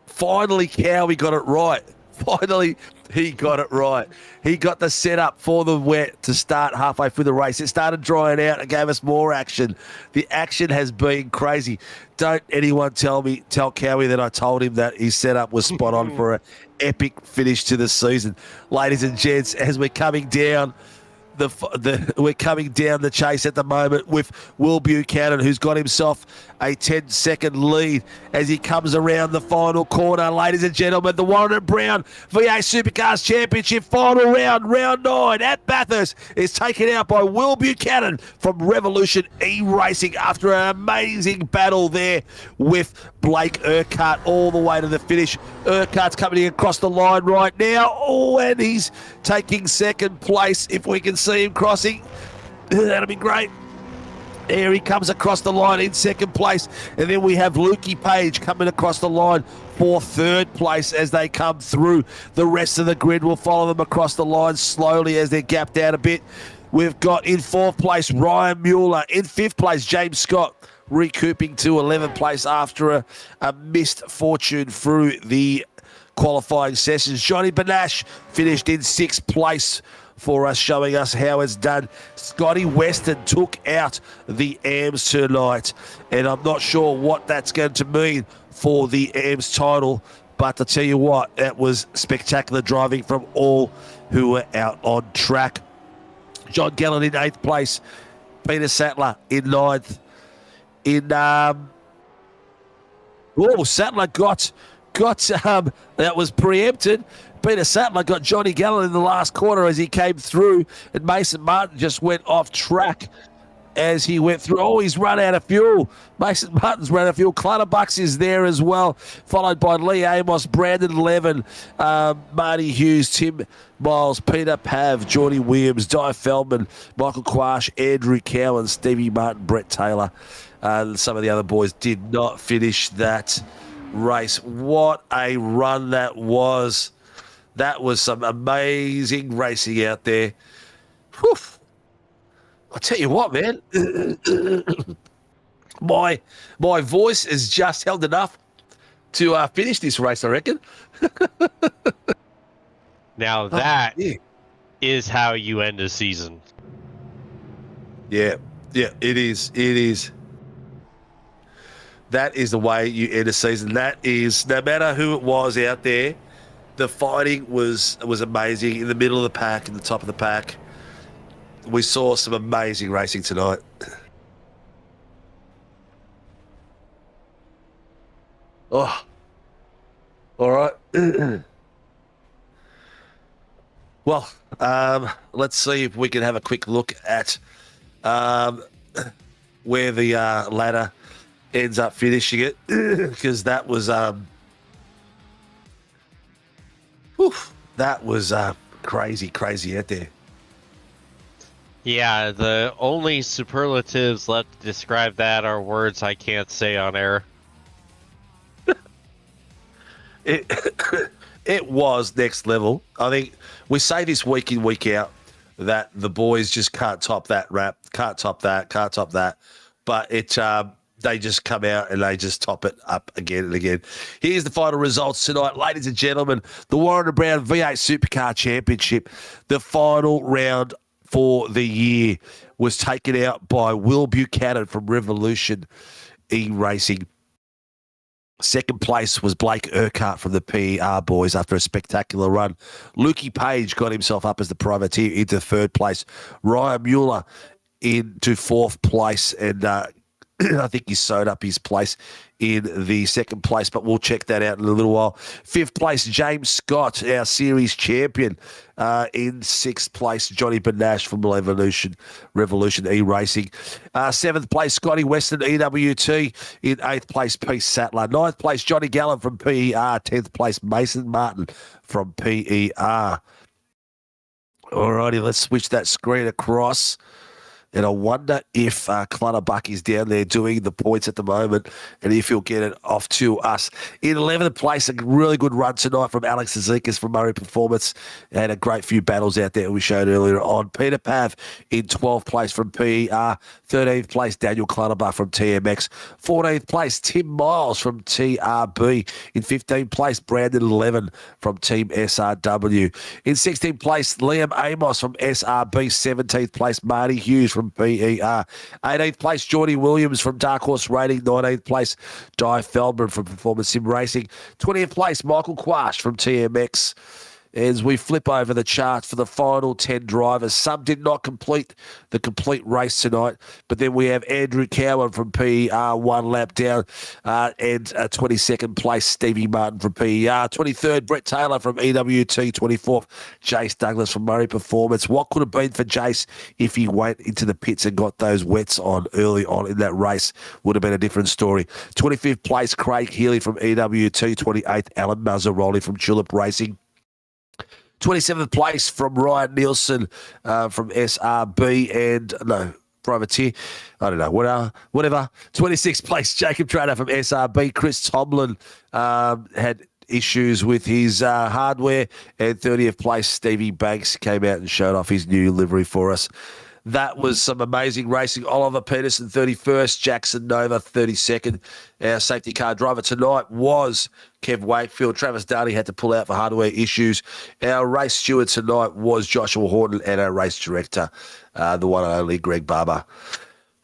Finally, Cowie got it right. Finally, he got it right. He got the setup for the wet to start halfway through the race. It started drying out and gave us more action. The action has been crazy. Don't anyone tell Cowie that I told him that his setup was spot on for an epic finish to the season. Ladies and gents, as we're coming down we're coming down the chase at the moment with Will Buchanan, who's got himself a 10-second lead as he comes around the final corner. Ladies and gentlemen, the Warren Brown V8 Supercars Championship final round, round 9 at Bathurst, is taken out by Will Buchanan from Revolution IRacing after an amazing battle there with Blake Urquhart all the way to the finish. Urquhart's coming across the line right now. Oh, and he's taking second place. If we can see him crossing, that'll be great. There he comes across the line in second place. And then we have Lukey Page coming across the line for third place as they come through. The rest of the grid will follow them across the line slowly as they're gapped out a bit. We've got in 4th place Ryan Mueller. In 5th place James Scott, recouping to 11th place after a missed fortune through the qualifying sessions. Johnny Banash finished in 6th place for us, showing us how it's done. Scotty Weston took out the AMS tonight, and I'm not sure what that's going to mean for the AMS title, but I tell you what, that was spectacular driving from all who were out on track. John Gallen in 8th place, Peter Sattler in 9th. In Oh, Sattler got that was preempted. Peter Sattler got Johnny Gallen in the last corner as he came through, and Mason Martin just went off track as he went through. Oh, he's run out of fuel. Mason Martin's run out of fuel. Clutterbucks is there as well, followed by Lee Amos, Brandon Levin, Marty Hughes, Tim Miles, Peter Pav, Jordy Williams, Di Feldman, Michael Quash, Andrew Cowan, Stevie Martin, Brett Taylor. Some of the other boys did not finish that race. What a run that was. That was some amazing racing out there. Whew. I'll tell you what, man. my voice is just held enough to finish this race, I reckon. Now that is how you end a season. Yeah, it is. It is. That is the way you end a season. That is, no matter who it was out there, the fighting was amazing. In the middle of the pack, in the top of the pack. We saw some amazing racing tonight. Oh, all right. Well, let's see if we can have a quick look at where the ladder ends up finishing it, because that was crazy out there. Yeah, the only superlatives left to describe that are words I can't say on air. It was next level. I think we say this week in, week out that the boys just can't top that rap, can't top that. But they just come out and they just top it up again and again. Here's the final results tonight. Ladies and gentlemen, the Warren Brown V8 Supercar Championship, the final round for the year was taken out by Will Buchanan from Revolution IRacing. Second place was Blake Urquhart from the PER boys after a spectacular run. Lukey Page got himself up as the privateer into third place. Ryan Mueller into fourth place, and I think he sewed up his place in the second place, but we'll check that out in a little while. Fifth place, James Scott, our series champion. In sixth place, Johnny Benash from Revolution IRacing. Seventh place, Scotty Weston, EWT. In eighth place, Pete Sattler. Ninth place, Johnny Gallen from PER. 10th place, Mason Martin from PER. Alrighty, let's switch that screen across. And I wonder if Clutterbuck is down there doing the points at the moment, and if he'll get it off to us. In 11th place, a really good run tonight from Alex Zikas from Murray Performance. Had a great few battles out there we showed earlier on. Peter Pav in 12th place from PER. 13th place, Daniel Clutterbuck from TMX. 14th place, Tim Miles from TRB. In 15th place, Brandon Levin from Team SRW. In 16th place, Liam Amos from SRB. 17th place, Marty Hughes from PER. 18th place, Jordy Williams from Dark Horse Rating. 19th place, Di Feldman from Performance Sim Racing. 20th place, Michael Quash from TMX. As we flip over the charts for the final 10 drivers, some did not complete the complete race tonight, but then we have Andrew Cowan from PER, one lap down, and 22nd place, Stevie Martin from PER. 23rd, Brett Taylor from EWT. 24th, Jace Douglas from Murray Performance. What could have been for Jace if he went into the pits and got those wets on early on in that race would have been a different story. 25th place, Craig Healy from EWT. 28th, Alan Mazzaroli from Tulip Racing. 27th place from Ryan Nielsen from SRB and privateer. I don't know, whatever. 26th place, Jacob Trader from SRB. Chris Tomlin had issues with his hardware. And 30th place, Stevie Banks came out and showed off his new livery for us. That was some amazing racing. Oliver Peterson, 31st. Jackson Nova, 32nd. Our safety car driver tonight was Kev Wakefield. Travis Darty had to pull out for hardware issues. Our race steward tonight was Joshua Horton, and our race director, the one and only Greg Barber.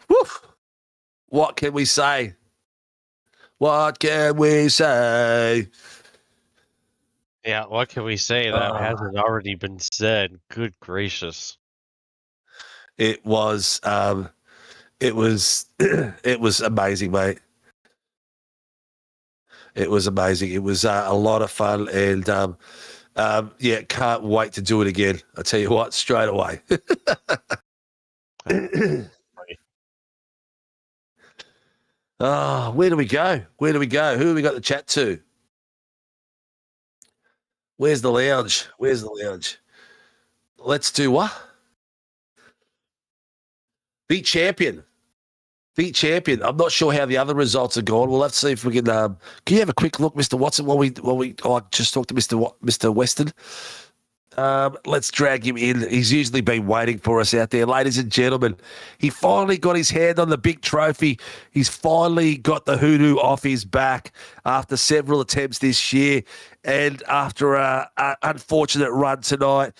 Woof. What can we say? What can we say? Yeah, what can we say that hasn't already been said? Good gracious. It was it was amazing, mate. It was amazing. It was a lot of fun, and yeah, can't wait to do it again. I tell you what, straight away. Oh, where do we go? Where do we go? Who have we got to chat to? Where's the lounge? Where's the lounge? Let's do what? Beat champion. Beat champion. I'm not sure how the other results are gone. We'll have to see if we can. Can you have a quick look, Mr. Watson, while we? I just talked to Mr. Weston. Let's drag him in. He's usually been waiting for us out there. Ladies and gentlemen, he finally got his hand on the big trophy. He's finally got the hoodoo off his back after several attempts this year and after an unfortunate run tonight,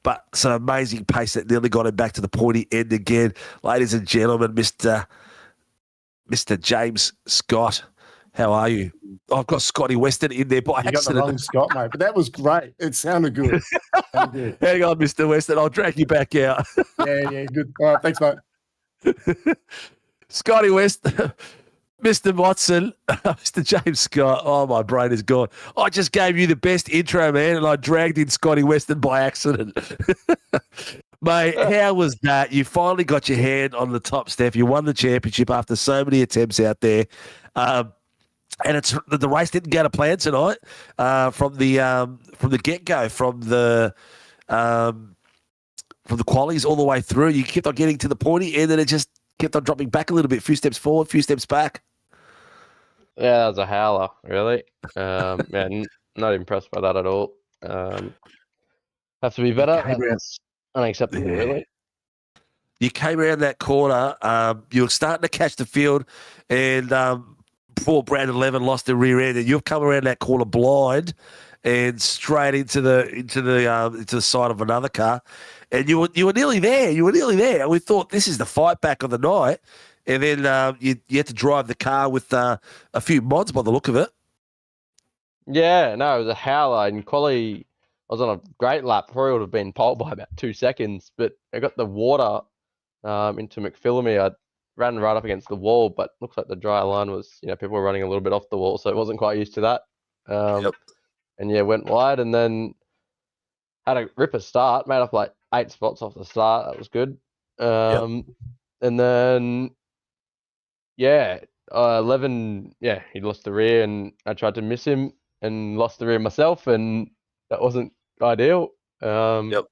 but some amazing pace that nearly got him back to the pointy end again. Ladies and gentlemen, Mr. James Scott. How are you? I've got Scotty Weston in there by accident. You got the wrong Scott, mate, but that was great. It sounded good. Good. Hang on, Mr. Weston. I'll drag you back out. Yeah, good. All right, thanks, mate. Scotty West, Mr. Watson, Mr. James Scott. Oh, my brain is gone. I just gave you the best intro, man, and I dragged in Scotty Weston by accident. Mate, how was that? You finally got your hand on the top step. You won the championship after so many attempts out there. And the race didn't go to plan tonight from the get-go, from the qualies all the way through. You kept on getting to the pointy end, and it just kept on dropping back a little bit. A few steps forward, a few steps back. Yeah, that was a howler, really. Yeah, not impressed by that at all. Have to be better. That's unacceptable, really. You came around that corner. You were starting to catch the field, and before Brandon Levin lost the rear end, and you've come around that corner blind and straight into the side of another car, and you were nearly there. You were nearly there. We thought this is the fight back of the night, and then you had to drive the car with a few mods by the look of it. Yeah, no, it was a howler. In quali, I was on a great lap. Probably would have been pole by about 2 seconds, but I got the water into McPhillamy. I ran right up against the wall, but looks like the dry line was, people were running a little bit off the wall, so it wasn't quite used to that. Yep. And yeah, went wide, and then had a ripper start, made up like 8 spots off the start. That was good. And then, yeah, 11, yeah, he lost the rear, and I tried to miss him and lost the rear myself, and that wasn't ideal. Yep.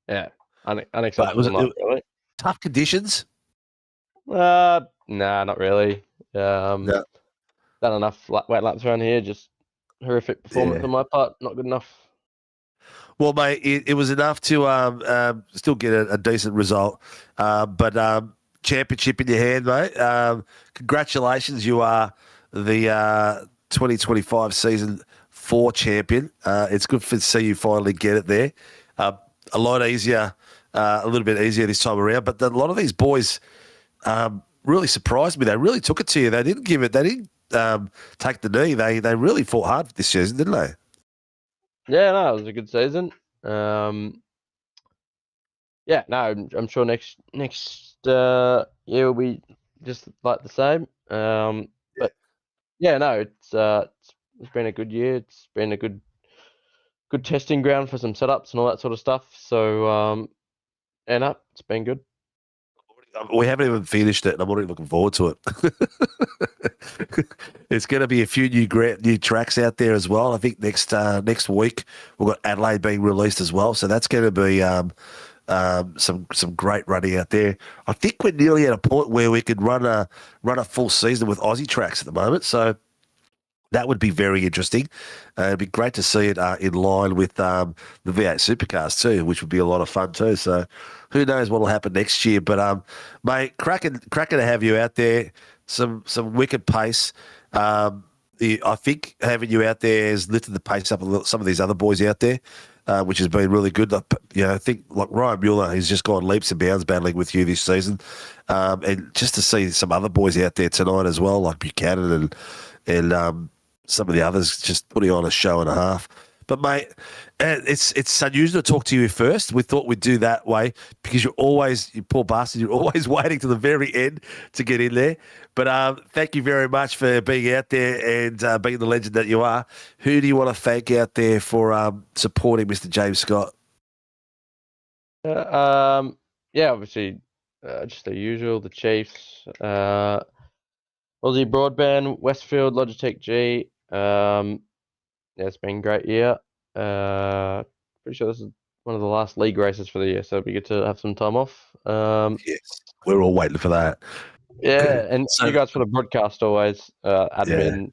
Yeah, unacceptable. Really. Tough conditions? Nah, not really. No. Done enough wet laps around here. Just horrific performance on my part. Not good enough. Well, mate, it was enough to still get a decent result. But championship in your hand, mate. Congratulations. You are the 2025 season 4 champion. It's good to see you finally get it there. A lot easier, a little bit easier this time around. But a lot of these boys really surprised me. They really took it to you. They didn't give it. They didn't take the knee. They really fought hard this season, didn't they? Yeah, no, it was a good season. Yeah, no, I'm sure next year will be just like the same. But yeah, no, it's been a good year. It's been a good testing ground for some setups and all that sort of stuff. So it's been good. We haven't even finished it, and I'm already looking forward to it. It's going to be a few new tracks out there as well. I think next week we've got Adelaide being released as well, so that's going to be some great running out there. I think we're nearly at a point where we could run a full season with Aussie tracks at the moment, so that would be very interesting. It'd be great to see it in line with the V8 Supercars too, which would be a lot of fun too. So who knows what will happen next year? But mate, cracking to have you out there. Some wicked pace. I think having you out there has lifted the pace up a little. Some of these other boys out there, which has been really good. I think like Ryan Mueller, he's just gone leaps and bounds battling with you this season, and just to see some other boys out there tonight as well, like Buchanan and some of the others just putting on a show and a half. But mate, it's unusual to talk to you first. We thought we'd do that way because you're always, you poor bastard, you're always waiting to the very end to get in there. But thank you very much for being out there and being the legend that you are. Who do you want to thank out there for supporting Mr. James Scott? Yeah, obviously, just the usual, the Chiefs, Aussie Broadband, Westfield, Logitech G. Yeah, it's been a great year. Pretty sure this is one of the last league races for the year, so it'd be good to have some time off. Yes, we're all waiting for that. Yeah, and So- you guys for the broadcast always, admin,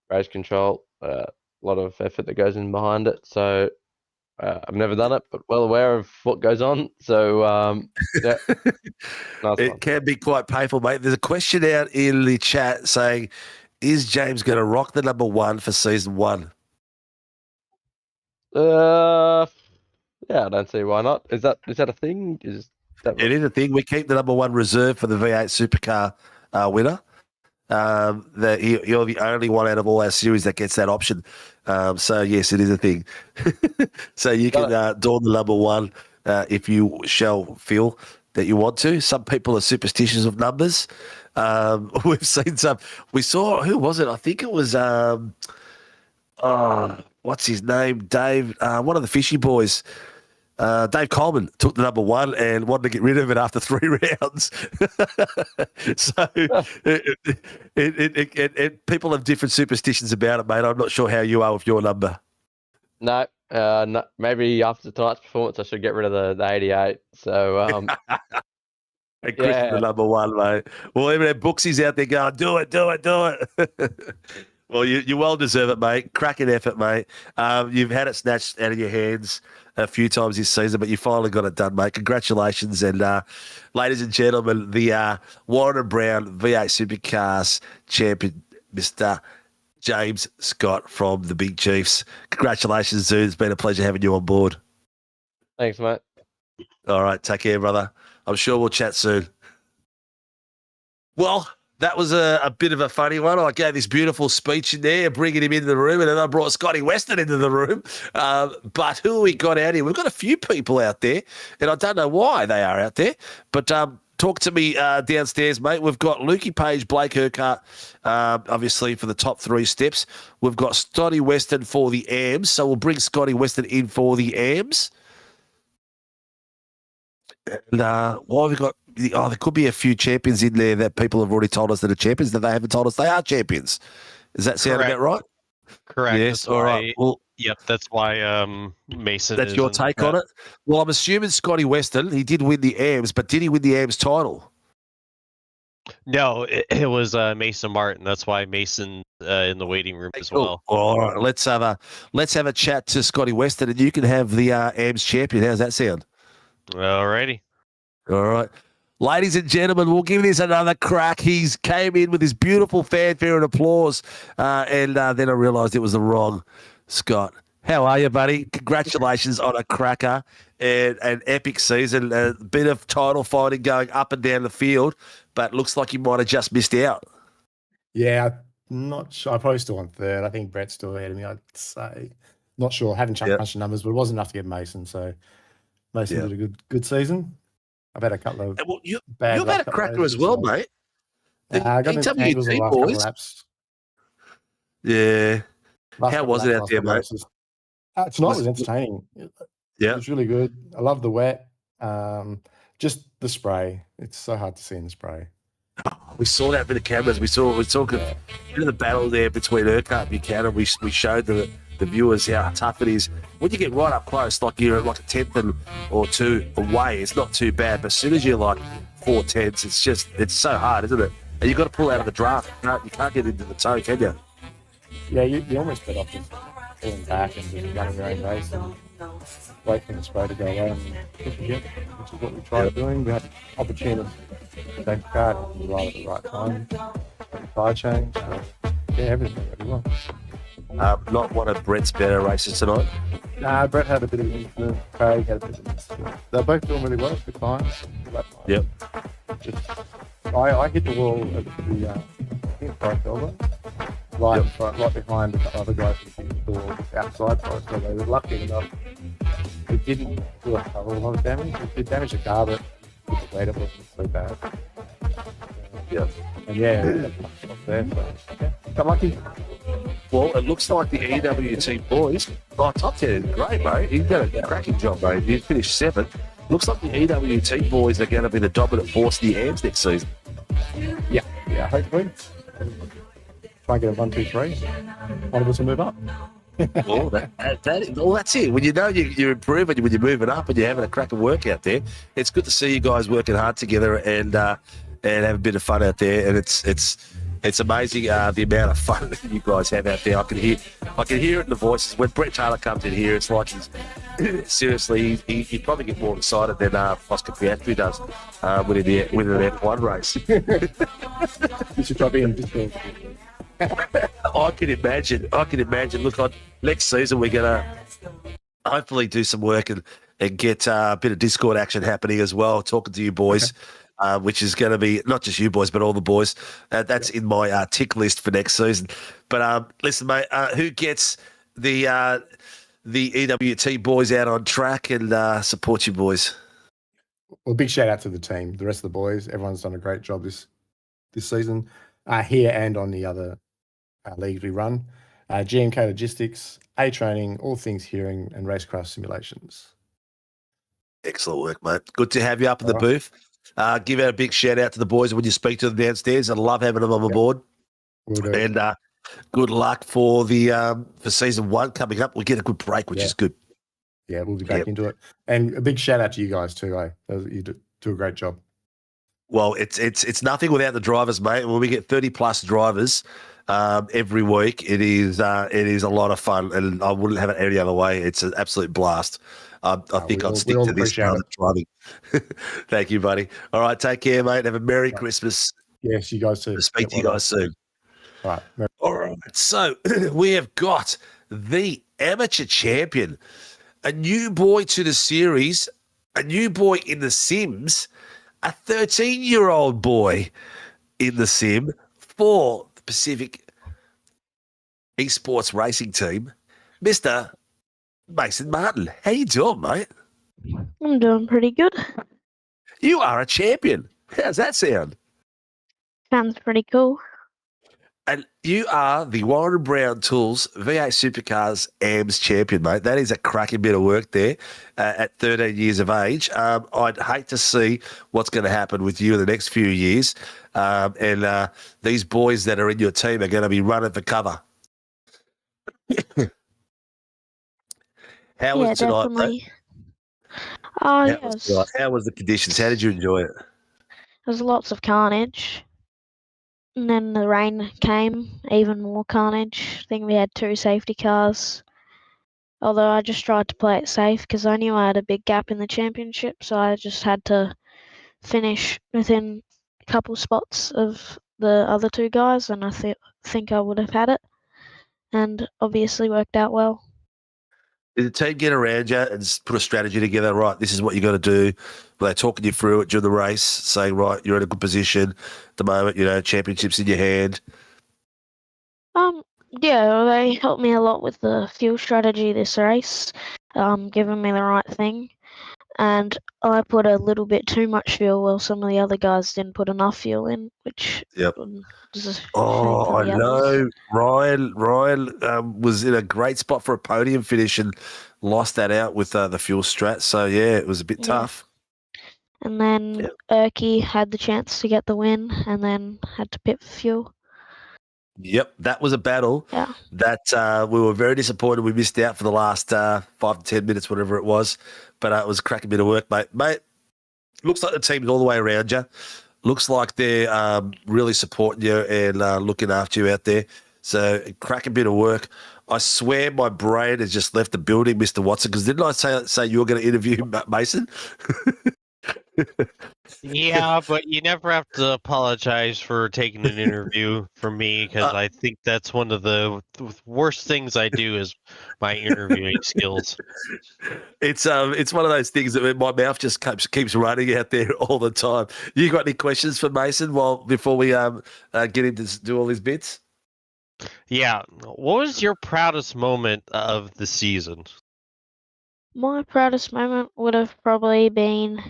race control, a lot of effort that goes in behind it. So I've never done it, but well aware of what goes on. So yeah, nice It one. can be quite painful, mate. There's a question out in the chat saying, is James going to rock the number 1 for season 1? Yeah, I don't see why not. Is that a thing? It is a thing. We keep the number 1 reserved for the V8 Supercar winner. You're the only one out of all our series that gets that option. So yes, it is a thing. So you can don the number 1 if you shall feel that you want to. Some people are superstitious of numbers. We've seen some. We saw, who was it? I think it was what's his name? Dave, one of the Fishy boys. Dave Coleman took the number 1 and wanted to get rid of it after 3 rounds. So people have different superstitions about it, mate. I'm not sure how you are with your number. No, maybe after tonight's performance, I should get rid of the 88. So And Chris is the number 1, mate. Well, even have Booksies out there going, do it. Well, you well deserve it, mate. Cracking effort, mate. You've had it snatched out of your hands a few times this season, but you finally got it done, mate. Congratulations. And ladies and gentlemen, the Warren and Brown V8 Supercars champion, Mr. James Scott from the Big Chiefs. Congratulations, Zoo. It's been a pleasure having you on board. Thanks, mate. All right. Take care, brother. I'm sure we'll chat soon. Well, that was a bit of a funny one. I gave this beautiful speech in there, bringing him into the room, and then I brought Scotty Weston into the room. But who we got out here? We've got a few people out there, and I don't know why they are out there. But talk to me downstairs, mate. We've got Lukey Page, Blake Urquhart, obviously, for the top 3 steps. We've got Scotty Weston for the AMs, so we'll bring Scotty Weston in for the AMs. And what have we got? Oh, there could be a few champions in there that people have already told us that are champions that they haven't told us they are champions. Does that sound about right? Correct. Yes. That's All why, right. Well, yep. That's why Mason. that's your take on it. Well, I'm assuming Scotty Weston, he did win the AMs, but did he win the AMs title? No, it was Mason Martin. That's why Mason in the waiting room as well. All right. Let's have a chat to Scotty Weston, and you can have the AMs champion. How's that sound? Alrighty. All right. Ladies and gentlemen, we'll give this another crack. He's came in with his beautiful fanfare and applause, and then I realised it was the wrong Scott. How are you, buddy? Congratulations on a cracker and an epic season. A bit of title fighting going up and down the field, but looks like you might have just missed out. Yeah, I'm not sure. I'm probably still on 3rd. I think Brett's still ahead of me, I'd say. Not sure. I haven't checked a bunch of numbers, but it wasn't enough to get Mason. So Mason did a good season. I've had a couple of you've bad had a cracker as well, mate. I got into tangles the last couple of laps. Yeah. How was it out there, mate? Tonight was entertaining. Yeah. It was really good. I love the wet. Just the spray. It's so hard to see in the spray. We saw that with the cameras. We saw a bit of the battle there between Urquhart and Buchanan. We showed the viewers how tough it is. When you get right up close, like you're like a 10th or 2 away, it's not too bad. But as soon as you're like 4 tenths, it's so hard, isn't it? And you've got to pull out of the draft. You can't get into the toe, can you? Yeah, you almost better off just pulling back and just running your own race and wait for the spray to go away and push again, which is what we tried doing. We had opportunities to take the car and right at the right time. Tire change. Yeah, everything went really well. Not one of Brett's better races tonight. Brett had a bit of an incident. Craig had a bit of an incident. They're both doing really well. Good times. Yep. I hit the wall at the right elbow, right behind a couple other guys. or outside for us, so they were lucky enough. It didn't do a hell of a lot of damage. It did damage the car, but with the weight, it wasn't so bad. Yeah. And yeah, off there, so yeah, got lucky. Well, it looks like the EWT boys. Oh, top 10 is great, mate. He's done a cracking job, mate. He finished 7th. Looks like the EWT boys are going to be the dominant force in the AMS next season. Yeah, hopefully. Try and get a 1, 2, 3. One of us will move up. Well, that's it. When you know you're improving, when you're moving up and you're having a cracking work out there, it's good to see you guys working hard together and have a bit of fun out there. And it's amazing the amount of fun that you guys have out there. I can hear it in the voices. When Brett Taylor comes in here, it's like he's seriously he probably get more excited than Oscar Piastri does with an F1 race. You should try being Discord. I can imagine. Look, next season we're gonna hopefully do some work and get a bit of Discord action happening as well. Talking to you boys. Okay. Which is going to be not just you boys, but all the boys. That's in my tick list for next season. But listen, mate, who gets the EWT boys out on track and support you boys? Well, big shout out to the team, the rest of the boys. Everyone's done a great job this season, here and on the other leagues we run. GMK Logistics, A Training, all things hearing and racecraft simulations. Excellent work, mate. Good to have you up in the booth. Give out a big shout out to the boys when you speak to them downstairs. I love having them on board. And good luck for the for season 1 coming up. We'll get a good break, which is good. Yeah, we'll be back into it. And a big shout out to you guys too. You do a great job. Well, it's nothing without the drivers, mate. When we get 30 plus drivers every week, it is a lot of fun, and I wouldn't have it any other way. It's an absolute blast. I think I'll stick to this kind of driving. Thank you, buddy. All right, take care, mate. Have a Merry Christmas. Yes, you guys too. I'll speak to you guys soon. All right. All right. So we have got the amateur champion, a new boy to the series, a new boy in the Sims, a 13-year-old boy in the Sim for the Pacific Esports Racing Team, Mr. Mason Martin. How you doing, mate? I'm doing pretty good. You are a champion. How's that sound? Sounds pretty cool. And you are the Warren Brown Tools V8 Supercars AMS champion, mate. That is a cracking bit of work there at 13 years of age. I'd hate to see what's going to happen with you in the next few years. And these boys that are in your team are going to be running for cover. How was it tonight, mate? How was the conditions? How did you enjoy it? There's lots of carnage. And then the rain came, even more carnage. I think we had 2 safety cars. Although I just tried to play it safe because I knew I had a big gap in the championship, so I just had to finish within a couple spots of the other 2 guys, and I think I would have had it. And obviously worked out well. Did the team get around you and put a strategy together? Right, this is what you got to do. Were they talking you through it during the race, saying, right, you're in a good position at the moment, championship's in your hand? Yeah, they helped me a lot with the fuel strategy this race, giving me the right thing. And I put a little bit too much fuel while some of the other guys didn't put enough fuel in, which was a shame for the others. Ryan was in a great spot for a podium finish and lost that out with the fuel strat. So, yeah, it was a bit tough. And then Erky had the chance to get the win and then had to pit for fuel. Yep, that was a battle. Yeah. That we were very disappointed we missed out for the last 5 to 10 minutes, whatever it was. But it was a cracking bit of work, mate. Mate, looks like the team's all the way around you. Looks like they're really supporting you and looking after you out there. So, cracking bit of work. I swear my brain has just left the building, Mr. Watson, because didn't I say you were going to interview Mason? Yeah, but you never have to apologize for taking an interview from me, because I think that's one of the worst things I do is my interviewing skills. It's one of those things that my mouth just keeps running out there all the time. You got any questions for Mason before we get him to do all his bits? Yeah. What was your proudest moment of the season? My proudest moment would have probably been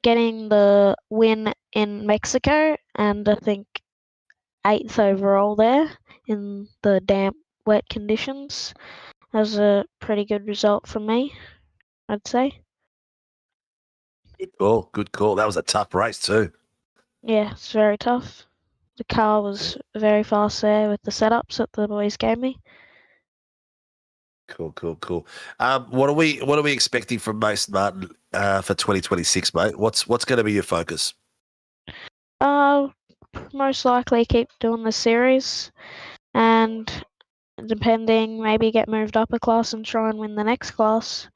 getting the win in Mexico, and I think 8th overall there in the damp, wet conditions. That was a pretty good result for me, I'd say. Good call. Good call. That was a tough race too. Yeah, it's very tough. The car was very fast there with the setups that the boys gave me. Cool, cool, cool. What are we expecting from Mason Martin for 2026, mate? What's going to be your focus? Most likely keep doing the series, and depending, maybe get moved up a class and try and win the next class.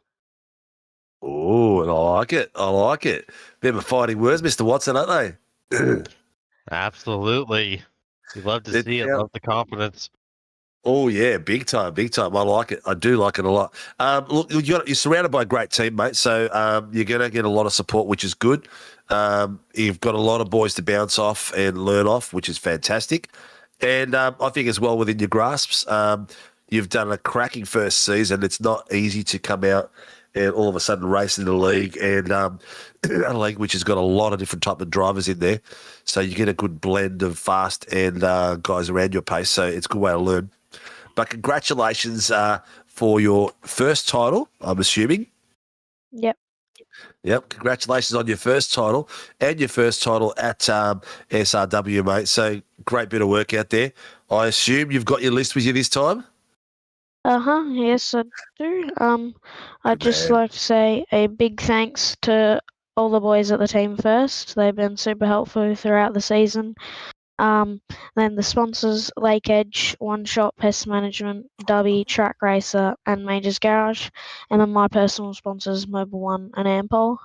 Oh, I like it. I like it. Bit of fighting words, Mr. Watson, aren't they? Absolutely. You love to see it. Yeah. Love the confidence. Oh yeah, big time, big time. I like it. I do like it a lot. Look, you're surrounded by a great team, mate. So you're going to get a lot of support, which is good. You've got a lot of boys to bounce off and learn off, which is fantastic. And I think as well within your grasps, you've done a cracking first season. It's not easy to come out and all of a sudden race in the league and a league which has got a lot of different type of drivers in there. So you get a good blend of fast and guys around your pace. So it's a good way to learn. But congratulations for your first title, I'm assuming. Yep. Yep, congratulations on your first title and your first title at SRW, mate. So great bit of work out there. I assume you've got your list with you this time? Yes, I do. I'd Good just man. like to say a big thanks to all the boys at the team first. They've been super helpful throughout the season. Then the sponsors, Lake Edge, One Shot Pest Management, Dubby, Track Racer, and Majors Garage. And then my personal sponsors, Mobile One and Ampol.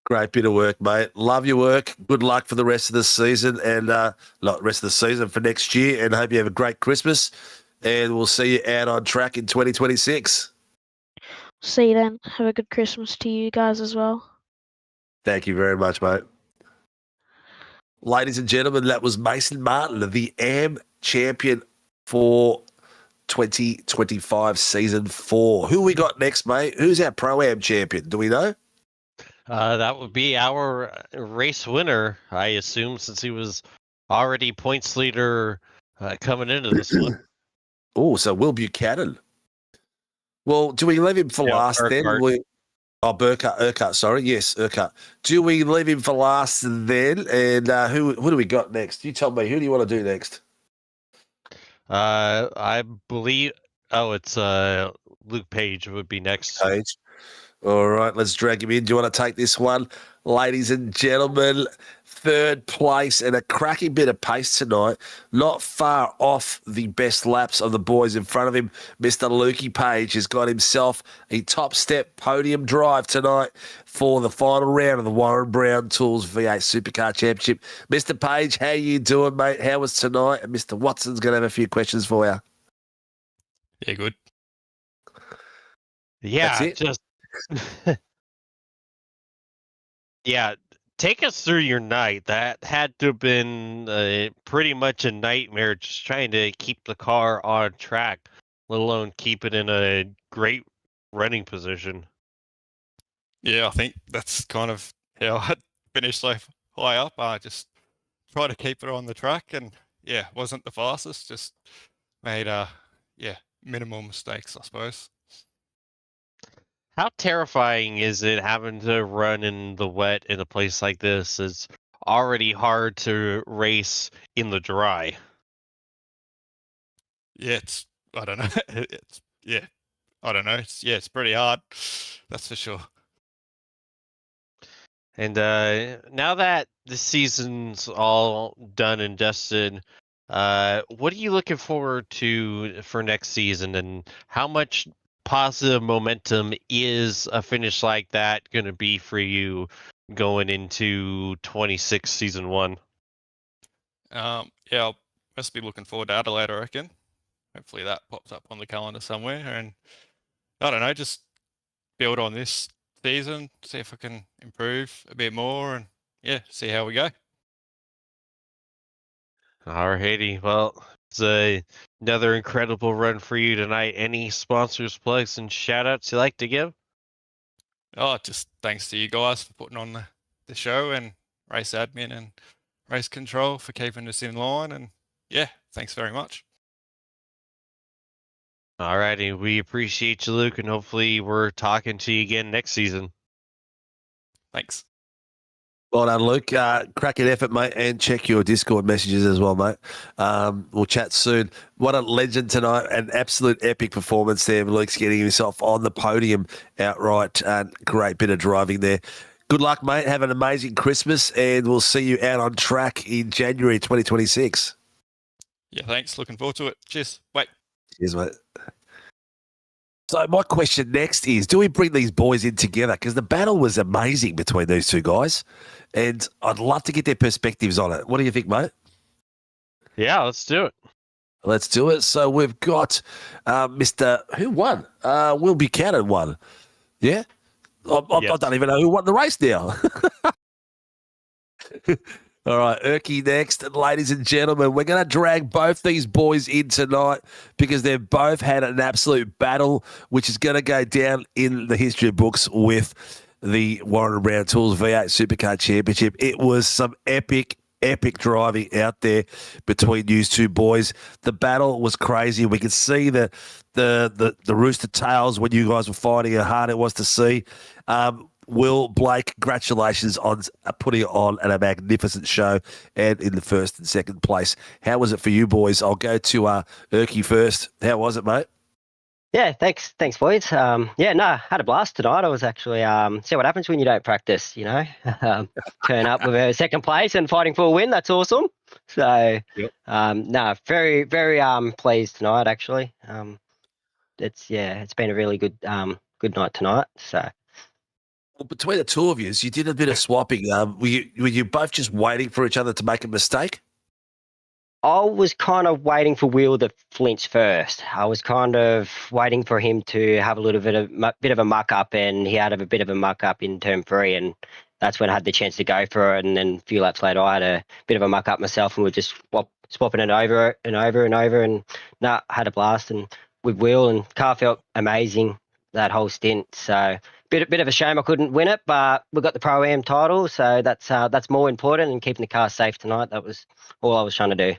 Great bit of work, mate. Love your work. Good luck for the rest of the season and not rest of the season for next year. And hope you have a great Christmas. And we'll see you out on track in 2026. See you then. Have a good Christmas to you guys as well. Thank you very much, mate. Ladies and gentlemen, that was Mason Martin, the AM champion for 2025 season 4. Who we got next, mate? Who's our Pro-Am champion? Do we know? That would be our race winner, I assume, since he was already points leader coming into this one. Oh, so Will Buchanan. Well, do we leave him for last then? Urquhart, sorry. Yes, Urquhart. Do we leave him for last then? And who do we got next? You tell me. Who do you want to do next? I believe. Oh, it's Luke Page would be next. Page. All right, let's drag him in. Do you want to take this one? Ladies and gentlemen, third place and a cracking bit of pace tonight. Not far off the best laps of the boys in front of him. Mr. Lukey Page has got himself a top step podium drive tonight for the final round of the Warren Brown Tools V8 Supercar Championship. Mr. Page, how you doing, mate? How was tonight? And Mr. Watson's going to have a few questions for you. Yeah, good. Yeah, That's it? just yeah. Take us through your night. That had to have been pretty much a nightmare, just trying to keep the car on track, let alone keep it in a great running position. Yeah, I think that's kind of how I finished so high up. I just try to keep it on the track, and yeah, wasn't the fastest. Just made minimal mistakes, I suppose. How terrifying is it having to run in the wet in a place like this? It's already hard to race in the dry. Yeah, I don't know. I don't know. It's pretty hard. That's for sure. And now that the season's all done and dusted, what are you looking forward to for next season, and how much positive momentum is a finish like that going to be for you going into 26 season 1? I'll must be looking forward to Adelaide, I reckon. Hopefully that pops up on the calendar somewhere, and I don't know, just build on this season, see if I can improve a bit more, and yeah, see how we go. Alrighty, well, it's another incredible run for you tonight. Any sponsors, plugs, and shout outs you like to give? Oh, just thanks to you guys for putting on the show, and race admin and race control for keeping us in line. And yeah, thanks very much. Alrighty, we appreciate you, Luke, and hopefully we're talking to you again next season. Thanks. Well done, Luke. Cracking effort, mate, and check your Discord messages as well, mate. We'll chat soon. What a legend tonight. An absolute epic performance there. Luke's getting himself on the podium outright. Great bit of driving there. Good luck, mate. Have an amazing Christmas, and we'll see you out on track in January 2026. Yeah, thanks. Looking forward to it. Cheers. Bye. Cheers, mate. So my question next is, do we bring these boys in together? Because the battle was amazing between these two guys, and I'd love to get their perspectives on it. What do you think, mate? Yeah, let's do it. Let's do it. So we've got Mr. Who won? Will Buchanan won. Yeah? I don't even know who won the race now. All right, Erky next. And ladies and gentlemen, we're going to drag both these boys in tonight because they've both had an absolute battle, which is going to go down in the history books with the Warren Brown Tools V8 Supercar Championship. It was some epic driving out there between these two boys. The battle was crazy. We could see the rooster tails when you guys were fighting, how hard it was to see. Will, Blake, congratulations on putting on a magnificent show and in the first and second place. How was it for you boys? I'll go to Erky first. How was it, mate? Yeah, thanks, boys. Had a blast tonight. I was actually see what happens when you don't practice. Turn up with a second place and fighting for a win. That's awesome. So, very, very pleased tonight. Actually, it's been a really good night tonight. So. Well, between the two of you did a bit of swapping. Were you both just waiting for each other to make a mistake? I was kind of waiting for Will to flinch first. I was kind of waiting for him to have a little bit of a muck up, and he had a bit of a muck up in turn 3, and that's when I had the chance to go for it. And then a few laps later, I had a bit of a muck up myself, and we were just swapping it over and over and over, and had a blast. And with Will, and car felt amazing that whole stint. So bit of a shame I couldn't win it, but we got the Pro-Am title, so that's more important, and keeping the car safe tonight. That was all I was trying to do.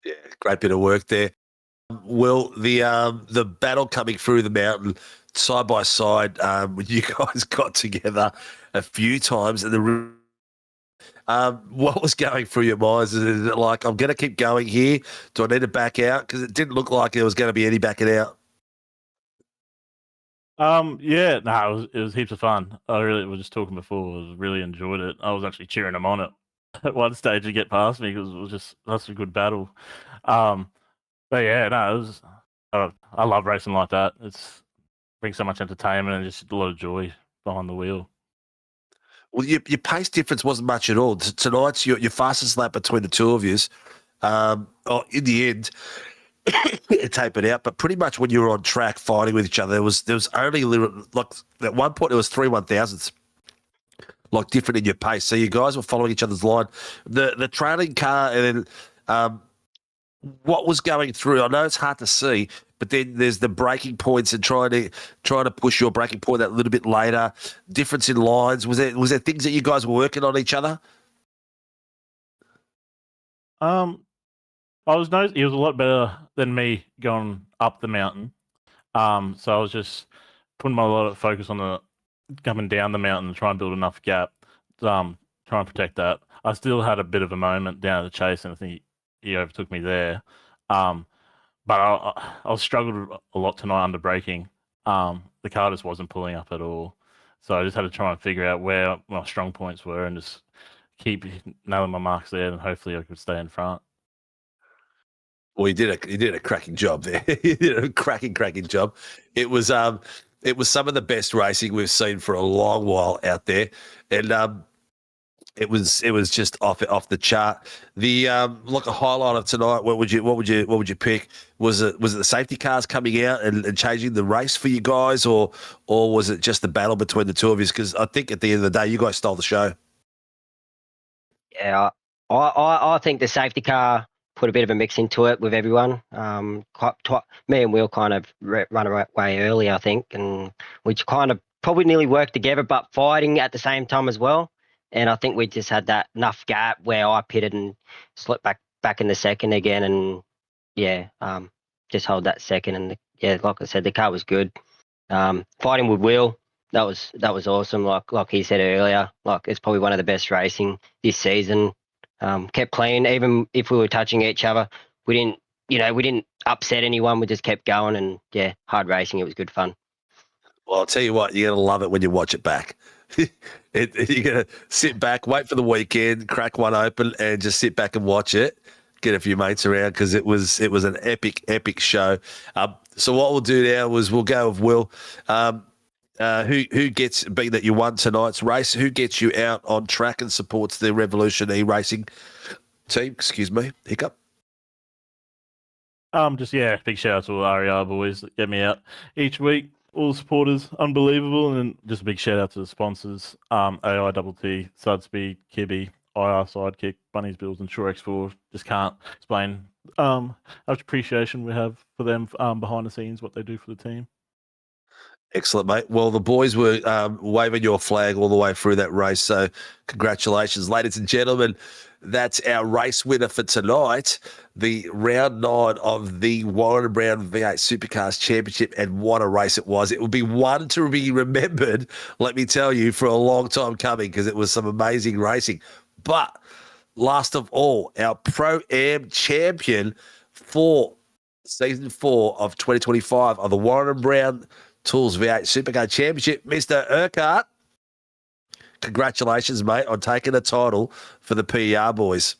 Yeah, great bit of work there. Will, the battle coming through the mountain side by side, when you guys got together a few times, and what was going through your minds? Is it like, I'm going to keep going here? Do I need to back out? Because it didn't look like there was going to be any backing out. It was heaps of fun. We were just talking before. I really enjoyed it. I was actually cheering him on at one stage to get past me because it was just such a good battle. It was. I love racing like that. It's brings so much entertainment and just a lot of joy behind the wheel. Well, your pace difference wasn't much at all. Tonight's your fastest lap between the two of you. In the end, it tapered out, but pretty much when you were on track fighting with each other, there was only a little, like at one point it was 3 1,000ths, like different in your pace. So you guys were following each other's line. The trailing car, and then what was going through? I know it's hard to see, but then there's the braking points and trying to push your braking point that little bit later. Difference in lines. Was there things that you guys were working on each other? I was noticing he was a lot better than me going up the mountain. So I was just putting a lot of focus on the coming down the mountain and try and build enough gap, try and protect that. I still had a bit of a moment down at the chase, and I think he overtook me there. But I struggled a lot tonight under braking. The car just wasn't pulling up at all. So I just had to try and figure out where my strong points were and just keep nailing my marks there, and hopefully I could stay in front. Well, you did a cracking job there. You did a cracking job. It was some of the best racing we've seen for a long while out there, and it was just off the chart. The like a highlight of tonight. What would you pick? Was it the safety cars coming out and changing the race for you guys, or was it just the battle between the two of you? Because I think at the end of the day, you guys stole the show. Yeah, I think the safety car put a bit of a mix into it with everyone. Me and Will kind of run away early, I think, and we kind of probably nearly worked together, but fighting at the same time as well. And I think we just had that enough gap where I pitted and slipped back in the second again, and just hold that second. And like I said, the car was good. Fighting with Will, that was awesome. Like he said earlier, like it's probably one of the best racing this season. Kept clean, even if we were touching each other. We didn't upset anyone. We just kept going, and hard racing. It was good fun. Well, I'll tell you what, you're going to love it when you watch it back. You're going to sit back, wait for the weekend, crack one open, and just sit back and watch it. Get a few mates around because it was an epic show. So what we'll do now is we'll go with Will. Who gets, being that you won tonight's race, who gets you out on track and supports the Revolution E-Racing team? Excuse me, hiccup. Big shout out to all RER boys that get me out each week. All the supporters, unbelievable, and then just a big shout out to the sponsors: AITT, Sudspeed, Kibby, IR Sidekick, Bunnies Bills, and SureX4. Just can't explain how much appreciation we have for them behind the scenes, what they do for the team. Excellent, mate. Well, the boys were waving your flag all the way through that race, so congratulations, ladies and gentlemen. That's our race winner for tonight, the round 9 of the Warren Brown V8 Supercars Championship, and what a race it was. It will be one to be remembered, let me tell you, for a long time coming, because it was some amazing racing. But last of all, our Pro-Am champion for Season 4 of 2025 of the Warren Brown Tools V8 Supercar Championship, Mr. Urquhart. Congratulations, mate, on taking the title for the PER boys.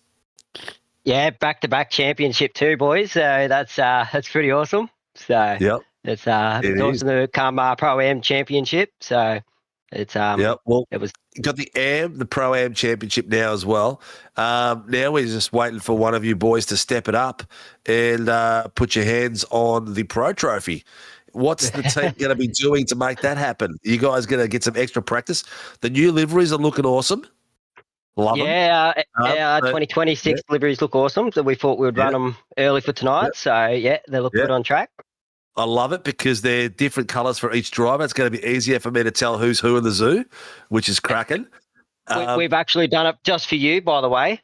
Yeah, back-to-back championship too, boys. So that's pretty awesome. So it's awesome to come Pro-Am championship. So it's well, it was. You got the Pro-Am championship now as well. Now we're just waiting for one of you boys to step it up and put your hands on the Pro Trophy. What's the team going to be doing to make that happen? You guys going to get some extra practice? The new liveries are looking awesome. Love them. Yeah, 2026 liveries look awesome. So we thought we would run them early for tonight. So, they look good on track. I love it because they're different colours for each driver. It's going to be easier for me to tell who's who in the zoo, which is cracking. We've actually done it just for you, by the way.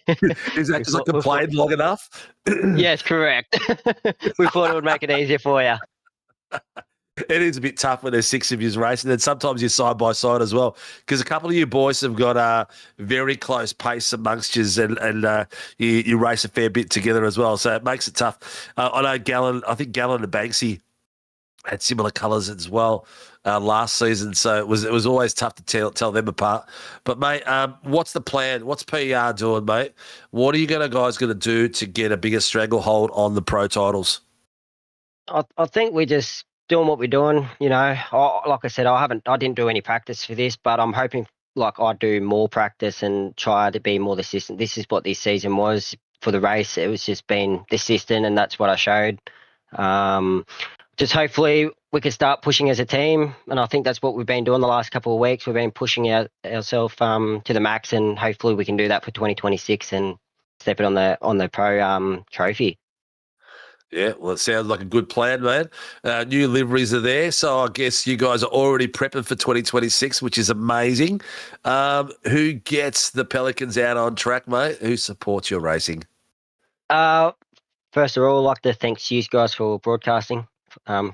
Is that because I complained long enough? Yes, correct. We thought it would make it easier for you. It is a bit tough when there's 6 of you racing, and sometimes you're side by side as well. Because a couple of you boys have got a very close pace amongst you, and you race a fair bit together as well. So it makes it tough. I know I think Gallon and Banksy had similar colours as well last season, so it was always tough to tell them apart. But mate, what's the plan? What's PER doing, mate? What are you guys going to do to get a bigger stranglehold on the pro titles? I think we're just doing what we're doing. You know, like I said, I didn't do any practice for this, but I'm hoping I do more practice and try to be more consistent. This is what this season was for the race. It was just being consistent, and that's what I showed. Just hopefully we can start pushing as a team, and I think that's what we've been doing the last couple of weeks. We've been pushing ourselves to the max, and hopefully we can do that for 2026 and step it on the pro trophy. Yeah, well, it sounds like a good plan, man. New liveries are there, so I guess you guys are already prepping for 2026, which is amazing. Who gets the Pelicans out on track, mate? Who supports your racing? First of all, I'd like to thank you guys for broadcasting.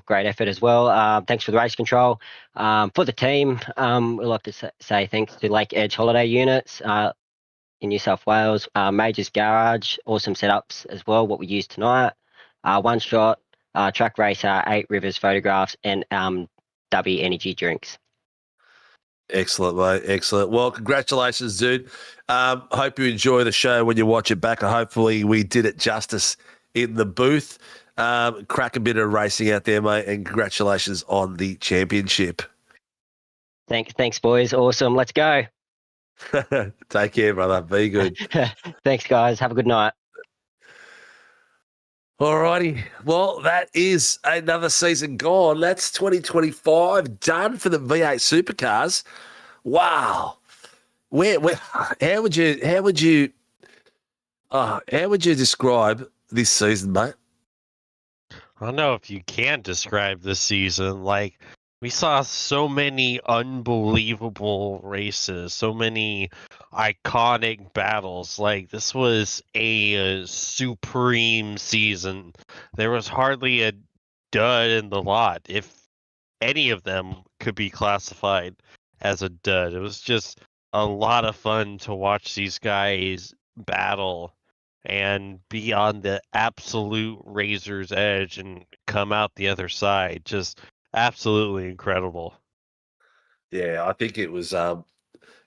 Great effort as well. Thanks for the race control. For the team, we'd like to say thanks to Lake Edge Holiday Units in New South Wales, Majors Garage, awesome setups as well, what we used tonight. One Shot, Track Racer, 8 Rivers Photographs, and W Energy Drinks. Excellent, mate. Excellent. Well, congratulations, dude. Hope you enjoy the show when you watch it back. Hopefully we did it justice in the booth. Crack a bit of racing out there, mate, and congratulations on the championship. Thanks, boys. Awesome. Let's go. Take care, brother. Be good. Thanks, guys. Have a good night. All righty. Well, that is another season gone. That's 2025 done for the V8 Supercars. Wow. how would you describe this season, mate? I don't know if you can describe this season. Like, we saw so many unbelievable races, so many iconic battles. Like, this was a supreme season. There was hardly a dud in the lot, if any of them could be classified as a dud. It was just a lot of fun to watch these guys battle and be on the absolute razor's edge and come out the other side. Just absolutely incredible. Yeah, I think it was.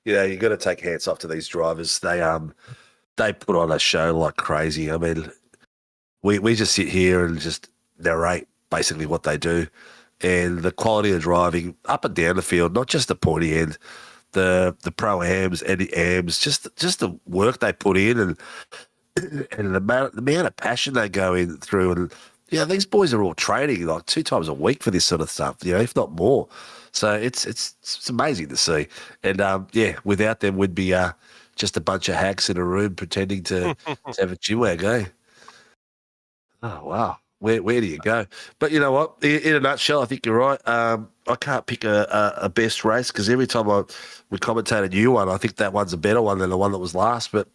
You got to take hats off to these drivers. They put on a show like crazy. I mean, we just sit here and just narrate basically what they do, and the quality of driving up and down the field, not just the pointy end, the pro-ams and the AMs, just the work they put in and the amount of passion they go in through. And these boys are all training like 2 times a week for this sort of stuff, if not more. So it's amazing to see. And without them, we'd be just a bunch of hacks in a room pretending to have a G-Wag, eh? Oh, wow. Where do you go? But you know what? In a nutshell, I think you're right. I can't pick a best race because every time we commentate a new one, I think that one's a better one than the one that was last. But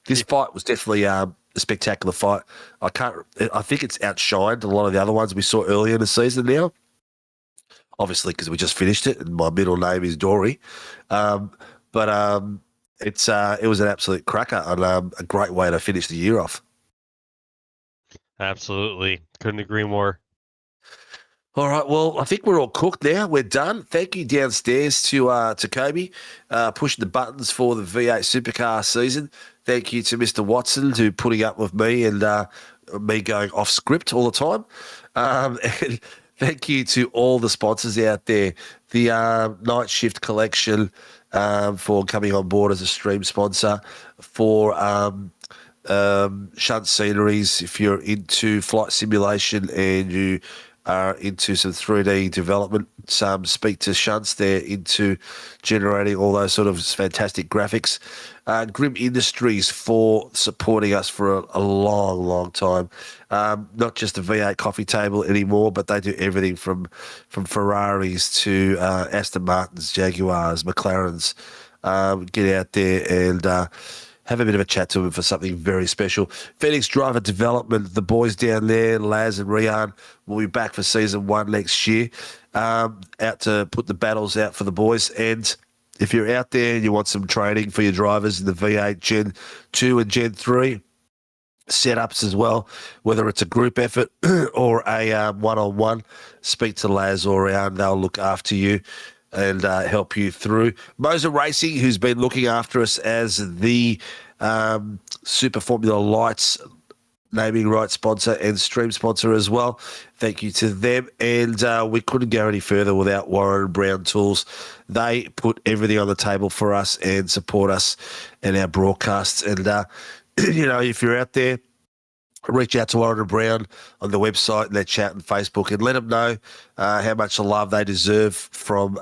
this fight was definitely a spectacular fight. I think it's outshined a lot of the other ones we saw earlier in the season now. Obviously, because we just finished it, and my middle name is Dory. It was an absolute cracker and a great way to finish the year off. Absolutely. Couldn't agree more. All right, well, I think we're all cooked now. We're done. Thank you downstairs to Kobe, pushing the buttons for the V8 Supercar season. Thank you to Mr. Watson who putting up with me and me going off script all the time. And thank you to all the sponsors out there. The Night Shift Collection for coming on board as a stream sponsor, for Shunt Sceneries, if you're into flight simulation and you are into some 3D development, speak to Shunts. They're into generating all those sort of fantastic graphics. Grim Industries for supporting us for a long, long time. Not just a V8 coffee table anymore, but they do everything from Ferraris to Aston Martins, Jaguars, McLarens. Get out there and have a bit of a chat to them for something very special. Phoenix Driver Development, the boys down there, Laz and Rian, will be back for season 1 next year, out to put the battles out for the boys. And if you're out there and you want some training for your drivers in the V8 Gen 2 and Gen 3, setups as well, whether it's a group effort or a one-on-one, speak to Laz or Rian. They'll look after you and help you through. Mozaracing, who's been looking after us as the Super Formula Lights naming rights sponsor and stream sponsor as well. Thank you to them. And we couldn't go any further without Warren Brown Tools. They put everything on the table for us and support us in our broadcasts. And, if you're out there, reach out to Warren Brown on the website and their chat and Facebook and let them know how much love they deserve from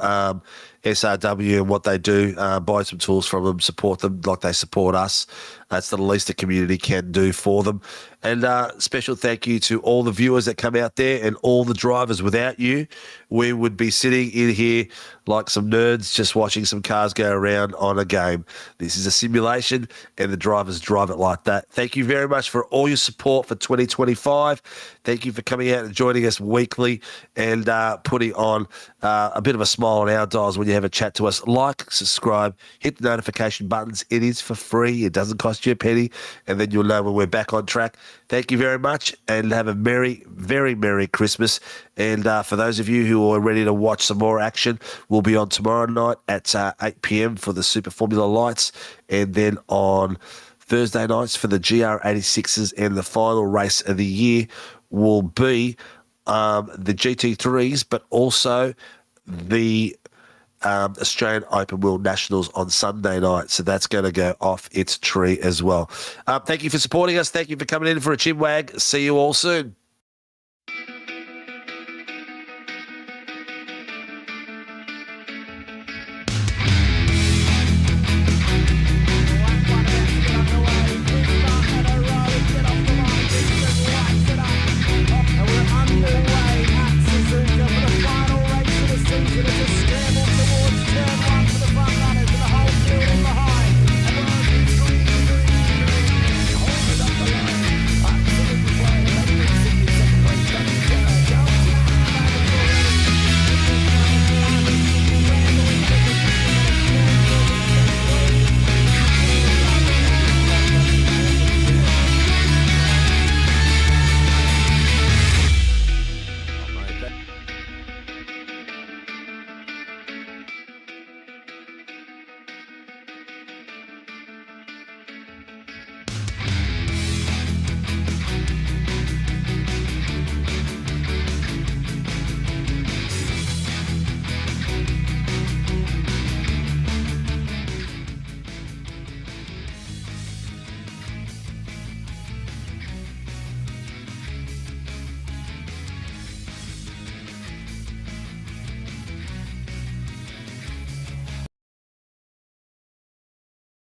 SRW and what they do. Buy some tools from them, support them like they support us. That's the least the community can do for them. And special thank you to all the viewers that come out there and all the drivers. Without you, we would be sitting in here like some nerds just watching some cars go around on a game. This is a simulation and the drivers drive it like that. Thank you very much for all your support for 2025. Thank you for coming out and joining us weekly and putting on a bit of a smile on our dials when you have a chat to us. Like, subscribe, hit the notification buttons. It is for free. It doesn't cost you a penny, and then you'll know when we're back on track. Thank you very much, and have a merry, very merry Christmas. And for those of you who are ready to watch some more action, we'll be on tomorrow night at 8 p.m. for the Super Formula Lights, and then on Thursday nights for the GR86s, and the final race of the year will be the GT3s, but also the Australian Open Wheel Nationals on Sunday night. So that's going to go off its tree as well. Thank you for supporting us. Thank you for coming in for a chin wag. See you all soon.